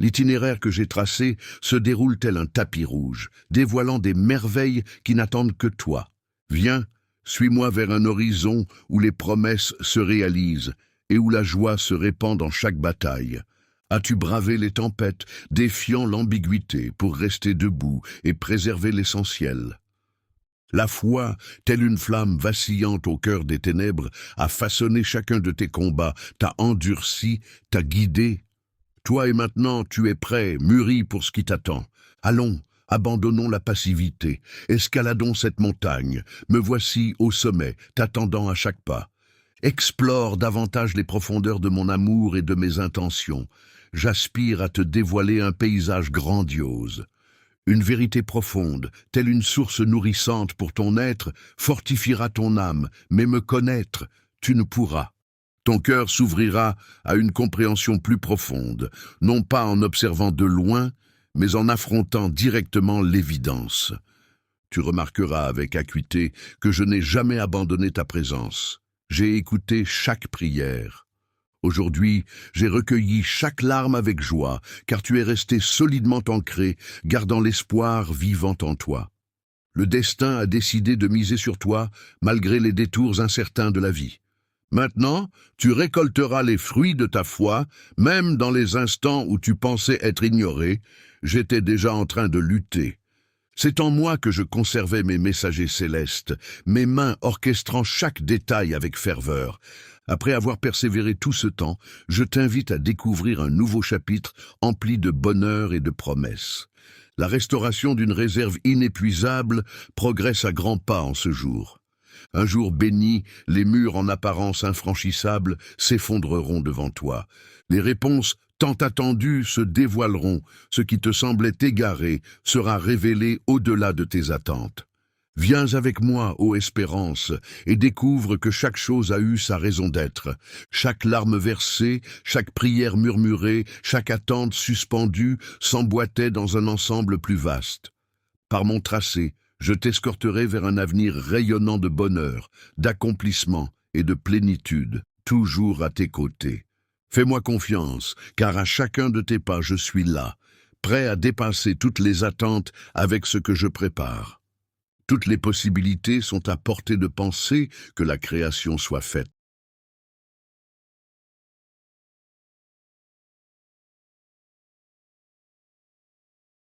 L'itinéraire que j'ai tracé se déroule tel un tapis rouge, dévoilant des merveilles qui n'attendent que toi. Viens, suis-moi vers un horizon où les promesses se réalisent et où la joie se répand dans chaque bataille. As-tu bravé les tempêtes, défiant l'ambiguïté pour rester debout et préserver l'essentiel? La foi, telle une flamme vacillante au cœur des ténèbres, a façonné chacun de tes combats, t'a endurci, t'a guidé. Toi et maintenant, tu es prêt, mûri pour ce qui t'attend. Allons, abandonnons la passivité, escaladons cette montagne. Me voici au sommet, t'attendant à chaque pas. Explore davantage les profondeurs de mon amour et de mes intentions. J'aspire à te dévoiler un paysage grandiose. Une vérité profonde, telle une source nourrissante pour ton être, fortifiera ton âme, mais me connaître, tu ne pourras. Ton cœur s'ouvrira à une compréhension plus profonde, non pas en observant de loin, mais en affrontant directement l'évidence. Tu remarqueras avec acuité que je n'ai jamais abandonné ta présence. J'ai écouté chaque prière. Aujourd'hui, j'ai recueilli chaque larme avec joie, car tu es resté solidement ancré, gardant l'espoir vivant en toi. Le destin a décidé de miser sur toi, malgré les détours incertains de la vie. Maintenant, tu récolteras les fruits de ta foi, même dans les instants où tu pensais être ignoré, j'étais déjà en train de lutter. C'est en moi que je conservais mes messagers célestes, mes mains orchestrant chaque détail avec ferveur. Après avoir persévéré tout ce temps, je t'invite à découvrir un nouveau chapitre empli de bonheur et de promesses. La restauration d'une réserve inépuisable progresse à grands pas en ce jour. Un jour béni, les murs en apparence infranchissables s'effondreront devant toi. Les réponses tant attendues se dévoileront. Ce qui te semblait égaré sera révélé au-delà de tes attentes. Viens avec moi, ô espérance, et découvre que chaque chose a eu sa raison d'être. Chaque larme versée, chaque prière murmurée, chaque attente suspendue s'emboîtait dans un ensemble plus vaste. Par mon tracé, je t'escorterai vers un avenir rayonnant de bonheur, d'accomplissement et de plénitude, toujours à tes côtés. Fais-moi confiance, car à chacun de tes pas je suis là, prêt à dépasser toutes les attentes avec ce que je prépare. Toutes les possibilités sont à portée de penser que la création soit faite.